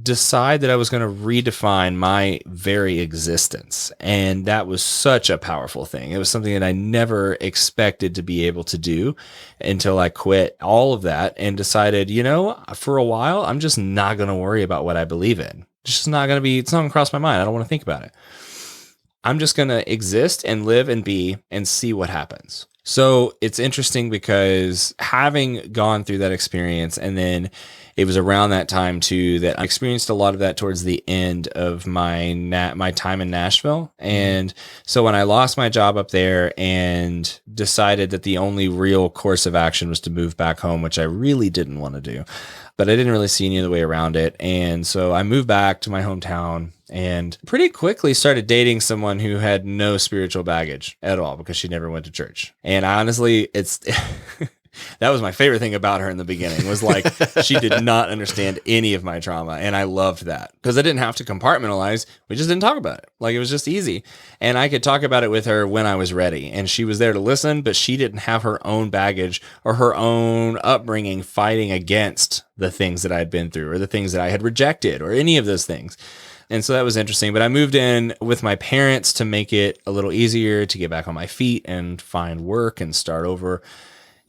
decide that I was going to redefine my very existence. And that was such a powerful thing. It was something that I never expected to be able to do until I quit all of that and decided, for a while, I'm just not going to worry about what I believe in. It's just not going to be, it's not going to cross my mind. I don't want to think about it. I'm just going to exist and live and be and see what happens. So it's interesting because having gone through that experience, and then it was around that time too that I experienced a lot of that towards the end of my time in Nashville. And so when I lost my job up there and decided that the only real course of action was to move back home, which I really didn't want to do, but I didn't really see any other way around it. And so I moved back to my hometown and pretty quickly started dating someone who had no spiritual baggage at all because she never went to church. And honestly, it's that was my favorite thing about her in the beginning, was like she did not understand any of my trauma. And I loved that because I didn't have to compartmentalize. We just didn't talk about it. Like, it was just easy. And I could talk about it with her when I was ready. And she was there to listen, but she didn't have her own baggage or her own upbringing fighting against the things that I'd been through or the things that I had rejected or any of those things. And so that was interesting. But I moved in with my parents to make it a little easier to get back on my feet and find work and start over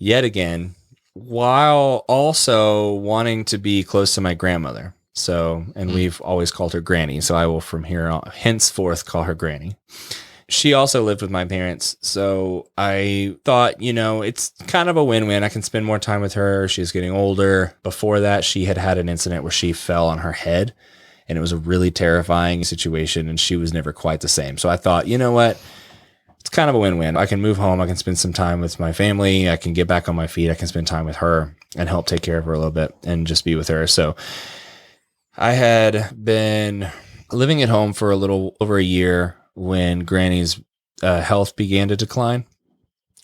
yet again, while also wanting to be close to my grandmother. So, and we've always called her Granny. So I will from here on, henceforth, call her Granny. She also lived with my parents. So I thought, it's kind of a win-win. I can spend more time with her. She's getting older. Before that, she had an incident where she fell on her head, and it was a really terrifying situation, and she was never quite the same. So I thought, you know what? It's kind of a win-win. I can move home. I can spend some time with my family. I can get back on my feet. I can spend time with her and help take care of her a little bit and just be with her. So I had been living at home for a little over a year when Granny's health began to decline.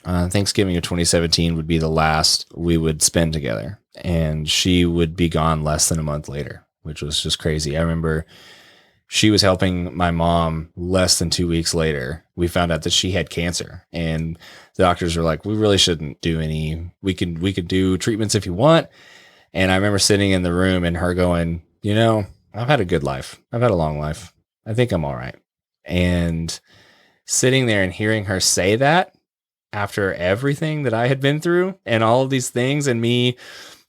Thanksgiving of 2017 would be the last we would spend together, and she would be gone less than a month later, which was just crazy. I remember she was helping my mom. Less than 2 weeks later, we found out that she had cancer, and the doctors were like, we really shouldn't do any, we could do treatments if you want. And I remember sitting in the room and her going, I've had a good life. I've had a long life. I think I'm all right. And sitting there and hearing her say that after everything that I had been through and all of these things, and it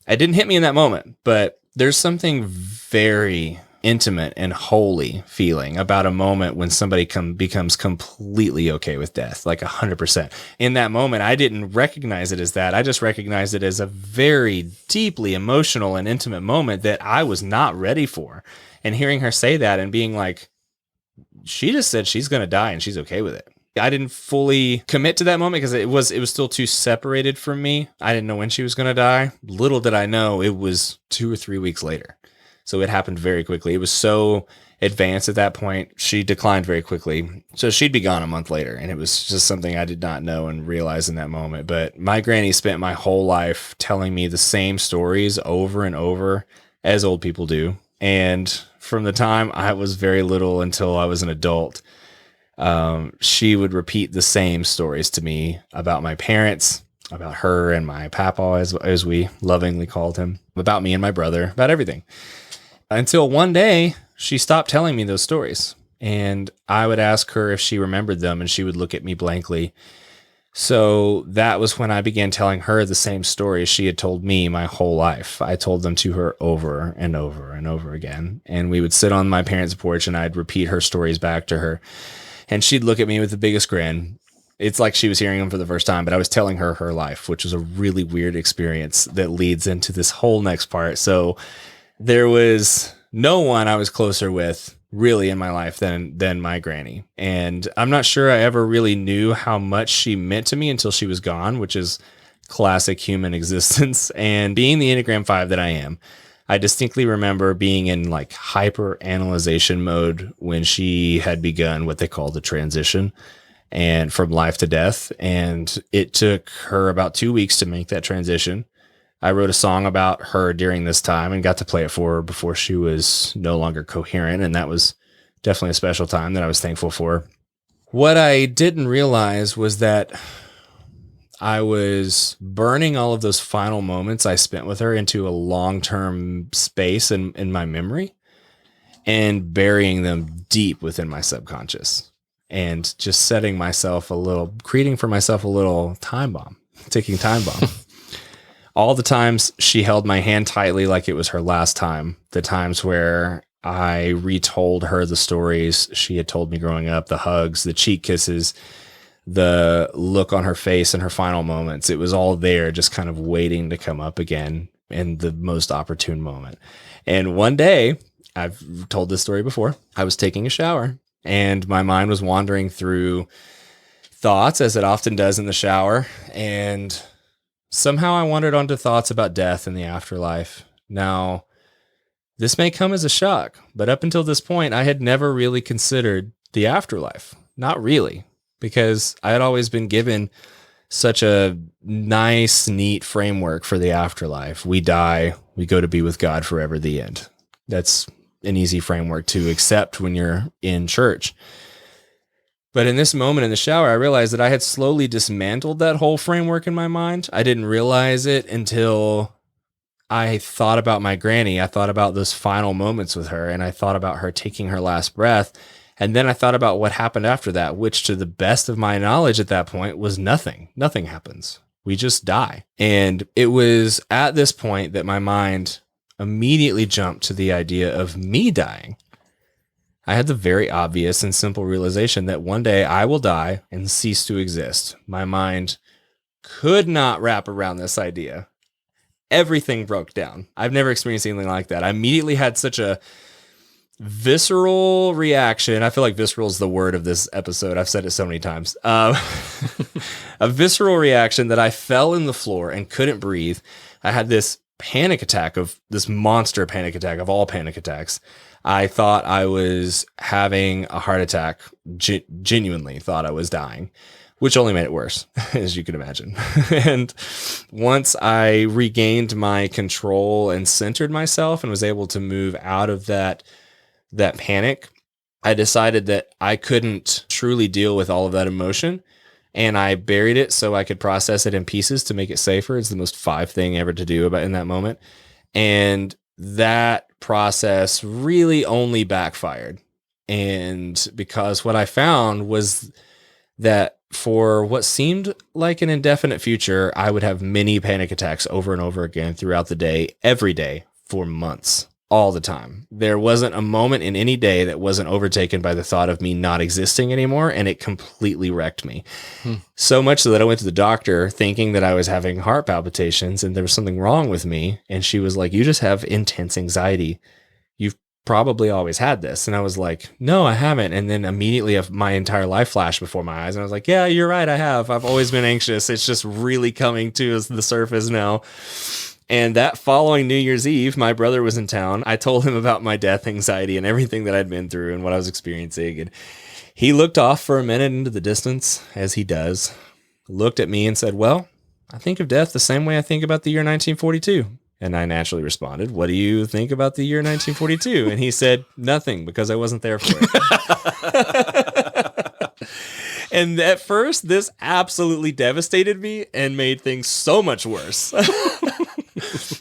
didn't hit me in that moment, but there's something very intimate and holy feeling about a moment when somebody becomes completely okay with death, like 100%. In that moment, I didn't recognize it as that. I just recognized it as a very deeply emotional and intimate moment that I was not ready for. And hearing her say that and being like, she just said she's going to die and she's okay with it. I didn't fully commit to that moment because it was still too separated from me. I didn't know when she was going to die. Little did I know it was 2 or 3 weeks later. So it happened very quickly. It was so advanced at that point. She declined very quickly. So she'd be gone a month later. And it was just something I did not know and realize in that moment. But my granny spent my whole life telling me the same stories over and over, as old people do. And from the time I was very little until I was an adult, she would repeat the same stories to me about my parents, about her and my papa, as we lovingly called him, about me and my brother, about everything. Until one day, she stopped telling me those stories. And I would ask her if she remembered them, and she would look at me blankly. So that was when I began telling her the same stories she had told me my whole life. I told them to her over and over and over again. And we would sit on my parents' porch, and I'd repeat her stories back to her. And she'd look at me with the biggest grin. It's like she was hearing them for the first time, but I was telling her her life, which was a really weird experience that leads into this whole next part. So there was no one I was closer with really in my life than my granny. And I'm not sure I ever really knew how much she meant to me until she was gone, which is classic human existence. And being the Enneagram 5 that I am, I distinctly remember being in like hyper analyzation mode when she had begun what they call the transition and from life to death. And it took her about 2 weeks to make that transition. I wrote a song about her during this time and got to play it for her before she was no longer coherent. And that was definitely a special time that I was thankful for. What I didn't realize was that I was burning all of those final moments I spent with her into a long-term space in my memory and burying them deep within my subconscious and just setting myself creating for myself a little ticking time bomb. All the times she held my hand tightly like it was her last time, the times where I retold her the stories she had told me growing up, the hugs, the cheek kisses, the look on her face in her final moments. It was all there, just kind of waiting to come up again in the most opportune moment. And one day, I've told this story before, I was taking a shower and my mind was wandering through thoughts, as it often does in the shower. And somehow I wandered onto thoughts about death and the afterlife. Now, this may come as a shock, but up until this point, I had never really considered the afterlife. Not really, because I had always been given such a nice, neat framework for the afterlife. We die, we go to be with God forever, the end. That's an easy framework to accept when you're in church. But in this moment in the shower, I realized that I had slowly dismantled that whole framework in my mind. I didn't realize it until I thought about my granny. I thought about those final moments with her, and I thought about her taking her last breath. And then I thought about what happened after that, which to the best of my knowledge at that point was nothing. Nothing happens. We just die. And it was at this point that my mind immediately jumped to the idea of me dying. I had the very obvious and simple realization that one day I will die and cease to exist. My mind could not wrap around this idea. Everything broke down. I've never experienced anything like that. I immediately had such a visceral reaction. I feel like visceral is the word of this episode. I've said it so many times. A visceral reaction that I fell in the floor and couldn't breathe. I had this monster panic attack of all panic attacks. I thought I was having a heart attack, genuinely thought I was dying, which only made it worse, as you can imagine. And once I regained my control and centered myself and was able to move out of that panic, I decided that I couldn't truly deal with all of that emotion. And I buried it so I could process it in pieces to make it safer. It's the most Five thing ever to do in that moment. And that process really only backfired. And because what I found was that for what seemed like an indefinite future, I would have many panic attacks over and over again throughout the day, every day, for months, all the time. There wasn't a moment in any day that wasn't overtaken by the thought of me not existing anymore, and it completely wrecked me. So much so that I went to the doctor thinking that I was having heart palpitations and there was something wrong with me. And she was like, "You just have intense anxiety. You've probably always had this." And I was like, "No, I haven't." And then immediately my entire life flashed before my eyes. And I was like, "Yeah, you're right. I have. I've always been anxious. It's just really coming to the surface now." And that following New Year's Eve, my brother was in town. I told him about my death anxiety and everything that I'd been through and what I was experiencing. And he looked off for a minute into the distance, as he does, looked at me and said, "Well, I think of death the same way I think about the year 1942. And I naturally responded, "What do you think about the year 1942? And he said, "Nothing, because I wasn't there for it." And at first, this absolutely devastated me and made things so much worse.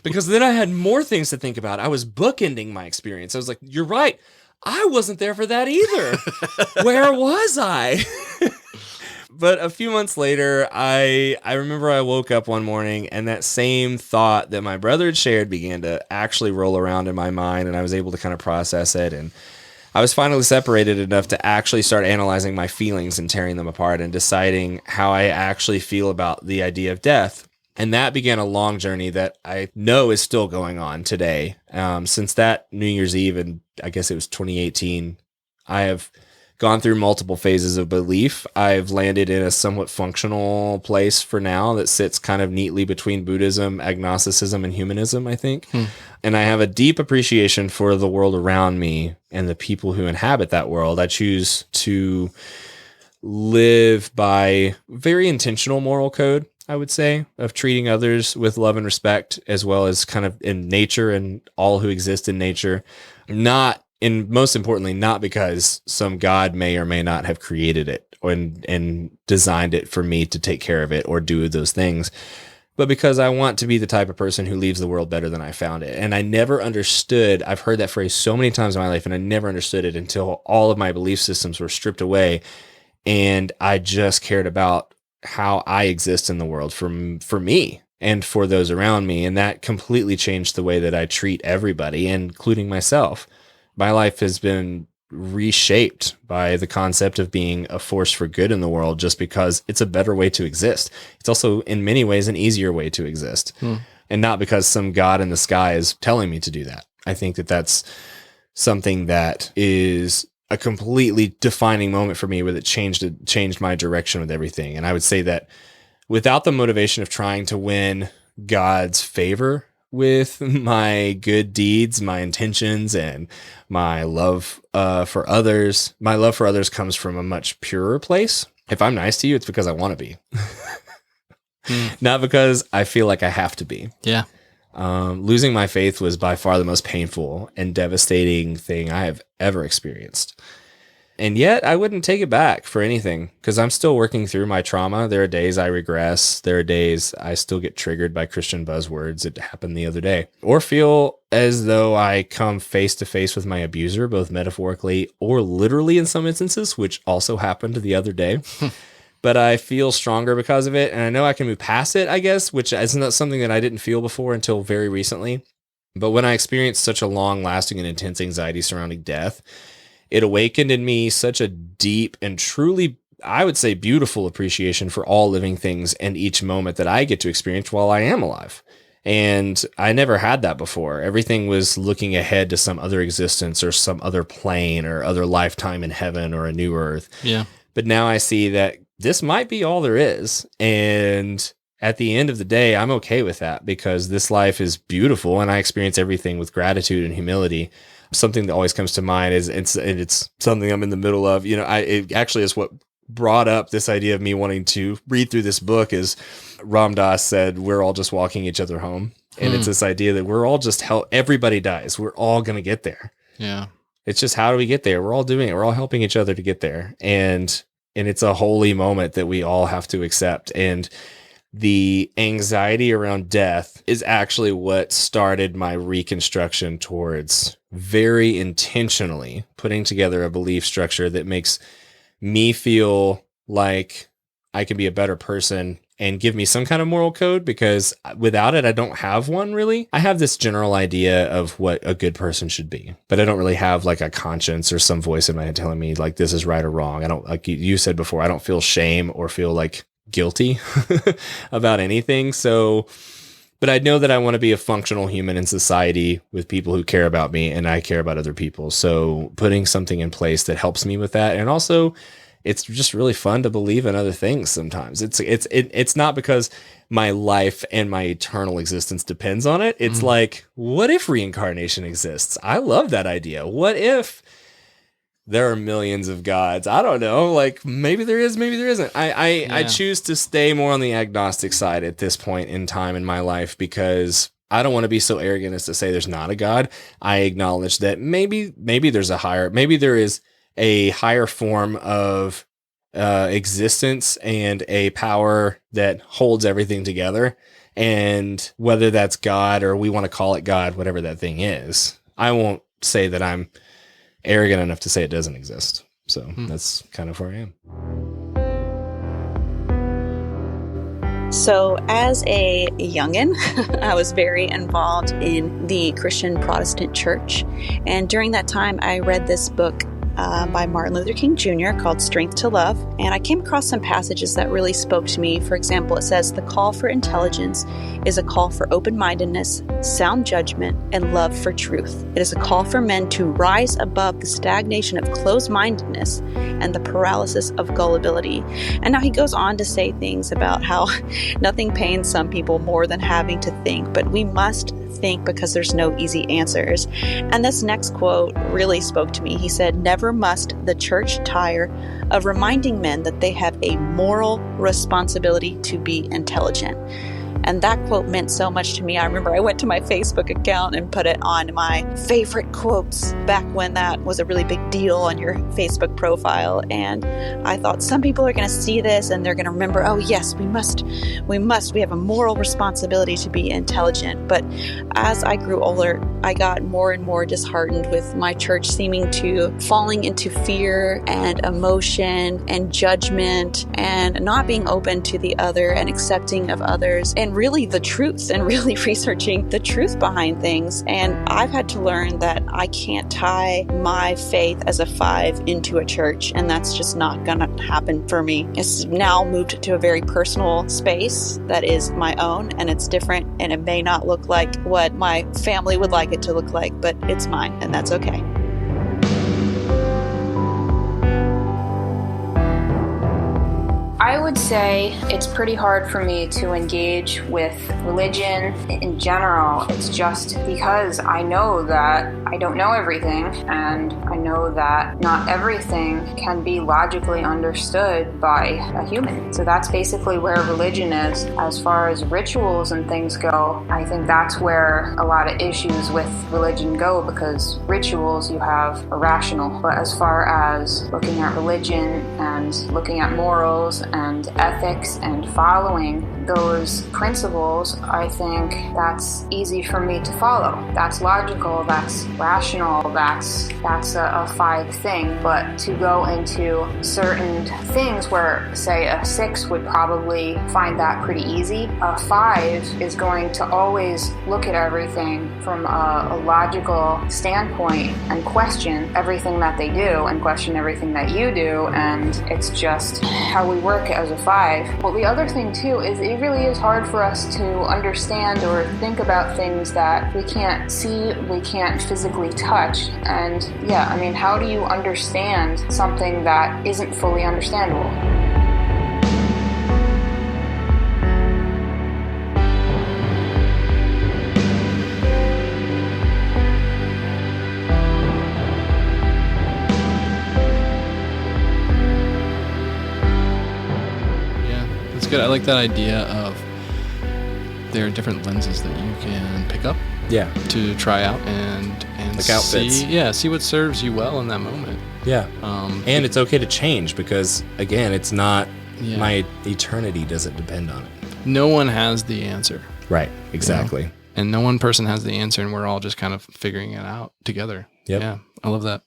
Because then I had more things to think about. I was bookending my experience. I was like, "You're right. I wasn't there for that either. Where was I?" But a few months later, I remember I woke up one morning and that same thought that my brother had shared began to actually roll around in my mind, and I was able to kind of process it. And I was finally separated enough to actually start analyzing my feelings and tearing them apart and deciding how I actually feel about the idea of death. And that began a long journey that I know is still going on today. Since that New Year's Eve, and I guess it was 2018, I have gone through multiple phases of belief. I've landed in a somewhat functional place for now that sits kind of neatly between Buddhism, agnosticism, and humanism, I think. And I have a deep appreciation for the world around me and the people who inhabit that world. I choose to live by very intentional moral code, I would say, of treating others with love and respect, as well as kind of in nature and all who exist in nature. And most importantly, not because some God may or may not have created it and designed it for me to take care of it or do those things, but because I want to be the type of person who leaves the world better than I found it. And I never understood, I've heard that phrase so many times in my life, and I never understood it until all of my belief systems were stripped away. And I just cared about how I exist in the world for me and for those around me. And that completely changed the way that I treat everybody, including myself. My life has been reshaped by the concept of being a force for good in the world just because it's a better way to exist. It's also in many ways an easier way to exist. And not because some God in the sky is telling me to do that. I think that that's something that is a completely defining moment for me where it changed my direction with everything. And I would say that without the motivation of trying to win God's favor with my good deeds, my intentions, and my love for others, my love for others comes from a much purer place. If I'm nice to you, it's because I want to be, not because I feel like I have to be. Yeah. Losing my faith was by far the most painful and devastating thing I have ever experienced. And yet I wouldn't take it back for anything because I'm still working through my trauma. There are days I regress. There are days I still get triggered by Christian buzzwords. It happened the other day. Or feel as though I come face to face with my abuser, both metaphorically or literally in some instances, which also happened the other day. But I feel stronger because of it. And I know I can move past it, I guess, which is not something that I didn't feel before until very recently. But when I experienced such a long lasting and intense anxiety surrounding death, it awakened in me such a deep and truly, I would say, beautiful appreciation for all living things and each moment that I get to experience while I am alive. And I never had that before. Everything was looking ahead to some other existence or some other plane or other lifetime in heaven or a new earth. Yeah. But now I see that this might be all there is. And at the end of the day, I'm okay with that because this life is beautiful and I experience everything with gratitude and humility. Something that always comes to mind is it's something I'm in the middle of. It actually is what brought up this idea of me wanting to read through this book. Is Ram Dass said, we're all just walking each other home. And it's this idea that we're all just everybody dies. We're all going to get there. Yeah. It's just, how do we get there? We're all doing it. We're all helping each other to get there. And it's a holy moment that we all have to accept. And the anxiety around death is actually what started my reconstruction towards very intentionally putting together a belief structure that makes me feel like I can be a better person and give me some kind of moral code, because without it, I don't have one really. I have this general idea of what a good person should be, but I don't really have like a conscience or some voice in my head telling me like this is right or wrong. I don't, like you said before, I don't feel shame or feel like guilty about anything. So, but I know that I want to be a functional human in society with people who care about me, and I care about other people. So putting something in place that helps me with that. And also it's just really fun to believe in other things sometimes. It's not because my life and my eternal existence depends on it. It's like, what if reincarnation exists? I love that idea. What if there are millions of gods? I don't know. Like maybe there is, maybe there isn't. I choose to stay more on the agnostic side at this point in time in my life, because I don't want to be so arrogant as to say there's not a God. I acknowledge that maybe there's maybe there is a higher form of existence and a power that holds everything together. And whether that's God or we want to call it God, whatever that thing is, I won't say that I'm arrogant enough to say it doesn't exist. So that's kind of where I am. So as a youngin', I was very involved in the Christian Protestant church. And during that time, I read this book by Martin Luther King Jr. called Strength to Love. And I came across some passages that really spoke to me. For example, it says, the call for intelligence is a call for open-mindedness, sound judgment, and love for truth. It is a call for men to rise above the stagnation of closed-mindedness and the paralysis of gullibility. And now he goes on to say things about how nothing pains some people more than having to think, but we must think because there's no easy answers. And this next quote really spoke to me. He said, never must the church tire of reminding men that they have a moral responsibility to be intelligent. And that quote meant so much to me. I remember I went to my Facebook account and put it on my favorite quotes back when that was a really big deal on your Facebook profile. And I thought some people are going to see this and they're going to remember, oh yes, we have a moral responsibility to be intelligent. But as I grew older, I got more and more disheartened with my church seeming to falling into fear and emotion and judgment and not being open to the other and accepting of others. And really the truth and really researching the truth behind things. And I've had to learn that I can't tie my faith as a 5 into a church, and that's just not going to happen for me. It's now moved to a very personal space that is my own, and it's different, and it may not look like what my family would like it to look like, but it's mine, and that's okay. I would say it's pretty hard for me to engage with religion in general. It's just because I know that I don't know everything, and I know that not everything can be logically understood by a human. So that's basically where religion is. As far as rituals and things go, I think that's where a lot of issues with religion go, because rituals you have irrational. But as far as looking at religion and looking at morals and ethics and following those principles, I think that's easy for me to follow. That's logical, that's rational, that's a 5 thing. But to go into certain things where, say, a 6 would probably find that pretty easy, a 5 is going to always look at everything from a logical standpoint and question everything that they do and question everything that you do, and it's just how we work as a 5. Well, the other thing too is it really is hard for us to understand or think about things that we can't see, we can't physically touch. And yeah, I mean, how do you understand something that isn't fully understandable? Good. I like that idea of there are different lenses that you can pick up. Yeah. To try out and like outfits. See what serves you well in that moment. Yeah. And it's okay to change because again, it's not my eternity doesn't depend on it. No one has the answer. Right. Exactly. You know? And no one person has the answer, and we're all just kind of figuring it out together. Yep. Yeah. I love that.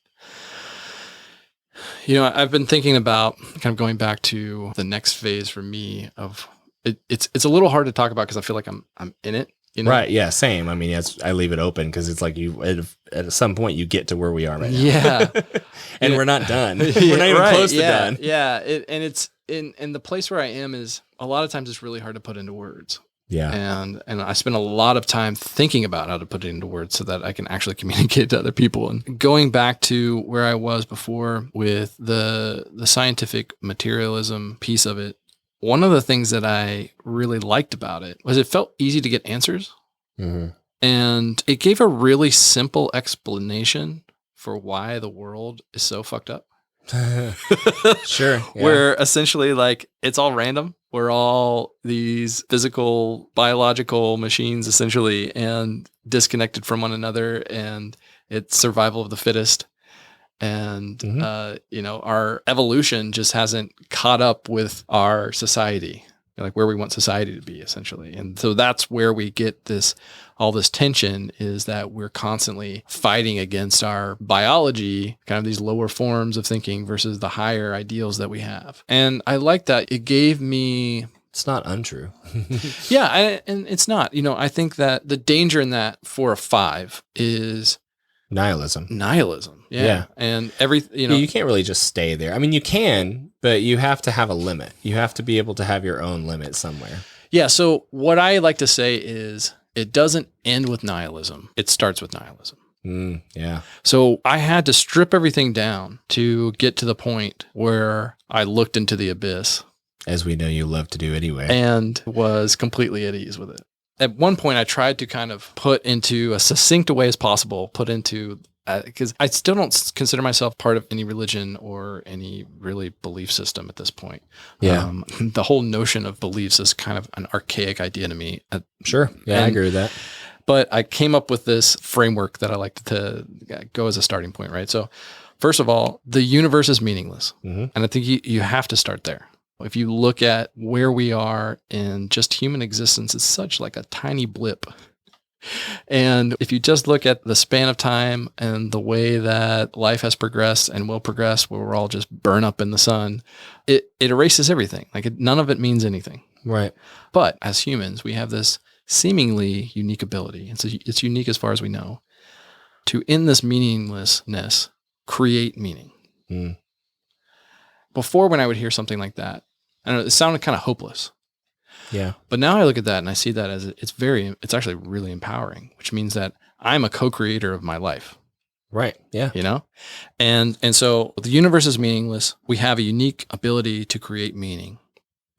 You know, I've been thinking about kind of going back to the next phase for me of it's a little hard to talk about because I feel like I'm in it. You know? Right. Yeah. Same. I mean, I leave it open because it's like at some point you get to where we are right now. Yeah. And we're not done. We're not even close to done. Yeah. And it's in the place where I am is a lot of times it's really hard to put into words. Yeah. And I spend a lot of time thinking about how to put it into words so that I can actually communicate to other people. And going back to where I was before with the scientific materialism piece of it, one of the things that I really liked about it was it felt easy to get answers. Mm-hmm. And it gave a really simple explanation for why the world is so fucked up. Sure. Yeah. Where essentially like it's all random. We're all these physical, biological machines essentially and disconnected from one another, and it's survival of the fittest. And, you know, our evolution just hasn't caught up with our society, like where we want society to be essentially. And so that's where we get all this tension is that we're constantly fighting against our biology, kind of these lower forms of thinking versus the higher ideals that we have. And I like that. It gave me... It's not untrue. Yeah, and it's not. You know, I think that the danger in that for a 5 is... Nihilism. Yeah. And you can't really just stay there. I mean, you can, but you have to have a limit. You have to be able to have your own limit somewhere. Yeah. So what I like to say is it doesn't end with nihilism. It starts with nihilism. Yeah. So I had to strip everything down to get to the point where I looked into the abyss. As we know you love to do anyway. And was completely at ease with it. At one point, I tried to kind of put into a succinct way as possible, because I still don't consider myself part of any religion or any really belief system at this point. Yeah. The whole notion of beliefs is kind of an archaic idea to me. Sure. Yeah, I agree with that. But I came up with this framework that I like to go as a starting point, right? So first of all, the universe is meaningless. Mm-hmm. And I think you have to start there. If you look at where we are in just human existence, it's such like a tiny blip And if you just look at the span of time and the way that life has progressed and will progress, where we're all just burn up in the sun, it erases everything. Like none of it means anything. Right. But as humans, we have this seemingly unique ability. It's unique as far as we know to, in this meaninglessness, create meaning. Mm. Before, when I would hear something like that, I don't know, it sounded kind of hopeless. Yeah. But now I look at that and I see that as it's actually really empowering, which means that I'm a co-creator of my life. Right. Yeah. You know? And so the universe is meaningless. We have a unique ability to create meaning.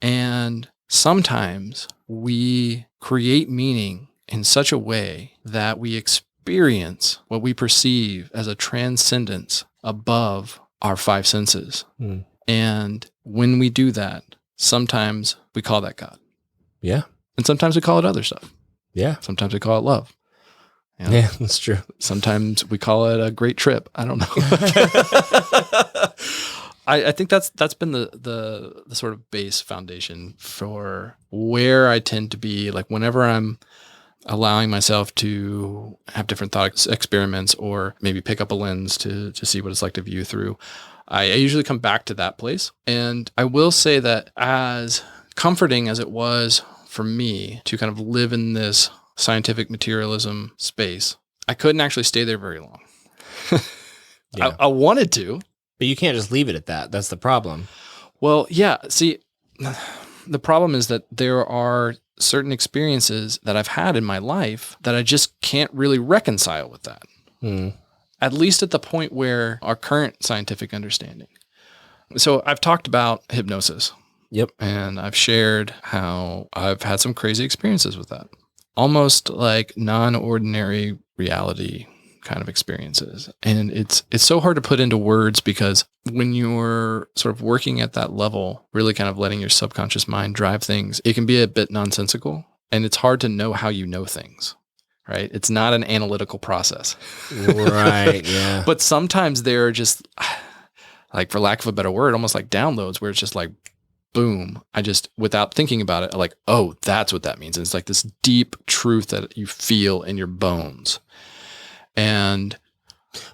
And sometimes we create meaning in such a way that we experience what we perceive as a transcendence above our five senses. Mm. And when we do that, sometimes we call that God. Yeah. And sometimes we call it other stuff. Yeah. Sometimes we call it love. You know? Yeah, that's true. Sometimes we call it a great trip. I don't know. I think that's been the sort of base foundation for where I tend to be. Like whenever I'm allowing myself to have different thought experiments or maybe pick up a lens to see what it's like to view through, I usually come back to that place. And I will say that as comforting as it was for me to kind of live in this scientific materialism space, I couldn't actually stay there very long. Yeah. I wanted to. But you can't just leave it at that. That's the problem. Well, yeah. See, the problem is that there are certain experiences that I've had in my life that I just can't really reconcile with that. Mm. At least at the point where our current scientific understanding. So I've talked about hypnosis. Yep. And I've shared how I've had some crazy experiences with that. Almost like non-ordinary reality kind of experiences. And it's so hard to put into words because when you're sort of working at that level, really kind of letting your subconscious mind drive things, it can be a bit nonsensical and it's hard to know how you know things, right? It's not an analytical process. Right, yeah. But sometimes there are just, like, for lack of a better word, almost like downloads where it's just like, boom, I just, without thinking about it, like, oh, that's what that means. And it's like this deep truth that you feel in your bones. And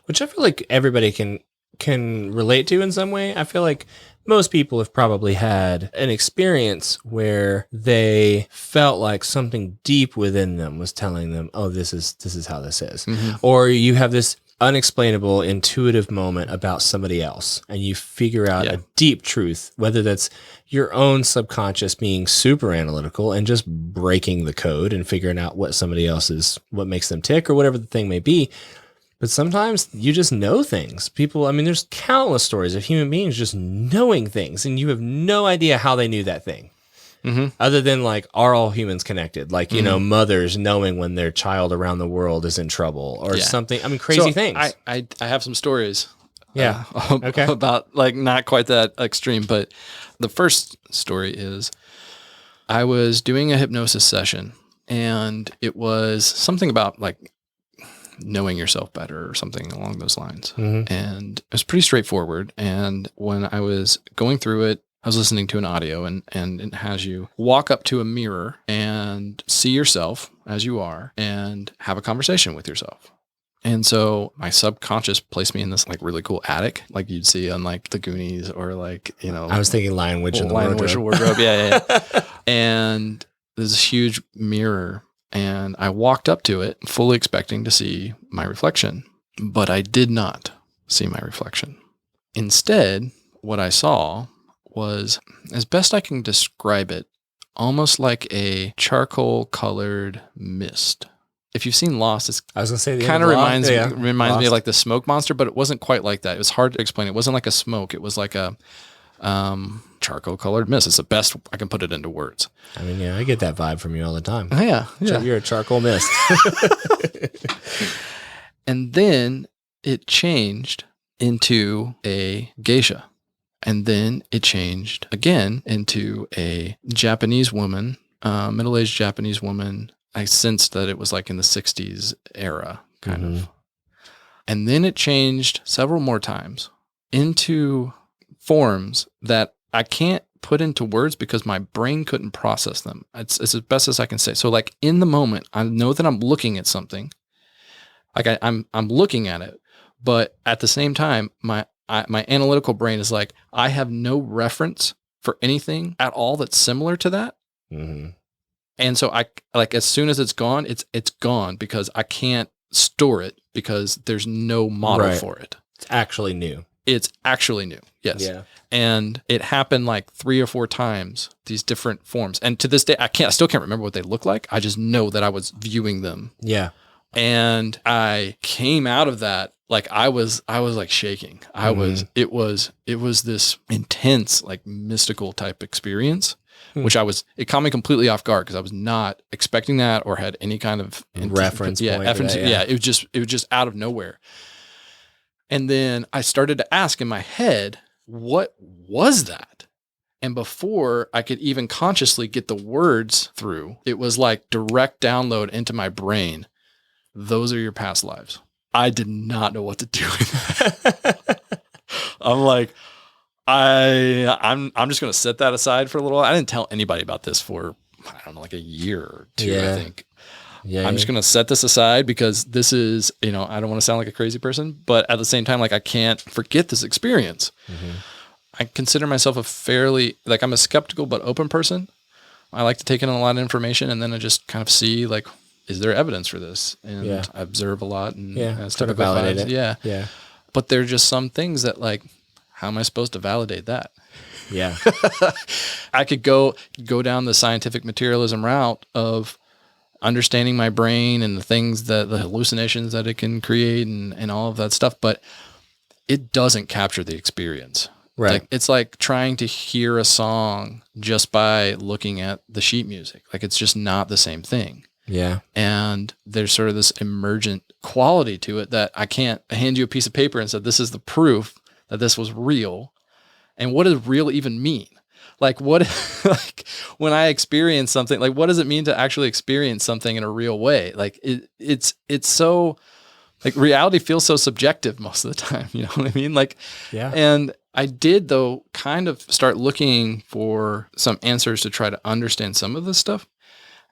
which I feel like everybody can relate to in some way. I feel like most people have probably had an experience where they felt like something deep within them was telling them, oh, this is how this is. Mm-hmm. Or you have this unexplainable intuitive moment about somebody else and you figure out a deep truth, whether that's your own subconscious being super analytical and just breaking the code and figuring out what somebody else is, what makes them tick or whatever the thing may be. But sometimes you just know things. People, I mean, there's countless stories of human beings just knowing things and you have no idea how they knew that thing. Mm-hmm. Other than like, are all humans connected? Like, you know, mothers knowing when their child around the world is in trouble or something. I mean, crazy things. I have some stories. Yeah. Okay. About like not quite that extreme, but the first story is I was doing a hypnosis session and it was something about like knowing yourself better or something along those lines. Mm-hmm. And it was pretty straightforward. And when I was going through it, I was listening to an audio and it has you walk up to a mirror and see yourself as you are and have a conversation with yourself. And so my subconscious placed me in this like really cool attic, like you'd see on like the Goonies or like, you know, I was thinking Lion Witch in the wardrobe. Yeah. And there's this huge mirror and I walked up to it fully expecting to see my reflection, but I did not see my reflection. Instead, what I saw was, as best I can describe it, almost like a charcoal colored mist. If you've seen Lost, it's I was gonna say kind of reminds me Lost. of like the smoke monster, but it wasn't quite like that. It was hard to explain. It wasn't like a smoke. It was like a charcoal colored mist. It's the best I can put it into words. I mean, yeah, I get that vibe from you all the time. Oh, yeah. You're a charcoal mist. And then it changed into a geisha. And then it changed again into a Japanese woman, middle-aged Japanese woman. I sensed that it was like in the 60s era, kind of. And then it changed several more times into forms that I can't put into words because my brain couldn't process them. It's as best as I can say. So like in the moment, I know that I'm looking at something. Like I'm looking at it, but at the same time, my analytical brain is like, I have no reference for anything at all that's similar to that. Mm-hmm. And so I like, as soon as it's gone, it's gone because I can't store it because there's no model for it. It's actually new. It's actually new. Yes. Yeah. And it happened like 3 or 4 times, these different forms. And to this day, I still can't remember what they look like. I just know that I was viewing them. Yeah. And I came out of that like I was like shaking. It was this intense, like mystical type experience, which it caught me completely off guard because I was not expecting that or had any kind of reference point. It was just out of nowhere. And then I started to ask in my head, what was that? And before I could even consciously get the words through, it was like direct download into my brain. Those are your past lives. I did not know what to do with that. I'm like, I'm just going to set that aside for a little while. I didn't tell anybody about this for, I don't know, like a year or 2, I think. Yeah. I'm just going to set this aside because this is, I don't want to sound like a crazy person, but at the same time, like I can't forget this experience. Mm-hmm. I consider myself I'm a skeptical but open person. I like to take in a lot of information and then I just kind of see like, is there evidence for this? And I observe a lot and try to validate it. Yeah. Yeah. But there are just some things that like, how am I supposed to validate that? Yeah. I could go down the scientific materialism route of understanding my brain and the hallucinations that it can create and all of that stuff, but it doesn't capture the experience. Right. It's like trying to hear a song just by looking at the sheet music. Like it's just not the same thing. Yeah. And there's sort of this emergent quality to it that I can't hand you a piece of paper and say, this is the proof that this was real. And what does real even mean? Like like when I experience something, like what does it mean to actually experience something in a real way? Like it's so like reality feels so subjective most of the time. You know what I mean? Like, yeah. And I did though kind of start looking for some answers to try to understand some of this stuff.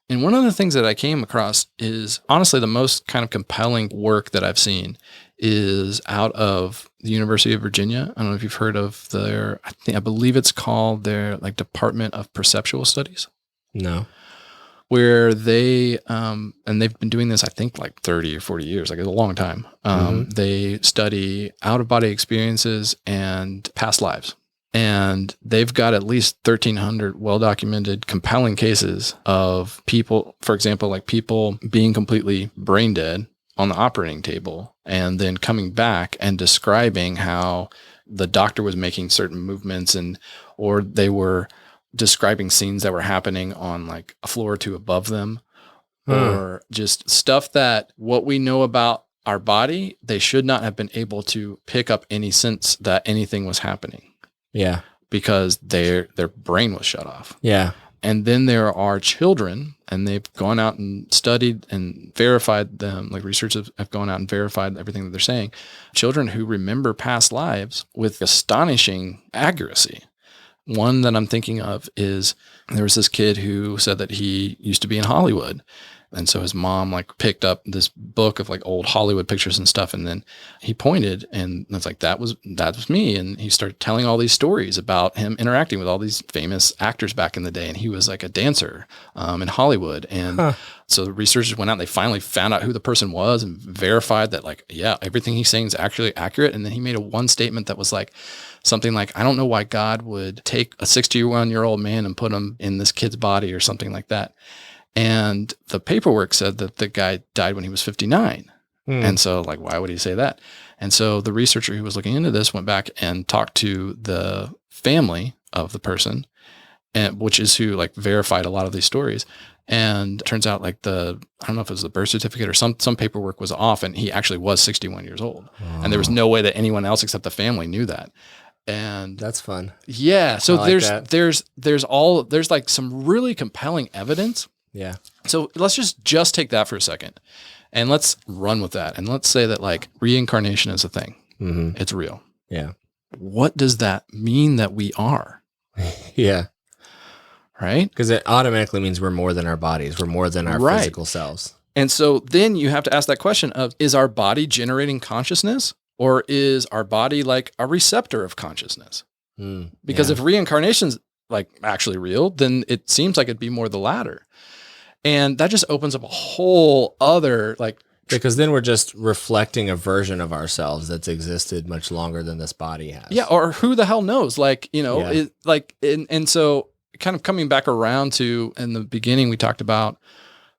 And one of the things that I came across is honestly the most kind of compelling work that I've seen is out of the University of Virginia. I don't know if you've heard of I believe it's called their like Department of Perceptual Studies. No. Where they, and they've been doing this, I think like 30 or 40 years, like it's a long time. They study out-of-body experiences and past lives. And they've got at least 1,300 well-documented, compelling cases of people, for example, like people being completely brain dead on the operating table and then coming back and describing how the doctor was making certain movements or they were describing scenes that were happening on like a floor or 2 above them or just stuff that what we know about our body, they should not have been able to pick up any sense that anything was happening. Yeah. Because their brain was shut off. Yeah. And then there are children, and they've gone out and studied and verified them, like researchers have gone out and verified everything that they're saying. Children who remember past lives with astonishing accuracy. One that I'm thinking of is there was this kid who said that he used to be in Hollywood. And so his mom like picked up this book of like old Hollywood pictures and stuff. And then he pointed and it's like, that was me. And he started telling all these stories about him interacting with all these famous actors back in the day. And he was like a dancer in Hollywood. And so the researchers went out and they finally found out who the person was and verified that like, yeah, everything he's saying is actually accurate. And then he made one statement that was like something like, I don't know why God would take a 61-year-old man and put him in this kid's body or something like that. And the paperwork said that the guy died when he was 59. And so like, why would he say that? And so the researcher who was looking into this went back and talked to the family of the person, and which is who like verified a lot of these stories. And it turns out like I don't know if it was the birth certificate or some paperwork was off and he actually was 61 years old. And there was no way that anyone else except the family knew that. And that's fun. Yeah. So like there's like some really compelling evidence. Yeah. So let's just take that for a second and let's run with that. And let's say that like reincarnation is a thing. Mm-hmm. It's real. Yeah. What does that mean that we are? Yeah. Right? Because it automatically means we're more than our bodies. We're more than our physical selves. And so then you have to ask that question of, is our body generating consciousness, or is our body like a receptor of consciousness? Because if reincarnation's like actually real, then it seems like it'd be more the latter. And that just opens up a whole other like, because then we're just reflecting a version of ourselves that's existed much longer than this body has. Yeah. Or who the hell knows? Like, you know, and so kind of coming back around to, in the beginning, we talked about,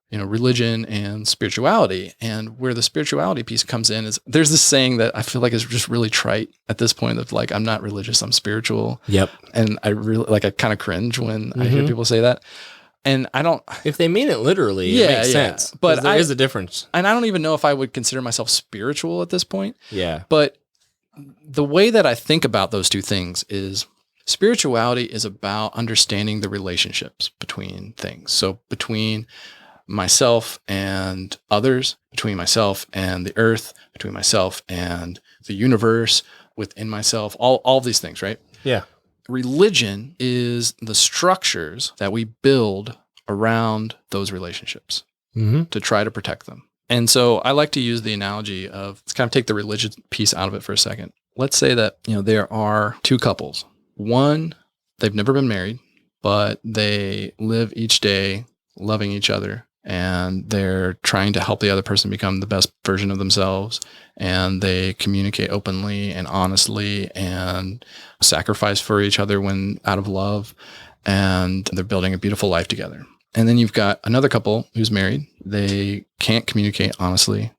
you know, religion and spirituality, and where the spirituality piece comes in is there's this saying that I feel like is just really trite at this point of like, I'm not religious, I'm spiritual. Yep. And I really like, I kind of cringe when I hear people say that. And I don't, if they mean it literally, it makes sense. But there is a difference. And I don't even know if I would consider myself spiritual at this point. Yeah. But the way that I think about those two things is spirituality is about understanding the relationships between things. So between myself and others, between myself and the earth, between myself and the universe, within myself, all these things, right? Yeah. Religion is the structures that we build around those relationships to try to protect them. And so I like to use the analogy of, let's kind of take the religious piece out of it for a second. Let's say that, you know, there are two couples. One, they've never been married, but they live each day loving each other, and they're trying to help the other person become the best version of themselves. And they communicate openly and honestly and sacrifice for each other when out of love. And they're building a beautiful life together. And then you've got another couple who's married. They can't communicate honestly.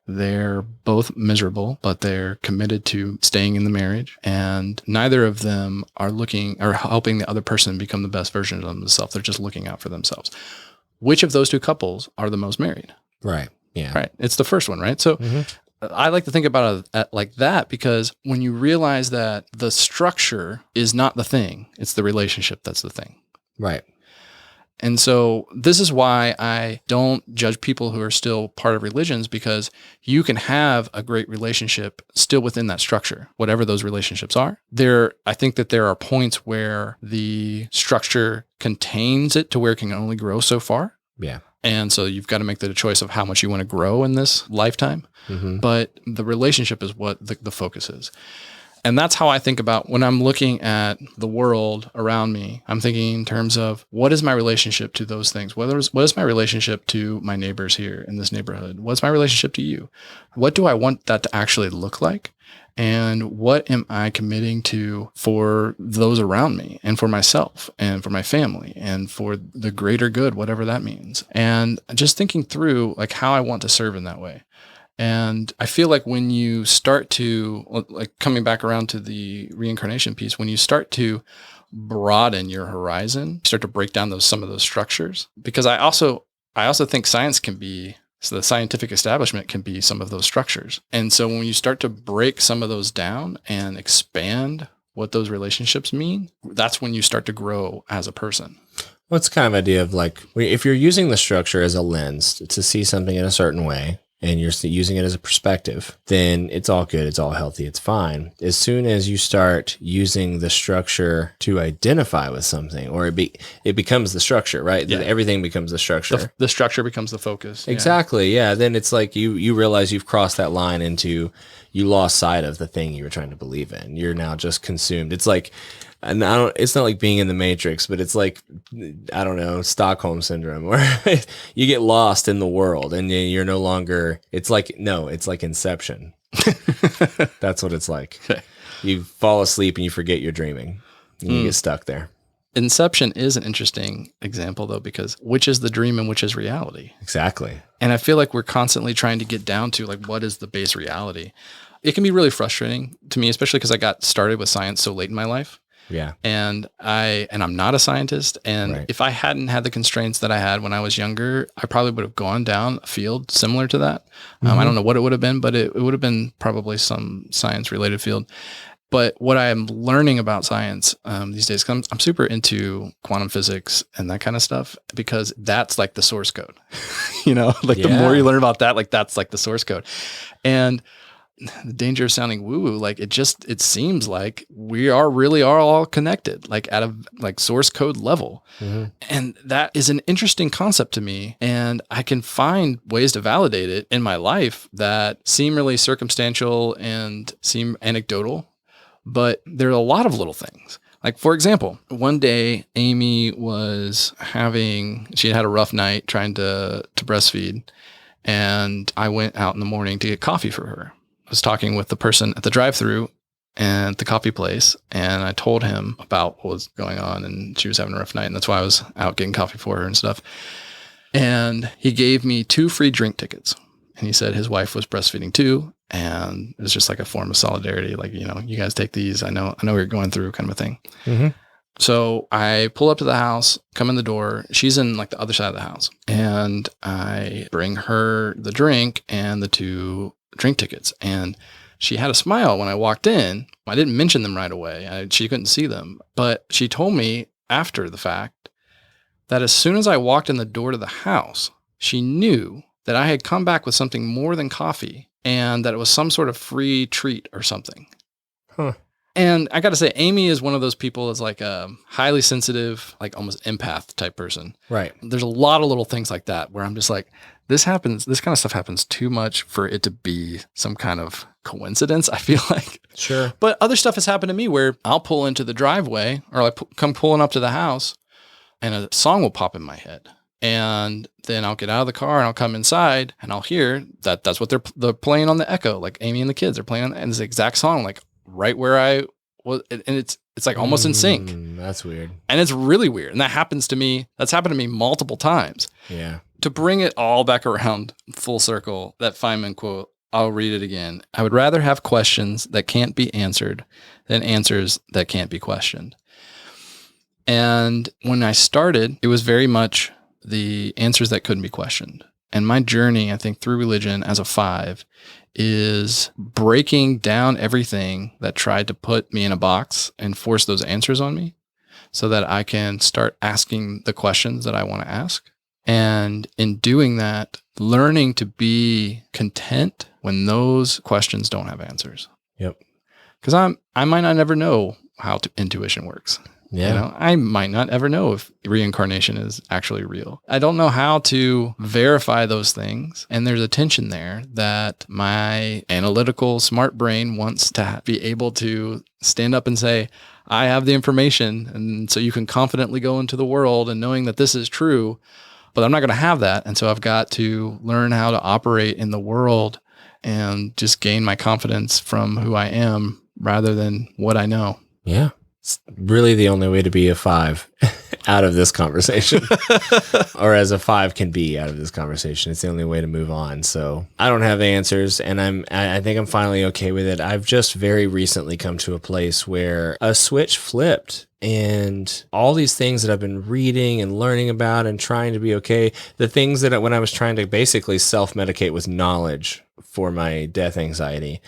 They're both miserable, but they're committed to staying in the marriage. And neither of them are looking or helping the other person become the best version of themselves. They're just looking out for themselves. Which of those two couples are the most married? Right. Yeah. Right. It's the first one, right? So I like to think about it like that, because when you realize that the structure is not the thing, it's the relationship that's the thing. Right. And so this is why I don't judge people who are still part of religions, because you can have a great relationship still within that structure, whatever those relationships are. I think that there are points where the structure contains it to where it can only grow so far. Yeah. And so you've got to make the choice of how much you want to grow in this lifetime. But the relationship is what the focus is. And that's how I think about when I'm looking at the world around me. I'm thinking in terms of, what is my relationship to those things? What is my relationship to my neighbors here in this neighborhood? What's my relationship to you? What do I want that to actually look like? And what am I committing to for those around me and for myself and for my family and for the greater good, whatever that means? And just thinking through like how I want to serve in that way. And I feel like when you start to, like coming back around to the reincarnation piece, when you start to broaden your horizon, you start to break down some of those structures, because I also think science can be, so the scientific establishment can be some of those structures. And so when you start to break some of those down and expand what those relationships mean, that's when you start to grow as a person. Well, it's kind of idea of like, if you're using the structure as a lens to see something in a certain way, and you're using it as a perspective, then it's all good. It's all healthy. It's fine. As soon as you start using the structure to identify with something, or it becomes the structure, right? Yeah. Everything becomes the structure. The structure becomes the focus. Exactly. Yeah. Then it's like you realize you've crossed that line into, you lost sight of the thing you were trying to believe in. You're now just consumed. It's like, and it's not like being in the Matrix, but it's like, I don't know, Stockholm syndrome, where you get lost in the world and you're no longer, it's like Inception. That's what it's like. Okay. You fall asleep and you forget you're dreaming and you get stuck there. Inception is an interesting example though, because which is the dream and which is reality? Exactly. And I feel like we're constantly trying to get down to like, what is the base reality? It can be really frustrating to me, especially because I got started with science so late in my life. Yeah. And I'm not a scientist. And if I hadn't had the constraints that I had when I was younger, I probably would have gone down a field similar to that. I don't know what it would have been, but it would have been probably some science related field. But what I am learning about science these days, I'm super into quantum physics and that kind of stuff, because that's like the source code, the more you learn about that, like that's like the source code. And the danger of sounding woo-woo, like it seems like we are all connected, like at a like source code level. Mm-hmm. And that is an interesting concept to me. And I can find ways to validate it in my life that seem really circumstantial and seem anecdotal, but there are a lot of little things. Like, for example, one day Amy she had a rough night trying to breastfeed. And I went out in the morning to get coffee for her. I was talking with the person at the drive-thru and the coffee place, and I told him about what was going on, and she was having a rough night, and that's why I was out getting coffee for her and stuff. And he gave me 2 free drink tickets, and he said his wife was breastfeeding too, and it was just like a form of solidarity, like, you guys take these. I know you're going through, kind of a thing. Mm-hmm. So I pull up to the house, come in the door. She's in like the other side of the house, and I bring her the drink and the 2 drink tickets. And she had a smile when I walked in. I didn't mention them right away. She couldn't see them, but she told me after the fact that as soon as I walked in the door to the house, she knew that I had come back with something more than coffee and that it was some sort of free treat or something. Huh. And I got to say, Amy is one of those people that's like a highly sensitive, like almost empath type person. Right. There's a lot of little things like that where I'm just like, this kind of stuff happens too much for it to be some kind of coincidence, I feel like. Sure. But other stuff has happened to me where I'll pull into the driveway or like come pulling up to the house and a song will pop in my head. And then I'll get out of the car and I'll come inside and I'll hear that's what they're playing on the Echo. Like Amy and the kids are playing on and this exact song, like right where I was, and it's like almost in sync. That's weird. And it's really weird. And that's happened to me multiple times. Yeah. To bring it all back around full circle, that Feynman quote, I'll read it again. I would rather have questions that can't be answered than answers that can't be questioned. And when I started, it was very much the answers that couldn't be questioned. And my journey, I think, through religion as a 5 is breaking down everything that tried to put me in a box and force those answers on me so that I can start asking the questions that I want to ask. And in doing that, learning to be content when those questions don't have answers. Yep. Because I might not ever know how intuition works. Yeah. I might not ever know if reincarnation is actually real. I don't know how to verify those things. And there's a tension there that my analytical, smart brain wants to be able to stand up and say, I have the information. And so you can confidently go into the world and knowing that this is true. But I'm not going to have that. And so I've got to learn how to operate in the world and just gain my confidence from who I am rather than what I know. Yeah. It's really the only way to be a 5 out of this conversation, or as a 5 can be out of this conversation. It's the only way to move on. So I don't have answers, and I think I'm finally okay with it. I've just very recently come to a place where a switch flipped, and all these things that I've been reading and learning about and trying to be okay, the things that when I was trying to basically self-medicate with knowledge for my death anxiety,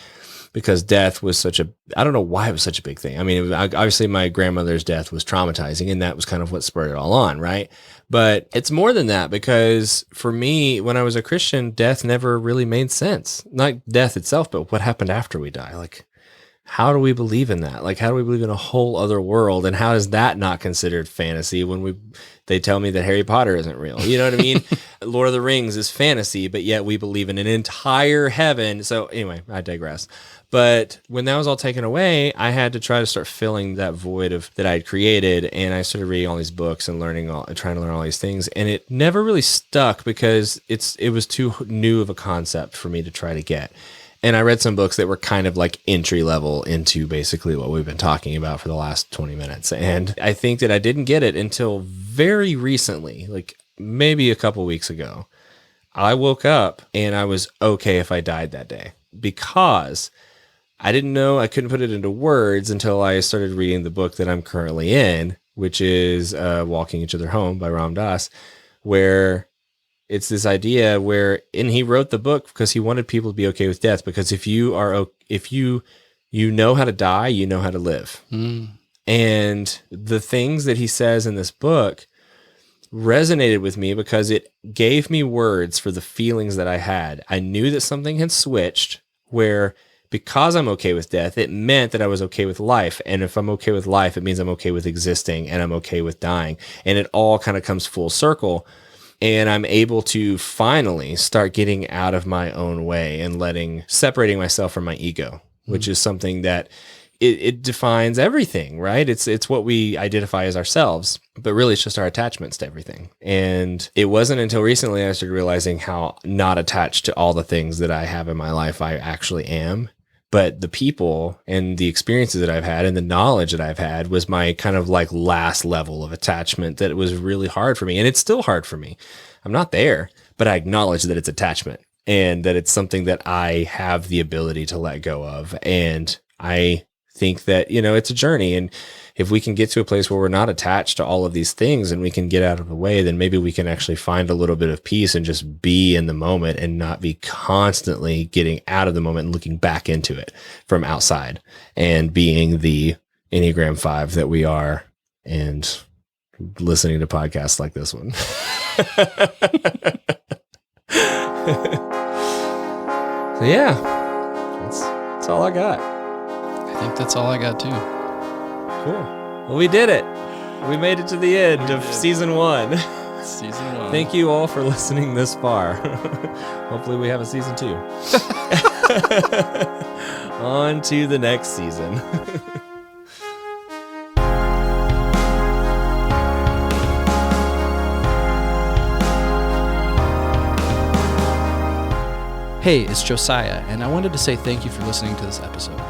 because death was I don't know why it was such a big thing. I mean, obviously my grandmother's death was traumatizing, and that was kind of what spurred it all on, right? But it's more than that, because for me, when I was a Christian, death never really made sense. Not death itself, but what happened after we die. Like, how do we believe in that? Like, how do we believe in a whole other world? And how is that not considered fantasy when they tell me that Harry Potter isn't real? You know what I mean? Lord of the Rings is fantasy, but yet we believe in an entire heaven. So anyway, I digress. But when that was all taken away, I had to try to start filling that void that I had created. And I started reading all these books and trying to learn all these things. And it never really stuck because it was too new of a concept for me to try to get. And I read some books that were kind of like entry level into basically what we've been talking about for the last 20 minutes. And I think that I didn't get it until very recently, like maybe a couple weeks ago. I woke up and I was okay if I died that day, because I didn't know, I couldn't put it into words until I started reading the book that I'm currently in, which is Walking Each Other Home by Ram Dass, where it's this idea and he wrote the book because he wanted people to be okay with death, because if you know how to die, you know how to live. And the things that he says in this book resonated with me because it gave me words for the feelings that I had. I knew that something had switched where because I'm okay with death, it meant that I was okay with life. And if I'm okay with life, it means I'm okay with existing and I'm okay with dying. And it all kind of comes full circle. And I'm able to finally start getting out of my own way and separating myself from my ego, which is something that it defines everything, right? It's what we identify as ourselves, but really it's just our attachments to everything. And it wasn't until recently I started realizing how not attached to all the things that I have in my life I actually am. But the people and the experiences that I've had and the knowledge that I've had was my kind of like last level of attachment that was really hard for me. And it's still hard for me. I'm not there, but I acknowledge that it's attachment and that it's something that I have the ability to let go of. And I think that, it's a journey. And if we can get to a place where we're not attached to all of these things and we can get out of the way, then maybe we can actually find a little bit of peace and just be in the moment and not be constantly getting out of the moment and looking back into it from outside and being the Enneagram 5 that we are and listening to podcasts like this one. So yeah, that's all I got. I think that's all I got too. Cool. Well, we did it. We made it to the end of season 1. Season 1. Thank you all for listening this far. Hopefully we have a season 2. On to the next season. Hey, it's Josiah, and I wanted to say thank you for listening to this episode.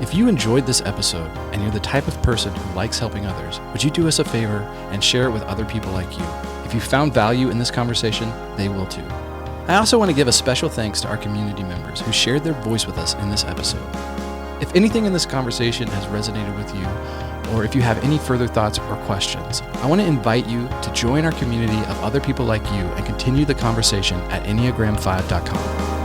If you enjoyed this episode and you're the type of person who likes helping others, would you do us a favor and share it with other people like you? If you found value in this conversation, they will too. I also want to give a special thanks to our community members who shared their voice with us in this episode. If anything in this conversation has resonated with you, or if you have any further thoughts or questions, I want to invite you to join our community of other people like you and continue the conversation at Enneagram5.com.